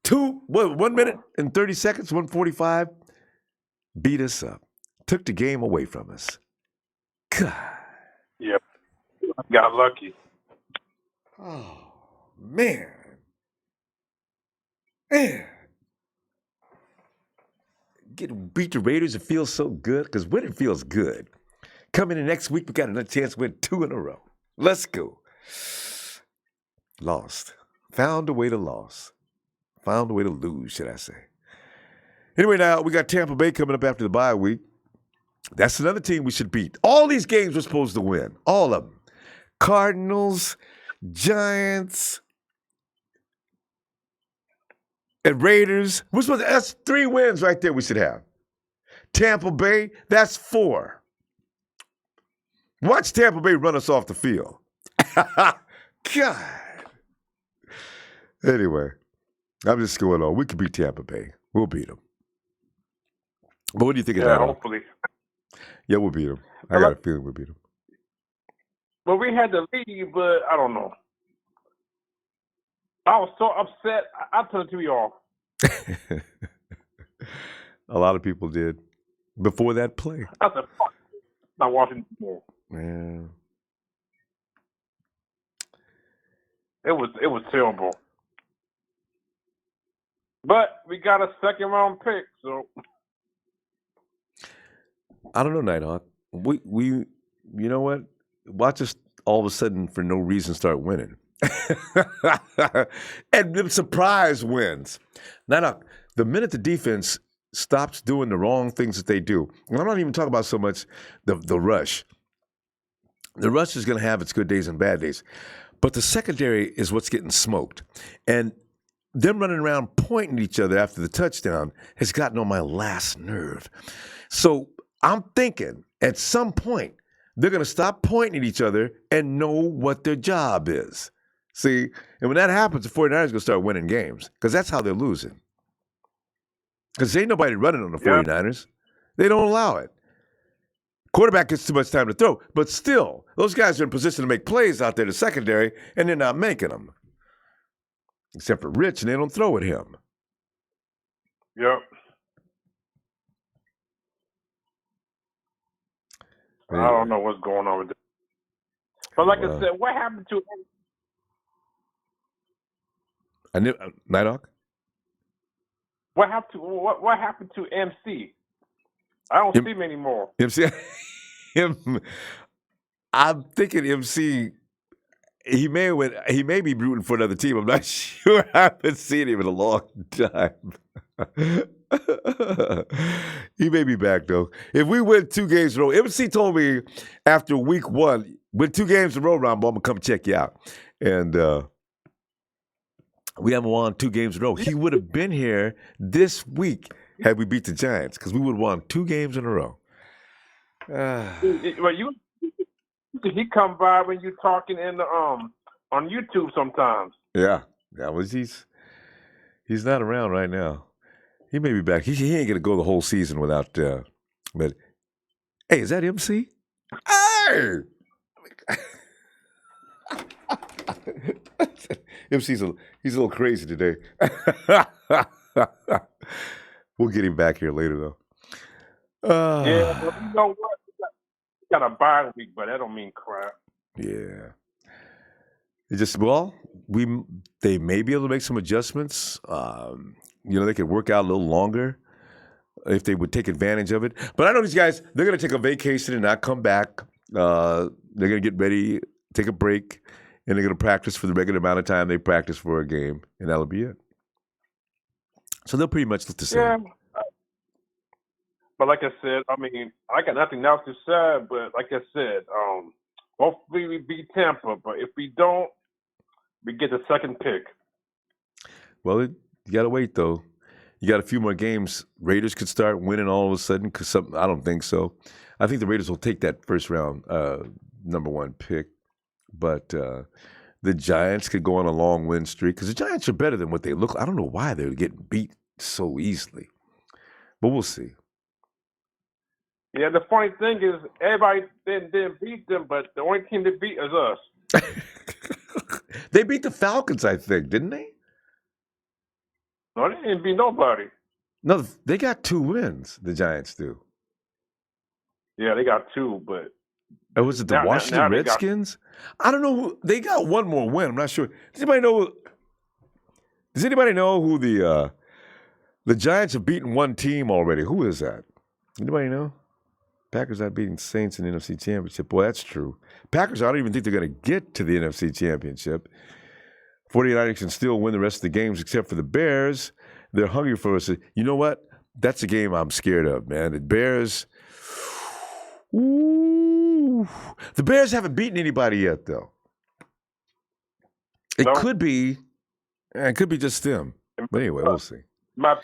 1 minute and 30 seconds, 1:45, beat us up. Took the game away from us. God. Yep. Got lucky. Oh. Man. Beat the Raiders, it feels so good because winning feels good. Coming in next week, we got another chance to win 2 in a row. Let's go. Lost. Found a way to lose. Found a way to lose, should I say. Anyway, now we got Tampa Bay coming up after the bye week. That's another team we should beat. All these games we're supposed to win. All of them. Cardinals, Giants, and Raiders. That's 3 wins right there we should have. Tampa Bay, that's 4. Watch Tampa Bay run us off the field. God. Anyway, I'm just going on. We could beat Tampa Bay. We'll beat them. But what do you think of that? Hopefully. Yeah, we'll beat them. I got a feeling we'll beat them. Well, we had the lead, but I don't know. I was so upset, I turned the TV off. A lot of people did before that play. I said, fuck, not watching more. Yeah. It was terrible. But we got a second round pick, so I don't know, Nighthawk. We you know what? Watch us all of a sudden for no reason start winning. And them surprise wins. Nighthawk, the minute the defense stops doing the wrong things that they do, and I'm not even talking about so much the rush. The rush is going to have its good days and bad days. But the secondary is what's getting smoked. And them running around pointing at each other after the touchdown has gotten on my last nerve. So I'm thinking at some point they're going to stop pointing at each other and know what their job is. See? And when that happens, the 49ers are going to start winning games because that's how they're losing. Because ain't nobody running on the 49ers. They don't allow it. Quarterback gets too much time to throw. But still, those guys are in position to make plays out there in the secondary, and they're not making them. Except for Rich, and they don't throw at him. Yep. Anyway. I don't know what's going on with this. But like I said, what happened to Nighthawk? What happened to MC? I don't see him anymore. MC, I'm thinking MC. He may be rooting for another team. I'm not sure. I haven't seen him in a long time. He may be back though. If we win 2 games in a row, MC told me after week 1, win 2 games in a row, Ronbo, I'm gonna come check you out. And we haven't won 2 games in a row. He would have been here this week had we beat the Giants because we would have won 2 games in a row. Well, he come by when you're talking in the on YouTube sometimes. Yeah, he's not around right now. He may be back. He ain't gonna go the whole season without. But hey, is that MC? Hey, MC's he's a little crazy today. We'll get him back here later though. Yeah, but you know what? We got a bye week, but that don't mean crap. Yeah. It just they may be able to make some adjustments. They could work out a little longer. if they would take advantage of it. But I know these guys, they're going to take a vacation and not come back. They're going to get ready, take a break, and they're going to practice for the regular amount of time they practice for a game, and that'll be it. So they'll pretty much look the same. Yeah. But like I said, I mean, I got nothing else to say. But like I said, hopefully we beat Tampa. But if we don't, we get the second pick. Well, you got to wait, though. You got a few more games. Raiders could start winning all of a sudden. I don't think so. I think the Raiders will take that first round number 1 pick. But the Giants could go on a long win streak because the Giants are better than what they look like. I don't know why they're getting beat so easily. But we'll see. Yeah, the funny thing is everybody didn't beat them, but the only team that beat is us. They beat the Falcons, I think, didn't they? No, they didn't beat nobody. No, they got 2 wins, the Giants do. Yeah, they got 2, but... Was it the Washington Redskins? I don't know. They got 1 more win. I'm not sure. Does anybody know who the Giants have beaten 1 team already? Who is that? Anybody know? Packers not beating Saints in the NFC Championship. Boy, that's true. Packers, I don't even think they're going to get to the NFC Championship. 49ers can still win the rest of the games except for the Bears. They're hungry for us. You know what? That's a game I'm scared of, man. The Bears... Ooh. The Bears haven't beaten anybody yet, though. It could be just them. But anyway, we'll see. It might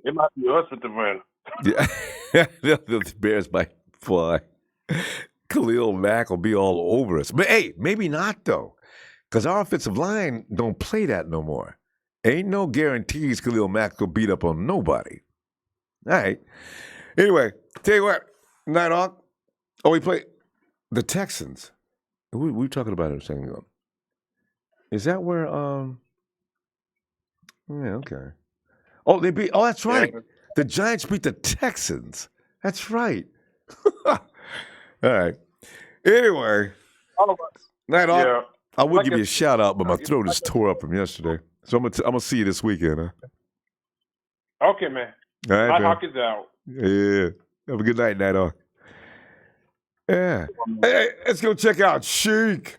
be us with the win. Yeah, the Bears might fly. Khalil Mack will be all over us. But hey, maybe not though, because our offensive line don't play that no more. Ain't no guarantees Khalil Mack will beat up on nobody. All right. Anyway, tell you what, Night Hawk. Oh, we play the Texans. We were talking about it a second ago. Is that where? Yeah. Okay. Oh, they beat. Oh, that's right. The Giants beat the Texans. That's right. All right. Anyway, Night Hawk. Yeah. I would give you a shout out, but my throat is tore up from yesterday. So I'm gonna see you this weekend, huh? Okay, man. All right, Night man. Hawk is out. Yeah. Have a good night, Night Hawk. Yeah. Hey, let's go check out Sheik.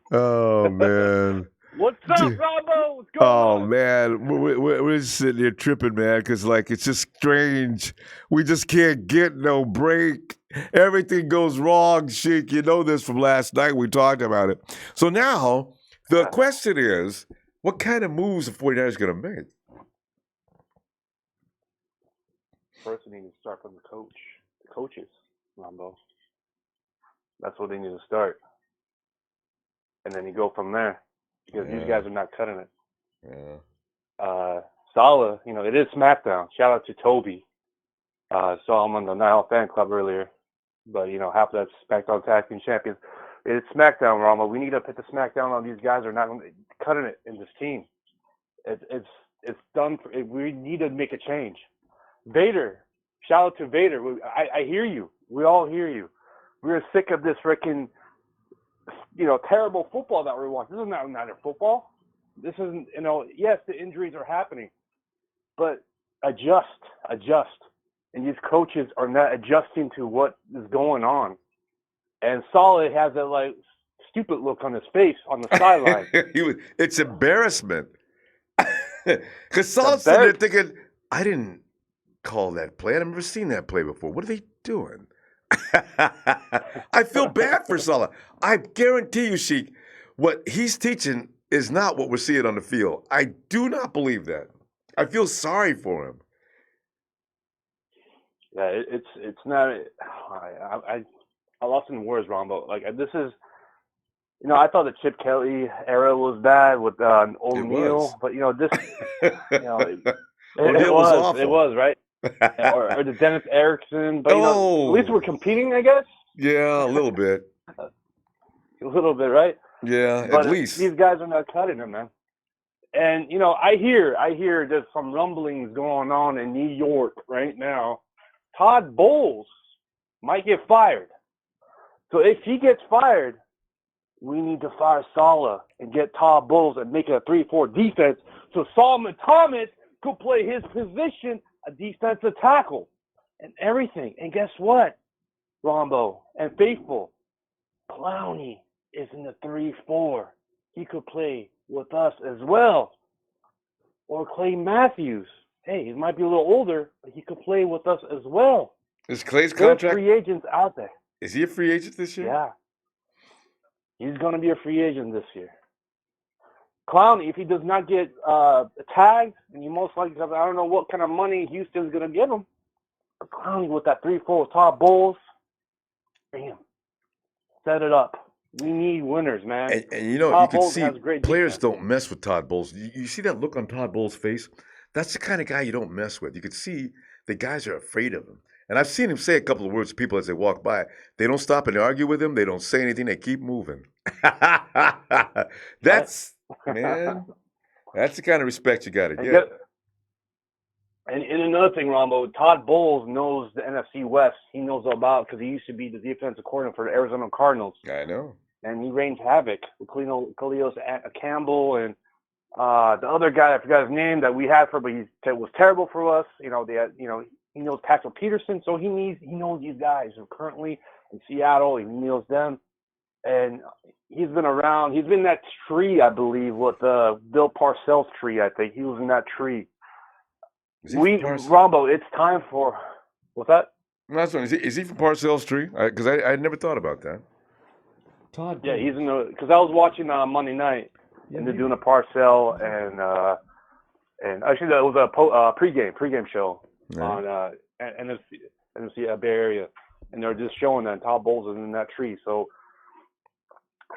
Oh man! What's up, Ronbo? What's going on? Oh man, we're just sitting here tripping, man, because like it's just strange. We just can't get no break. Everything goes wrong, Sheik. You know this from last night. We talked about it. So now the question is, what kind of moves the 49ers are going to make? First, they need to start from the coaches, Ronbo. That's what they need to start. And then you go from there. Because these guys are not cutting it. Yeah. Salah, it is SmackDown. Shout out to Toby. Saw him on the Night Owl Fan Club earlier. But, half of that's SmackDown Tag Team Champions. It's SmackDown, Rama. We need to put the SmackDown on. These guys are not cutting it in this team. It's done. We need to make a change. Vader. Shout out to Vader. I hear you. We all hear you. We're sick of this freaking, terrible football that we're watching. This is not a football. This isn't, yes, the injuries are happening. But adjust. And these coaches are not adjusting to what is going on. And Salah has that, stupid look on his face on the sideline. It's embarrassment. Because Salah's sitting there thinking, I didn't call that play. I've never seen that play before. What are they doing? I feel bad for Salah. I guarantee you, Sheik, what he's teaching is not what we're seeing on the field. I do not believe that. I feel sorry for him. Yeah, it's not. I lost in words, Ronbo. This is, I thought the Chip Kelly era was bad with O'Neal, but this, it was awful. It was right. or the Dennis Erickson, but at least we're competing, I guess. Yeah, a little bit. A little bit, right? Yeah, but at least these guys are not cutting it, man. And you know, I hear there's some rumblings going on in New York right now. Todd Bowles might get fired. So if he gets fired, we need to fire Saleh and get Todd Bowles and make it a 3-4 defense so Solomon Thomas could play his position, a defensive tackle, and everything. And guess what, Ronbo and Faithful? Clowney is in the 3-4. He could play with us as well. Or Clay Matthews. Hey, he might be a little older, but he could play with us as well. Is Clay's There's contract? free agents out there. Is he a free agent this year? Yeah. He's going to be a free agent this year. Clowney, if he does not get tagged, and he most likely, I don't know what kind of money Houston's going to give him, but Clowney with that 3-4 with Todd Bowles, bam, set it up. We need winners, man. And you know, Todd you can Bowles see has great players defense. don't mess with Todd Bowles. You see that look on Todd Bowles' face? That's the kind of guy you don't mess with. You can see the guys are afraid of him. And I've seen him say a couple of words to people as they walk by. They don't stop and argue with him. They don't say anything. They keep moving. That's, man, that's the kind of respect you got to get. And another thing, Ronbo, Todd Bowles knows the NFC West. He knows all about it because he used to be the defensive coordinator for the Arizona Cardinals. I know. And he reigns havoc with Khalil Campbell and the other guy, I forgot his name, that we had but he was terrible for us. You know, he knows Patrick Peterson, so he knows these guys who are currently in Seattle. He knows them, and he's been around. He's been in that tree, I believe, with Bill Parcells' tree. I think he was in that tree. Ronbo, it's time for what's that? No, that's one. Is he from Parcells' tree? Because I never thought about that. Todd. Yeah, he's in the. Because I was watching Monday night, and they're doing a Parcell and actually it was a pregame show on NFC Bay Area, and they're just showing that Todd Bowles is in that tree. So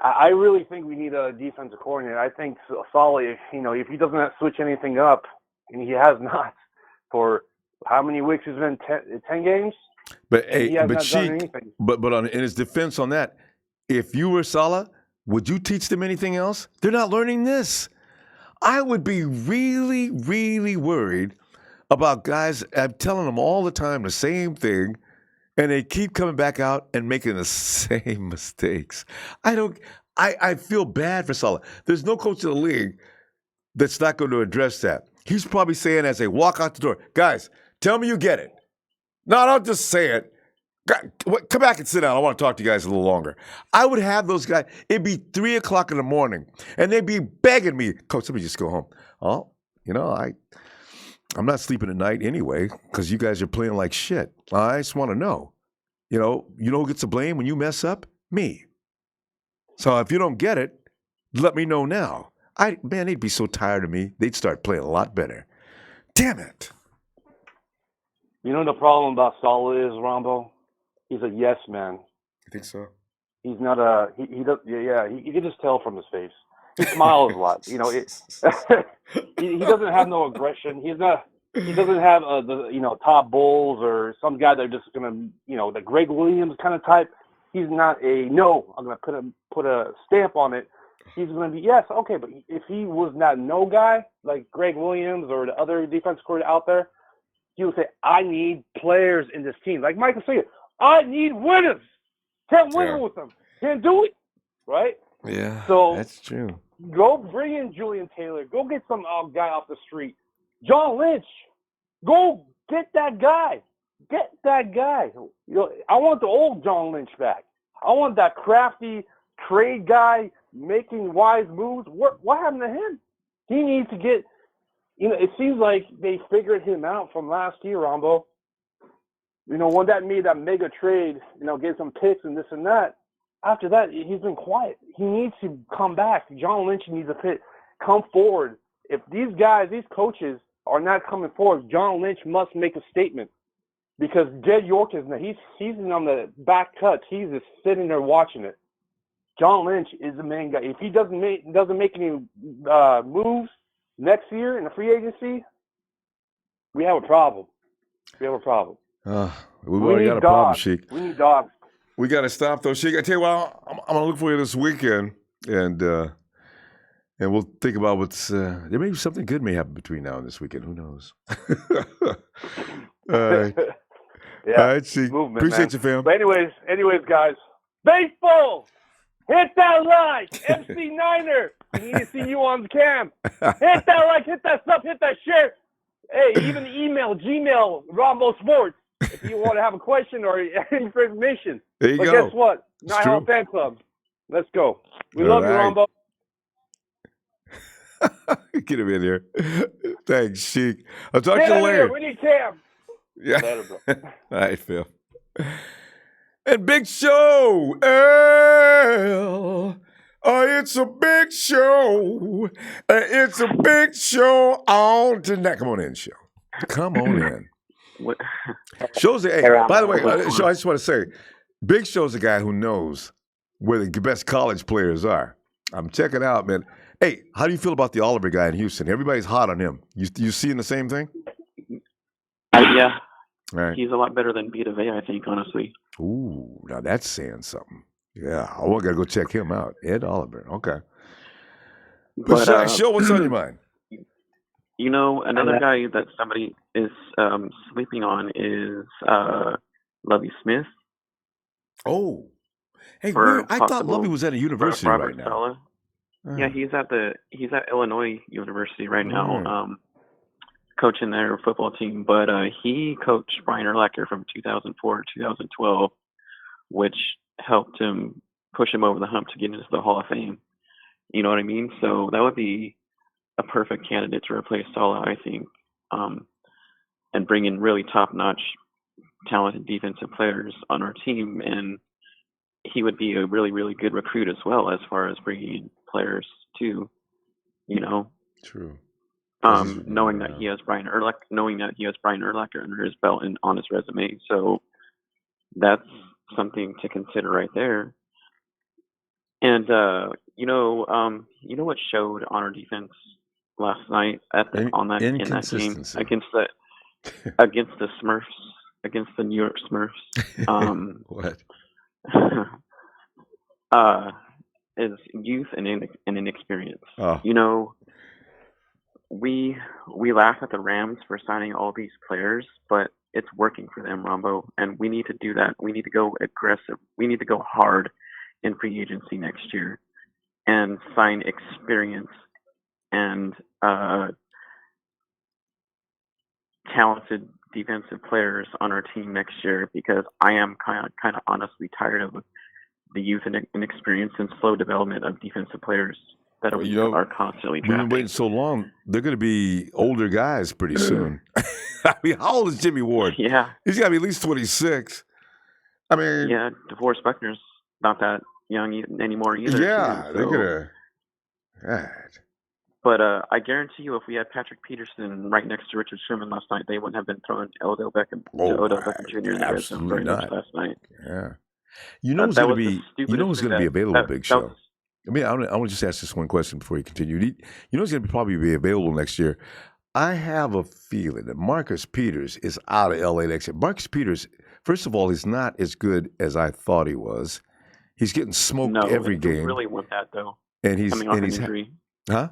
I really think we need a defensive coordinator. I think Saleh, if he doesn't switch anything up, and he has not for how many weeks? It's been 10 games. But he has not done anything. but in his defense on that, if you were Saleh, would you teach them anything else? They're not learning this. I would be really, really worried about guys. I'm telling them all the time the same thing, and they keep coming back out and making the same mistakes. I feel bad for Saleh. There's no coach in the league that's not going to address that. He's probably saying as they walk out the door, guys, tell me you get it. No, don't just say it. Come back and sit down. I want to talk to you guys a little longer. I would have those guys. It'd be 3 o'clock in the morning, and they'd be begging me, Coach, let me just go home. Oh, I'm not sleeping at night anyway because you guys are playing like shit. I just want to know. You know who gets the blame when you mess up? Me. So if you don't get it, let me know now. They'd be so tired of me. They'd start playing a lot better. Damn it. You know the problem about Saleh is, Ronbo? He's a yes man. You think so? He's not he does, yeah, you can just tell from his face. He smiles a lot. He doesn't have no aggression. He doesn't have Todd Bowles or some guy that just gonna the Greg Williams kind of type. He's not I'm gonna put a stamp on it. He's gonna be yes, okay, but if he was not no guy like Greg Williams or the other defense coordinator out there, he would say, I need players in this team. Like Michael said, I need winners. Can't win with them. Can't do it. Right? Yeah, so that's true. Go bring in Julian Taylor. Go get some guy off the street. John Lynch. Go get that guy. Get that guy. I want the old John Lynch back. I want that crafty trade guy making wise moves. What happened to him? He needs to get it seems like they figured him out from last year, Ronbo. When that made that mega trade, gave some picks and this and that. After that, he's been quiet. He needs to come back. John Lynch needs to come forward. If these guys, these coaches are not coming forward, John Lynch must make a statement because Jed York is he's on the back cuts. He's just sitting there watching it. John Lynch is the main guy. If he doesn't make any moves next year in the free agency, we have a problem. We've already got a problem, Sheik. We need dogs. We got to stop, though, Sheik. I tell you what, I'm going to look for you this weekend, and And we'll think about what's there may be something good may happen between now and this weekend. Who knows? All right. Yeah. All right, see. Movement, Appreciate man. you, fam. But anyways, guys. Baseball! Hit that like! MC Niner! We need to see you on the cam. Hit that like, hit that sub, hit that share. Hey, even email, Gmail, Ronbo Sports, if you want to have a question or any information. There you but go. Guess what? It's Night true. Hall Fan Club. Let's go. We All love you, right. Ronbo. Get him in here. Thanks, Sheik. I'll talk to Get you in later. here. We need Cam. Yeah. Later, bro. All right, Phil. And Big Show, Earl. It's a big show. It's a big show on tonight. Come on in, Show. Come on in. Show's the, hey, by the way, Show, I just want to say, Big Show's a guy who knows where the best college players are. I'm checking out, man. Hey, how do you feel about the Oliver guy in Houston? Everybody's hot on him. You seeing the same thing? Yeah. Right. He's a lot better than Vita Vea, I think, honestly. Ooh, now that's saying something. Yeah, I got to go check him out. Ed Oliver. Okay. But Show, what's on your mind? You know, another guy that somebody is sleeping on is Lovie Smith. Oh. Hey, For I thought possible Lovie was at a university Robert right now. Saleh. Yeah, he's at Illinois University right now, coaching their football team. But he coached Brian Urlacher from 2004 to 2012, which helped him push him over the hump to get into the Hall of Fame. You know what I mean? So that would be a perfect candidate to replace Saleh, I think, and bring in really top-notch, talented defensive players on our team. And he would be a really, really good recruit as well as far as bringing in players too, you know. True. Knowing that he has Brian Urlacher under his belt and on his resume, so that's something to consider right there. And you know what showed on our defense last night in that game against the Smurfs, against the New York Smurfs. What? Is youth and inexperience. Oh. You know, we laugh at the Rams for signing all these players, but it's working for them, Ronbo, and we need to do that. We need to go aggressive. We need to go hard in free agency next year and sign experience and talented defensive players on our team next year, because I am kind of honestly tired of the youth and inexperience and slow development of defensive players that are constantly drafting. We've been waiting so long. They're going to be older guys pretty soon. I mean, how old is Jimmy Ward? Yeah. He's got to be at least 26. I mean... Yeah, DeForest Buckner's not that young anymore either. Yeah, too, they're going to... Right. But I guarantee you, if we had Patrick Peterson right next to Richard Sherman last night, they wouldn't have been throwing Odell Beckham Jr. in the red zone very much last night. Yeah. You know who's going to be? You know who's going to be available? Big Show. I mean, I want to just ask this one question before you continue. You know who's going to probably be available next year? I have a feeling that Marcus Peters is out of LA next year. Marcus Peters, first of all, is not as good as I thought he was. He's getting smoked every game. Do we really want that though? And he's coming off an injury. Huh?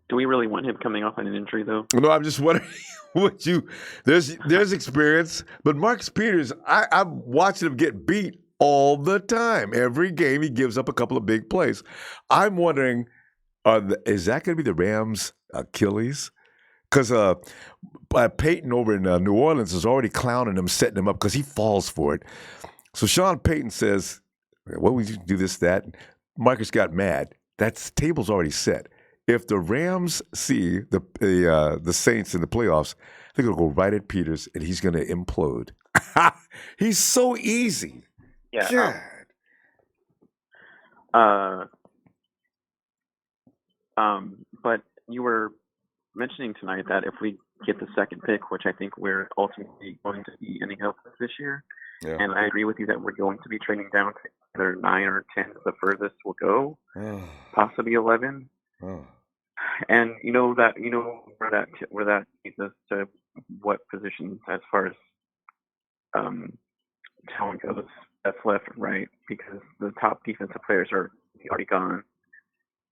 Do we really want him coming off an injury though? No, I'm just wondering. Would you? There's experience, but Marcus Peters, I'm watching him get beat all the time. Every game he gives up a couple of big plays. I'm wondering, is that going to be the Rams' Achilles? Because Peyton over in New Orleans is already clowning him, setting him up because he falls for it. So Sean Payton says, "What would you do this, that?" Marcus got mad. That table's already set. If the Rams see the Saints in the playoffs, they're going to go right at Peters, and he's going to implode. He's so easy. Yeah. But you were mentioning tonight that if we get the second pick, which I think we're ultimately going to be ending up with this year, and I agree with you that we're going to be trading down to either 9 or 10, the furthest we'll go, possibly 11. And where that leads us to what positions as far as talent goes that's left and right, because the top defensive players are already gone,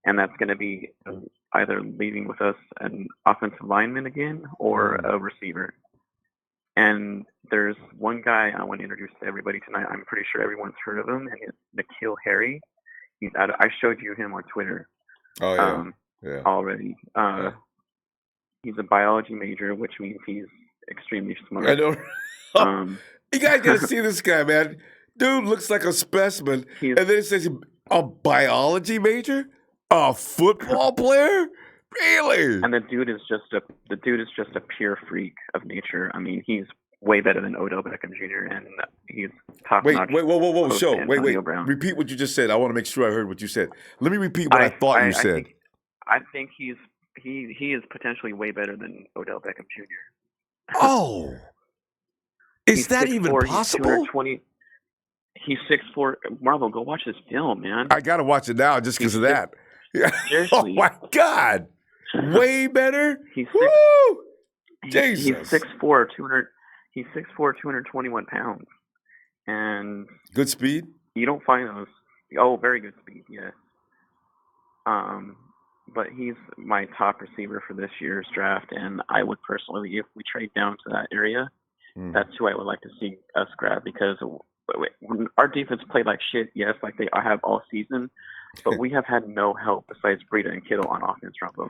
and that's going to be either leaving with us an offensive lineman again or a receiver. And there's one guy I want to introduce to everybody tonight. I'm pretty sure everyone's heard of him, and it's Ahkello Witherspoon. He's out. I showed you him on Twitter. Oh yeah. Already. He's a biology major, which means he's extremely smart. I know. You guys got to see this guy, man. Dude looks like a specimen, and then it says a biology major, a football player. Really? And the dude is just a pure freak of nature. I mean, he's way better than Odell Beckham Jr. and he's top notch. Whoa! Show. Wait. Brown. Repeat what you just said. I want to make sure I heard what you said. Let me repeat what I thought you said. I think he is potentially way better than Odell Beckham Jr. Oh, is that even possible? He's 6'4". Marvel, go watch this film, man. I gotta watch it now just because of that. Seriously. Oh my God. Way better. He's Jesus. He's 6'4", 200. He's 6'4", 221 pounds, and good speed. You don't find those. Oh, very good speed. Yes. But he's my top receiver for this year's draft, and I would personally, if we trade down to that area, that's who I would like to see us grab because our defense played like shit. Yes, like they have all season, but we have had no help besides Breida and Kittle on offense, Ronbo,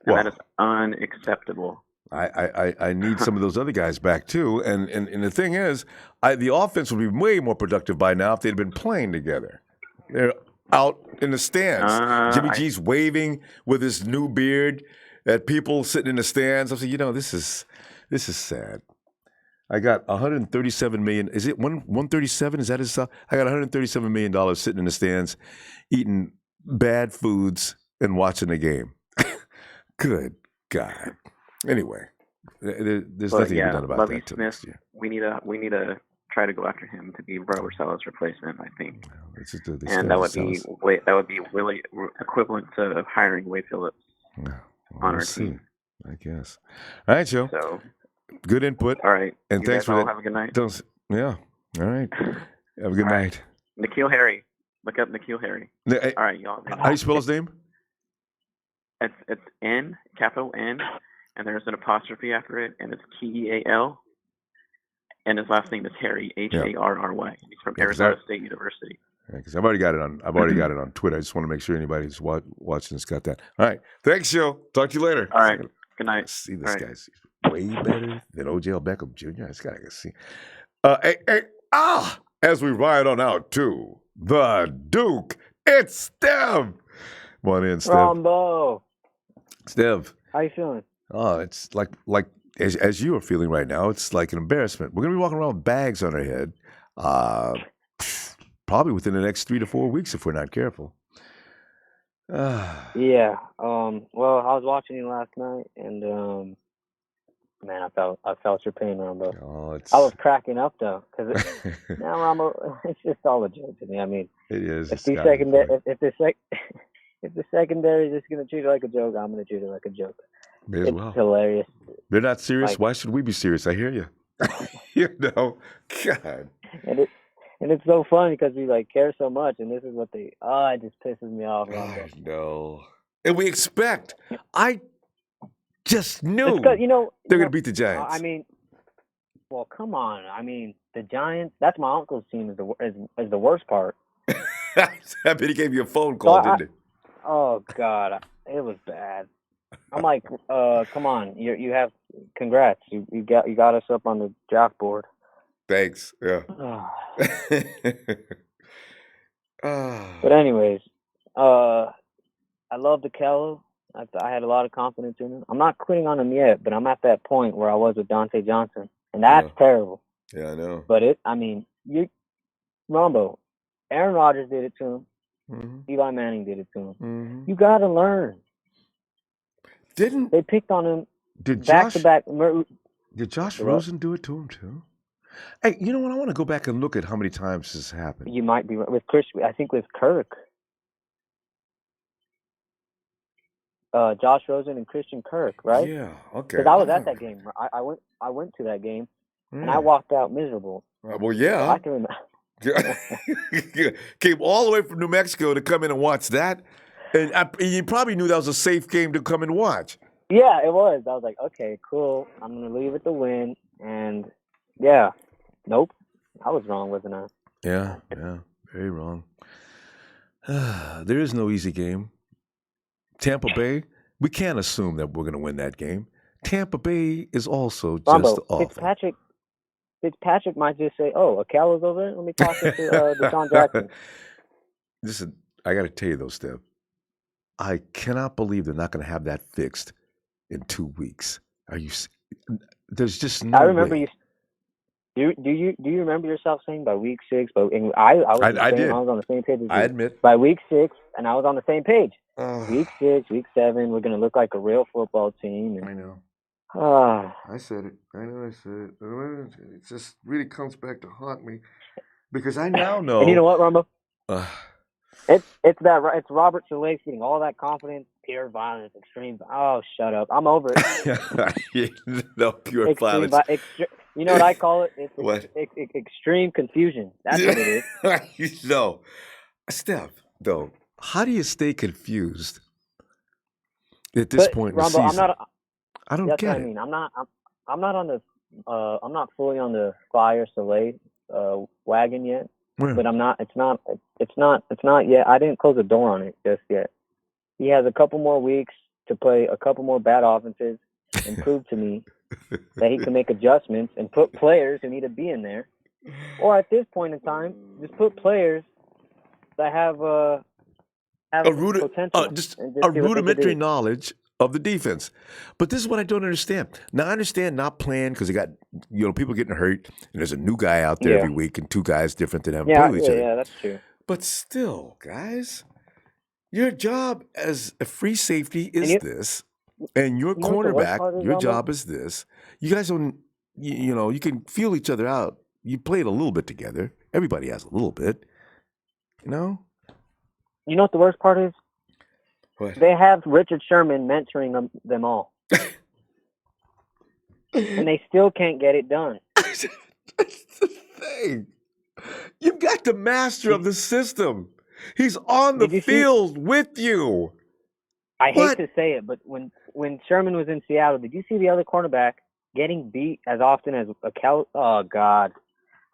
and that is unacceptable. I need some of those other guys back too, and the thing is, the offense would be way more productive by now if they'd been playing together. They're out in the stands. Jimmy G's waving with his new beard at people sitting in the stands. I said, this is sad. I got $137 million. Is it 137? Is that his? I got $137 million sitting in the stands, eating bad foods and watching the game. Good God. Anyway, there's nothing to be done about that till next year. We need to try to go after him to be Robert Saleh's replacement, I think. And that would be really equivalent to hiring Wade Phillips on our team. I guess. All right, Joe. So, good input. All right. And thanks for that. Have a good night. Yeah. All right. Have a good night. Ahkello Witherspoon. Look up Ahkello Witherspoon. All right, y'all. How do you spell his name? It's N, capital N, and there's an apostrophe after it, and it's Keal. And his last name is Harry, Harry. He's from Arizona State University. Because I've already got it on Twitter. I just want to make sure anybody who's watching has got that. All right. Thanks, Joe. Talk to you later. All right. Good night. See this guy's way better than Odell Beckham Jr. I just got to see. As we ride on out to the Duke, it's Steph. Come on in, Steph. Ronbo. Steph. How you feeling? Oh, it's like as you are feeling right now, it's like an embarrassment. We're going to be walking around with bags on our head probably within the next 3 to 4 weeks if we're not careful. Yeah. Well, I was watching you last night, and man, I felt your pain, Ronbo. I was cracking up though, because now Ronbo, it's just all a joke to me. I mean, it is. If the secondary is just going to treat it like a joke, I'm going to treat it like a joke. It's hilarious. They're not serious. Why should we be serious? I hear you. God. And it's so funny because we care so much, and this is what it just pisses me off. I know. And we expect. I just knew they're going to beat the Giants. I mean, well, come on. I mean, the Giants. That's my uncle's team. Is the worst part. I bet he gave you a phone call, didn't he? Oh God, it was bad. I'm like, come on, you have congrats. You got us up on the draft board. Thanks. Yeah. But anyways, I love Ahkello. I had a lot of confidence in him. I'm not quitting on him yet, but I'm at that point where I was with Dante Johnson, and that's terrible. Yeah, I know. But Ronbo, Aaron Rodgers did it to him. Mm-hmm. Eli Manning did it to him. Mm-hmm. You got to learn. They picked on him back to back? Did Josh Rosen do it to him too? Hey, you know what? I want to go back and look at how many times this happened. You might be right. With Chris. I think with Kirk. Josh Rosen and Christian Kirk, right? Yeah. Okay. Because I was at that game. I went to that game, and I walked out miserable. Well, yeah. So I can remember. Came all the way from New Mexico to come in and watch that. And you probably knew that was a safe game to come and watch. Yeah, it was. I was like, okay, cool. I'm going to leave it to win. And, yeah, nope. I was wrong, wasn't I? Yeah, very wrong. There is no easy game. Tampa Bay, we can't assume that we're going to win that game. Tampa Bay is also just Ronbo, awful. Fitzpatrick might just say, oh, Ahkello's over there? Let me talk to Deshaun Jackson. Listen, I got to tell you though, Steph, I cannot believe they're not going to have that fixed in 2 weeks. There's just no I remember way. Do you remember yourself saying by week 6? But I did. I was on the same page as you. I admit. By week 6, and I was on the same page. Week 6, week 7, we're going to look like a real football team. And, I know. I said it. I know I said it. It just really comes back to haunt me because I now know. And you know what, Ronbo? It's Robert Saleh getting all that confidence, pure violence, extreme. Oh, shut up! I'm over it. No, pure violence. You know what I call it? It's what? Extreme confusion. That's what it is. No, Steph. Though, how do you stay confused at this point in the season? I don't get it. I mean, I'm not on the. I'm not fully on the Fire Saleh wagon yet. But I'm not. It's not yet. I didn't close the door on it just yet. He has a couple more weeks to play a couple more bad offenses and prove to me that he can make adjustments and put players who need to be in there. Or at this point in time, just put players that have potential. Just a rudimentary knowledge of the defense. But this is what I don't understand. Now, I understand not playing because they got, people getting hurt, and there's a new guy out there every week and two guys different that haven't played with each other. Yeah, that's true. But still, guys, your job as a free safety is this, and your cornerback, your job is this. You guys don't, you can feel each other out. You played a little bit together. Everybody has a little bit, You know what the worst part is? What? They have Richard Sherman mentoring them all. And they still can't get it done. That's the thing. You've got the master of the system. He's on the field with you. I hate to say it, but when Sherman was in Seattle, did you see the other cornerback getting beat as often as Ahkello? Oh, God.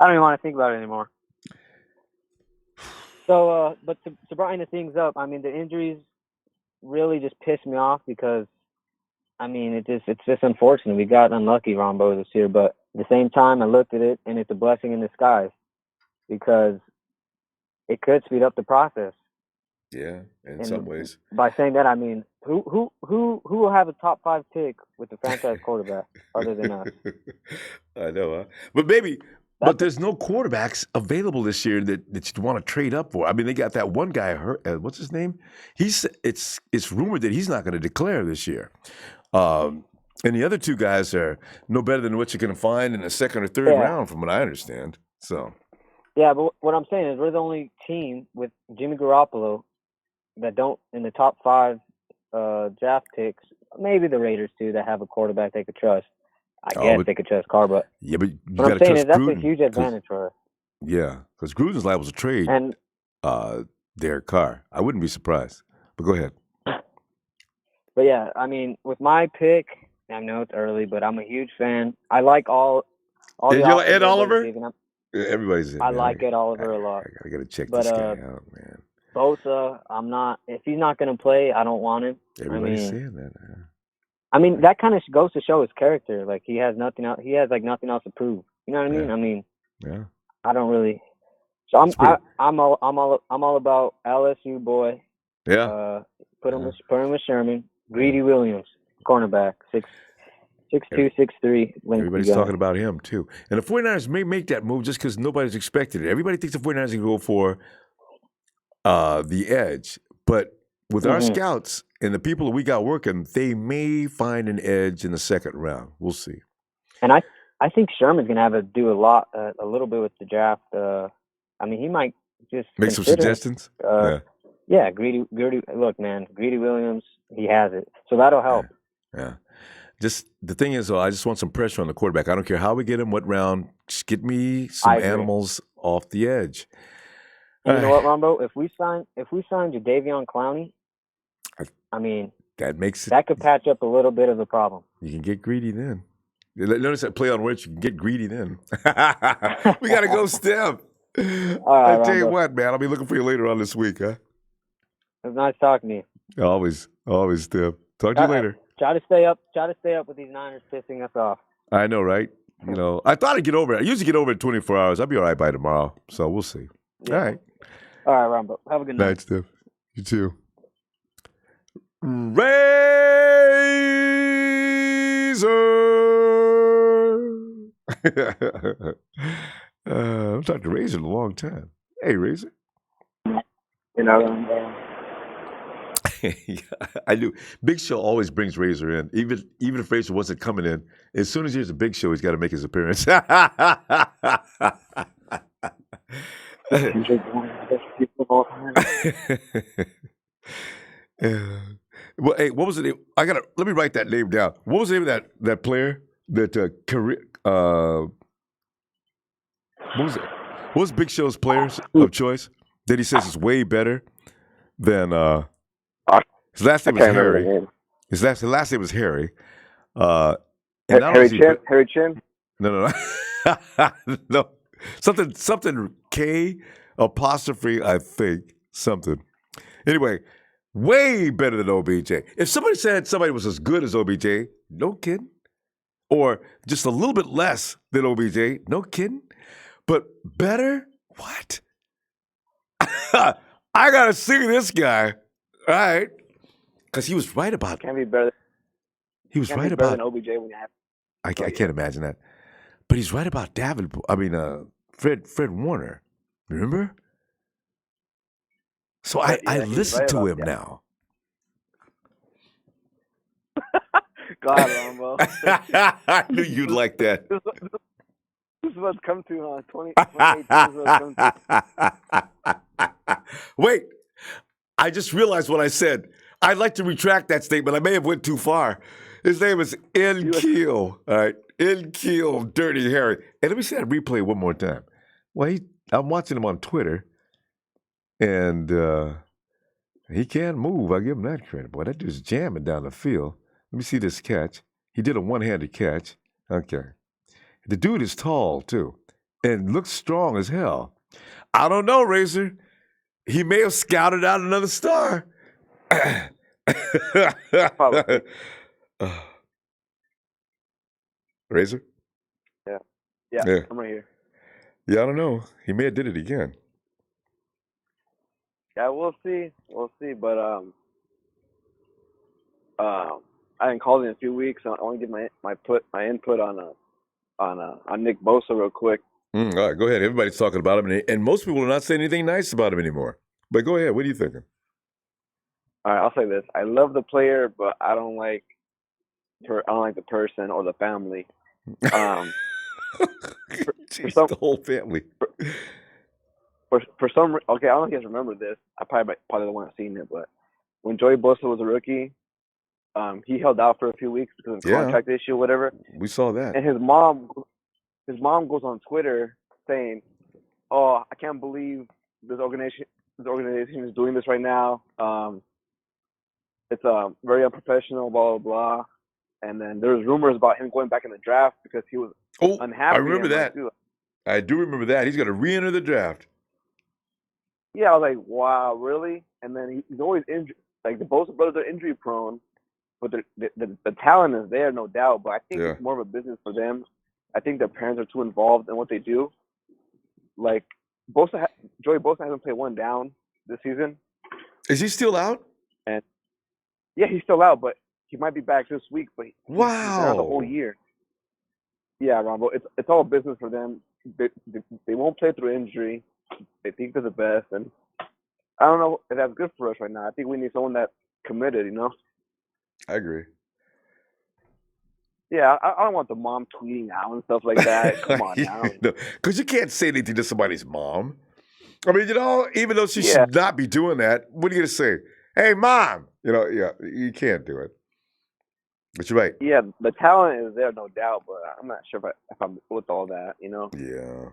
I don't even want to think about it anymore. So, but to brighten things up, I mean, the injuries really just pissed me off because, I mean, it's just unfortunate. We got unlucky, Ronbo, this year. But at the same time, I looked at it, and it's a blessing in disguise because it could speed up the process. Yeah, in some ways. By saying that, I mean, who will have a top 5 pick with the franchise quarterback other than us? I know, huh? But there's no quarterbacks available this year that you'd want to trade up for. I mean, they got that one guy. What's his name? It's rumored that he's not going to declare this year. And the other two guys are no better than what you're going to find in the second or third round, from what I understand. So. Yeah, but what I'm saying is we're the only team with Jimmy Garoppolo that don't in the top 5 draft picks. Maybe the Raiders too that have a quarterback they could trust. I guess they could trust Carr, but but you what I'm saying is that's Gruden, a huge advantage for us. Yeah, because Gruden's liable to trade Derek Carr. I wouldn't be surprised. But go ahead. But yeah, I mean, with my pick, I know it's early, but I'm a huge fan. I like all the Ed Oliver? Everybody's in. I like Ed Oliver a lot. I got to check this guy out, man. Bosa, I'm not. If he's not going to play, I don't want him. Everybody's saying that. I mean, that kind of goes to show his character. Like he has nothing else. He has like nothing else to prove. You know what I mean? I mean, I don't really. So I'm all about LSU boy. Yeah. Put him with Sherman. Greedy Williams, cornerback, 6'2", 6'3". Everybody's talking about him too. And the 49ers may make that move just because nobody's expected it. Everybody thinks the 49ers can go for the edge, but with our scouts and the people that we got working, they may find an edge in the second round. We'll see. And I think Sherman's going to have to do a little bit with the draft. I mean, he might just make some suggestions. Yeah, Greedy. Look, man, Greedy Williams, he has it, so that'll help. Yeah. Just the thing is, though, I just want some pressure on the quarterback. I don't care how we get him, what round. Just get me some animals off the edge. And you know what, Ronbo? If we sign Jadeveon Clowney, I mean, that makes it. That could patch up a little bit of the problem. You can get greedy then. Notice that play on words. You can get greedy then. We gotta go, Steph. All right, I tell you Ronbo. what, man. I'll be looking for you later on this week, huh? It was nice talking to you. Always, Steph. Talk to you later. Try to stay up. Try to stay up with these Niners pissing us off. I know, right? I thought I'd get over it. I usually get over it in 24 hours. I'll be all right by tomorrow. So we'll see. Yeah. All right. All right, Ronbo. Have a good night. Night, Steph. You too. Razor. I'm talking to Razor in a long time. Hey, Razor. I knew Big Show always brings Razor in, even if Razor wasn't coming in. As soon as here's a Big Show, he's got to make his appearance. Well, hey, what was it? Let me write that name down. What was the name of that player? What was it? What was Big Show's players of choice that he says is way better than his last name was Harry. His last name was Harry. Harry Chin? No. No. Something K apostrophe, I think. Something. Anyway, way better than OBJ. If somebody said somebody was as good as OBJ, no kidding. Or just a little bit less than OBJ, no kidding. But better? What? I got to see this guy. All right. Because he was right about Can't be better. He was Can't right be better about. than OBJ when you have. I can't imagine that. But he's right about Fred Warner. Remember? So I listen right to about him that. now. God, Ronbo. I knew you'd like that. This is what's come to, huh? 2018 is what's come to. Wait, I just realized what I said. I'd like to retract that statement. I may have went too far. His name is N. Keel. All right, N. Keel, Dirty Harry. And let me see that replay one more time. Well, I'm watching him on Twitter, and he can move. I'll give him that credit. Boy, that dude's jamming down the field. Let me see this catch. He did a one-handed catch. Okay. The dude is tall, too, and looks strong as hell. I don't know, Razor. He may have scouted out another star. Razor? Yeah, Yeah. I'm right here. Yeah, I don't know. He may have did it again. Yeah, we'll see. But I haven't called in a few weeks. So I want to give my input on Nick Bosa real quick. All right, go ahead. Everybody's talking about him, and most people are not saying anything nice about him anymore. But go ahead. What are you thinking? All right, I'll say this: I love the player, but I don't like the person or the family. Jeez, the whole family. For some, okay, I don't know if you guys remember this. I probably the one I've seen it, but when Joey Bosa was a rookie, he held out for a few weeks because of a contract issue or whatever. We saw that. And his mom goes on Twitter saying, "Oh, I can't believe this organization is doing this right now. It's very unprofessional, blah blah blah." And then there was rumors about him going back in the draft because he was unhappy. I remember that. I do remember that. He's going to re-enter the draft. Yeah, I was like, wow, really? And then he's always injured. Like, the Bosa brothers are injury prone, but the talent is there, no doubt. But I think it's more of a business for them. I think their parents are too involved in what they do. Like, Joey Bosa hasn't played one down this season. Is he still out? And yeah, he's still out, but he might be back this week. But he's out the whole year. Yeah, Ronbo, it's all business for them. They won't play through injury. They think they're the best, and I don't know if that's good for us right now. I think we need someone that's committed, you know? I agree. Yeah, I don't want the mom tweeting out and stuff like that. Come on now. Because you can't say anything to somebody's mom. I mean, even though she should not be doing that, what are you going to say? Hey, Mom! You can't do it. But you're right. Yeah, the talent is there, no doubt, but I'm not sure if I'm with all that, you know? Yeah.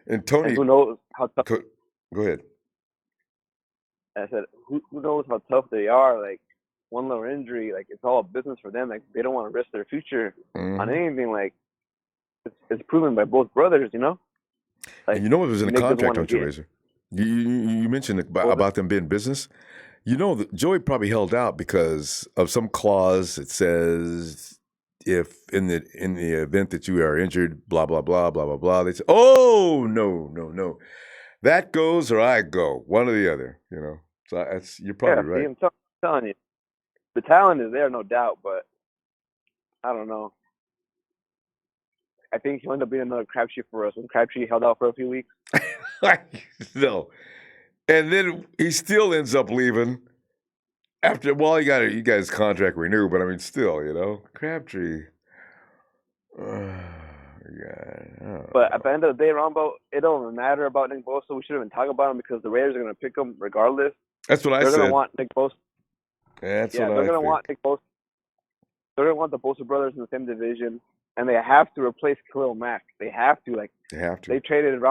And Tony... And who knows how tough... Go ahead. And I said, who knows how tough they are? Like, one little injury, like, it's all a business for them. Like, they don't want to risk their future on anything. Like, it's proven by both brothers, you know? Like, And you know it was in the Nick doesn't contract, want to don't you, get. Razor? You mentioned about them being business. You know, Joey probably held out because of some clause that says if in the event that you are injured, blah blah blah blah blah blah. They say, "Oh no, that goes or I go, one or the other." You know, so you're probably See, right. I'm telling you, the talent is there, no doubt, but I don't know. I think he'll end up being another crapshoot for us when Crabtree held out for a few weeks. No, and then he still ends up leaving after. Well, you got his contract renewed, but I mean, still, you know, Crabtree. But at the end of the day, Ronbo, it don't matter about Nick Bosa. We shouldn't even talk about him because the Raiders are going to pick him regardless. That's what I They're said. going to want Nick Bosa. That's Yeah, what they're I going to think. want Nick Bosa. They're going to want the Bosa brothers in the same division, and they have to replace Khalil Mack. They have to. Like, They have to. They traded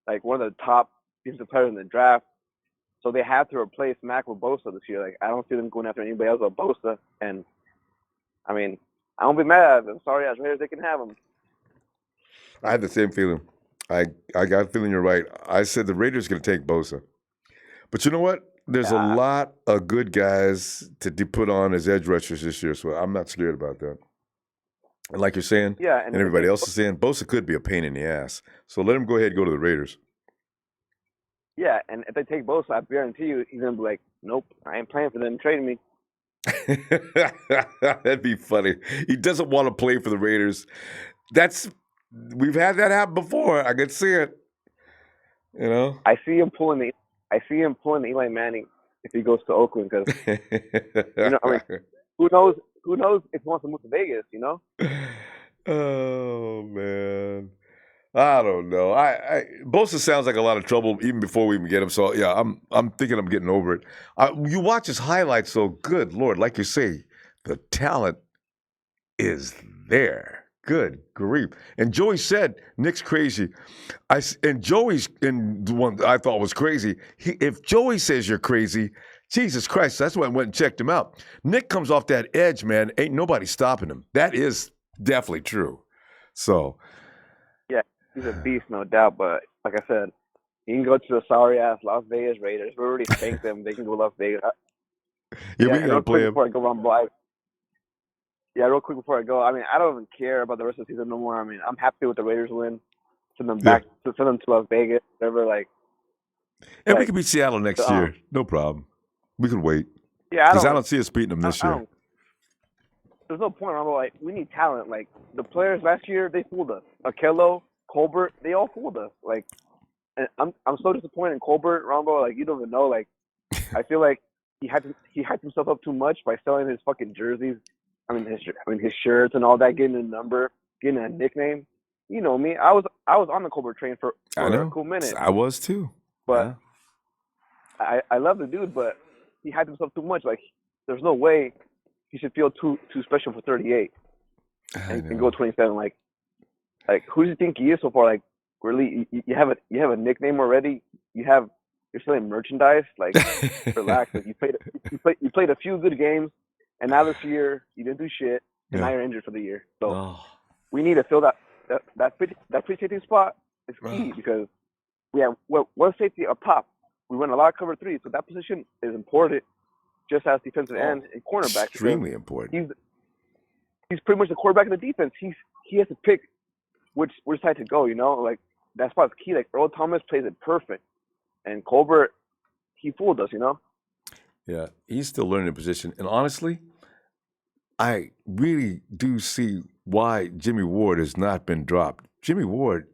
like one of the top defensive players in the draft, so they have to replace Mack with Bosa this year. Like, I don't see them going after anybody else but Bosa. And I mean, I don't be mad. I'm sorry, as Raiders, they can have him. I had the same feeling. I got a feeling you're right. I said the Raiders are going to take Bosa. But you know what? There's a lot of good guys to put on as edge rushers this year, so I'm not scared about that. And like you're saying, Yeah, and everybody else is saying, Bosa could be a pain in the ass. So let him go ahead and go to the Raiders. Yeah, and if they take Bosa, I guarantee you he's going to be like, nope, I ain't playing for them trading me. That'd be funny. He doesn't want to play for the Raiders. We've had that happen before. I could see it. You know? I see him pulling Eli Manning if he goes to Oakland because you know, I mean, who knows if he wants to move to Vegas, you know? Oh man. I don't know. Bosa sounds like a lot of trouble even before we even get him. So yeah, I'm thinking I'm getting over it. You watch his highlights, so good Lord, like you say, the talent is there. Good grief. And Joey said Nick's crazy. And Joey's in the one I thought was crazy. If Joey says you're crazy, Jesus Christ, that's why I went and checked him out. Nick comes off that edge, man. Ain't nobody stopping him. That is definitely true. So yeah, he's a beast, no doubt. But like I said, he can go to the sorry ass Las Vegas Raiders. We already spanked them. They can go to Las Vegas. Yeah, we gotta play him. Before I go on live. Yeah, real quick before I go. I mean, I don't even care about the rest of the season no more. I mean, I'm happy with the Raiders win. Send them back to Las Vegas, whatever. And we can beat Seattle next year. No problem. We can wait. Yeah, because I don't see us beating them this year. There's no point, Ronbo. Like, we need talent. Like, the players last year, they fooled us. Ahkello, Colbert, they all fooled us. Like, and I'm so disappointed in Colbert, Ronbo. Like, you don't even know. Like, I feel like he hyped himself up too much by selling his fucking jerseys. I mean his shirts and all that, getting a number, getting a nickname. You know me. I was on the Colbert train for a cool minute. I was too. But I love the dude, but he hyped himself too much. Like, there's no way he should feel too special for 38 and go 27. Like who do you think he is so far? Like, really, you have a nickname already. You're selling merchandise. Like, relax. Like, you played a few good games, and now this year you didn't do shit, and now you're injured for the year. So we need to fill that free safety spot is key because we have one safety up top. We run a lot of cover 3, so that position is important, just as defensive end and cornerback. Extremely important. He's pretty much the quarterback of the defense. He has to pick which side to go. You know, like that spot's key. Like Earl Thomas plays it perfect, and Colbert, he fooled us. You know. Yeah, he's still learning the position, and honestly, I really do see why Jimmy Ward has not been dropped. Jimmy Ward,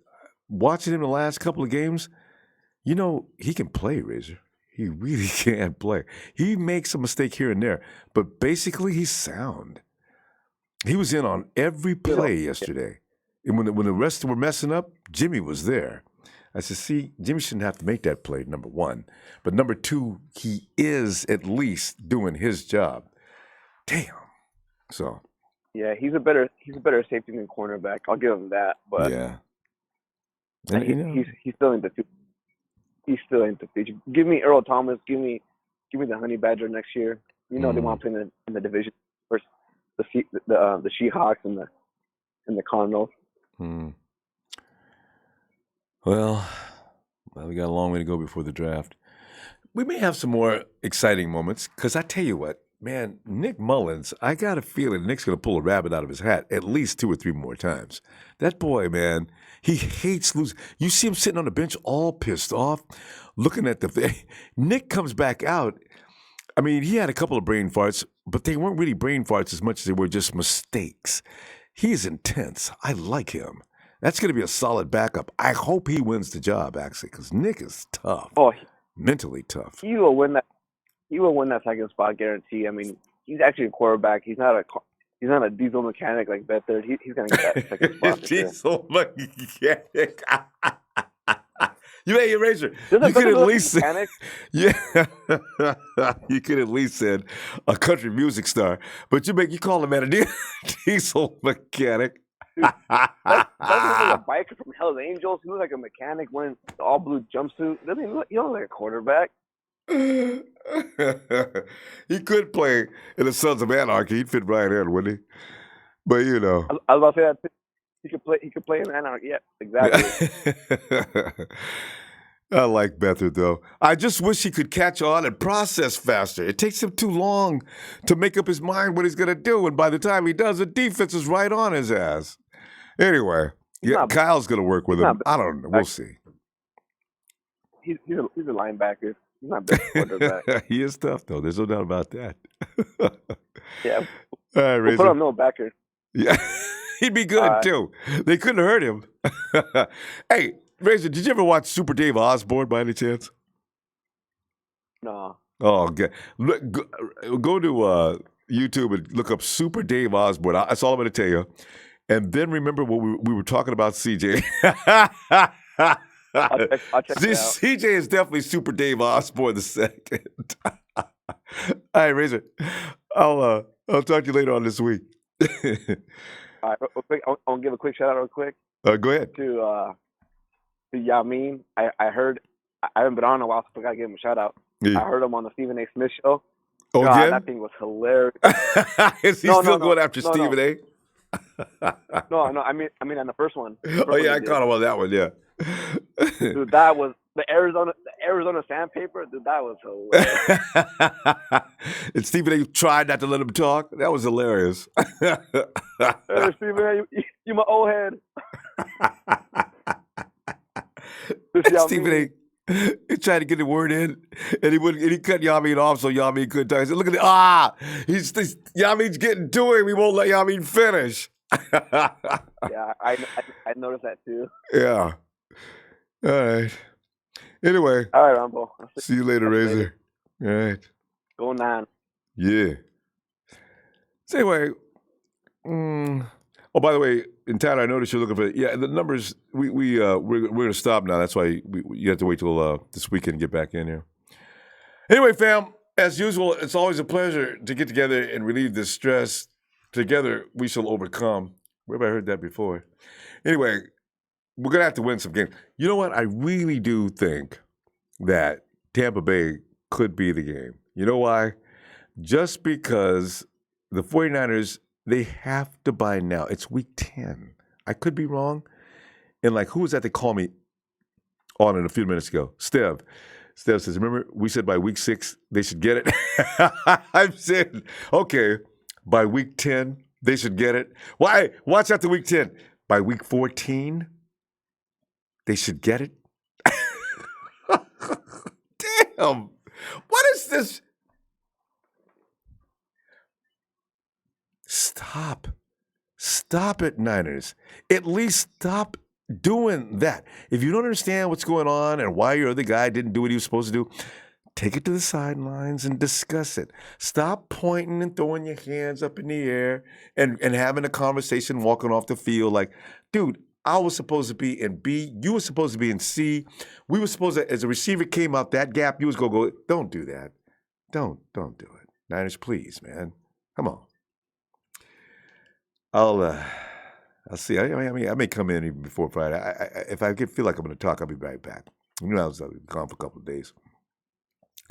watching him the last couple of games, you know, he can play, Razor. He really can play. He makes a mistake here and there, but basically he's sound. He was in on every play yesterday. And when the rest were messing up, Jimmy was there. I said, see, Jimmy shouldn't have to make that play, number one. But number two, he is at least doing his job. Damn. So. Yeah, he's a better safety than cornerback. I'll give him that. But yeah, he's still in the two. he still ain't the future. Give me Earl Thomas. Give me the Honey Badger next year. They want to play in the division versus the Seahawks and the Cardinals. Well, we got a long way to go before the draft. We may have some more exciting moments because I tell you what, man, Nick Mullins, I got a feeling Nick's going to pull a rabbit out of his hat at least 2 or 3 more times. That boy, man, he hates losing. You see him sitting on the bench all pissed off, looking at the thing. Nick comes back out. I mean, he had a couple of brain farts, but they weren't really brain farts as much as they were just mistakes. He's intense. I like him. That's going to be a solid backup. I hope he wins the job, actually, because Nick is tough. Oh, mentally tough. He will win that. He will win that second spot, guarantee. I mean, he's actually a quarterback. He's not a diesel mechanic like Beathard. He's going to get that second spot. Diesel mechanic. You ain't Razor. You could at least say, yeah. You could at least said a country music star, but you call him a diesel mechanic. Dude, that's like a biker from Hell's Angels. He looks like a mechanic wearing the all blue jumpsuit. He don't look like a quarterback. He could play in the Sons of Anarchy. He'd fit right in, wouldn't he? But I was about to say that too. He could play in Anarchy. Yeah, exactly. I like Beathard, though. I just wish he could catch on and process faster. It takes him too long to make up his mind what he's going to do, and by the time he does, the defense is right on his ass. Anyway, Kyle's going to work with him. I don't know. We'll see. He's a linebacker. He's not big quarterback. He is tough, though. There's no doubt about that. Yeah. All right, we'll put him no backer. Yeah. He'd be good, too. They couldn't hurt him. Hey, Razor, did you ever watch Super Dave Osborne by any chance? No. Oh, okay. Go to YouTube and look up Super Dave Osborne. That's all I'm going to tell you. And then remember what we were talking about CJ. I'll check it out. CJ is definitely Super Dave Osborne II. All right, Razor. I'll talk to you later on this week. All right, real quick, I'll give a quick shout out real quick. Go ahead. To Yamin. I heard, I haven't been on in a while, so I got to give him a shout out. Yeah. I heard him on the Stephen A. Smith show. Oh, God, again? that thing was hilarious. Is he still going after Stephen A? No, I mean on the first one. Oh yeah, I caught him on that one. Yeah. Dude, that was the Arizona sandpaper. Dude, that was hilarious. And Stephen A. tried not to let him talk. That was hilarious. Hey, Stephen A., you my old head. Stephen A. He tried to get the word in, and he cut Yamin off so Yamin couldn't talk. He said, "Look at Yamin's getting to him. We won't let Yamin finish." Yeah, I noticed that too. Yeah. All right. Anyway. All right, Ronbo. See you later, Razor. All right. Go 9. Yeah. So anyway, oh, by the way, in Tyler, I noticed you're looking for the numbers. We're going to stop now. That's why you have to wait till this weekend to get back in here. Anyway, fam, as usual, it's always a pleasure to get together and relieve this stress. Together, we shall overcome. Where have I heard that before? Anyway, we're going to have to win some games. You know what? I really do think that Tampa Bay could be the game. You know why? Just because the 49ers, they have to buy now. It's week 10. I could be wrong. And who was that they called me on in a few minutes ago? Stev. Stev says, remember, we said by week 6, they should get it? I'm saying, okay, by week 10, they should get it. Why? Watch after week 10. By week 14, they should get it? Damn. What is this? Stop. Stop it, Niners. At least stop doing that. If you don't understand what's going on and why your other guy didn't do what he was supposed to do, take it to the sidelines and discuss it. Stop pointing and throwing your hands up in the air and having a conversation walking off the field like, dude, I was supposed to be in B. You were supposed to be in C. We were supposed to, as a receiver came out that gap, you was going to go, don't do that. Don't do it. Niners, please, man. Come on. I'll see. I may come in even before Friday. If I feel like I'm going to talk, I'll be right back. You know, I was gone for a couple of days.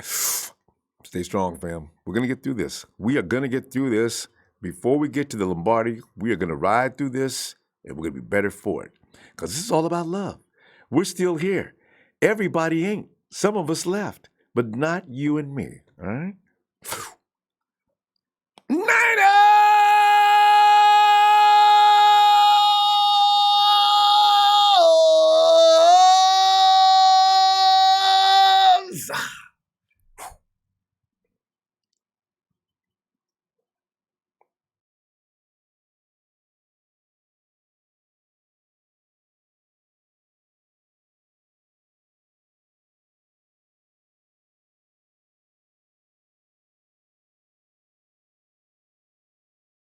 Stay strong, fam. We're going to get through this. We are going to get through this. Before we get to the Lombardi, we are going to ride through this, and we're going to be better for it. Because this is all about love. We're still here. Everybody ain't. Some of us left, but not you and me, all right?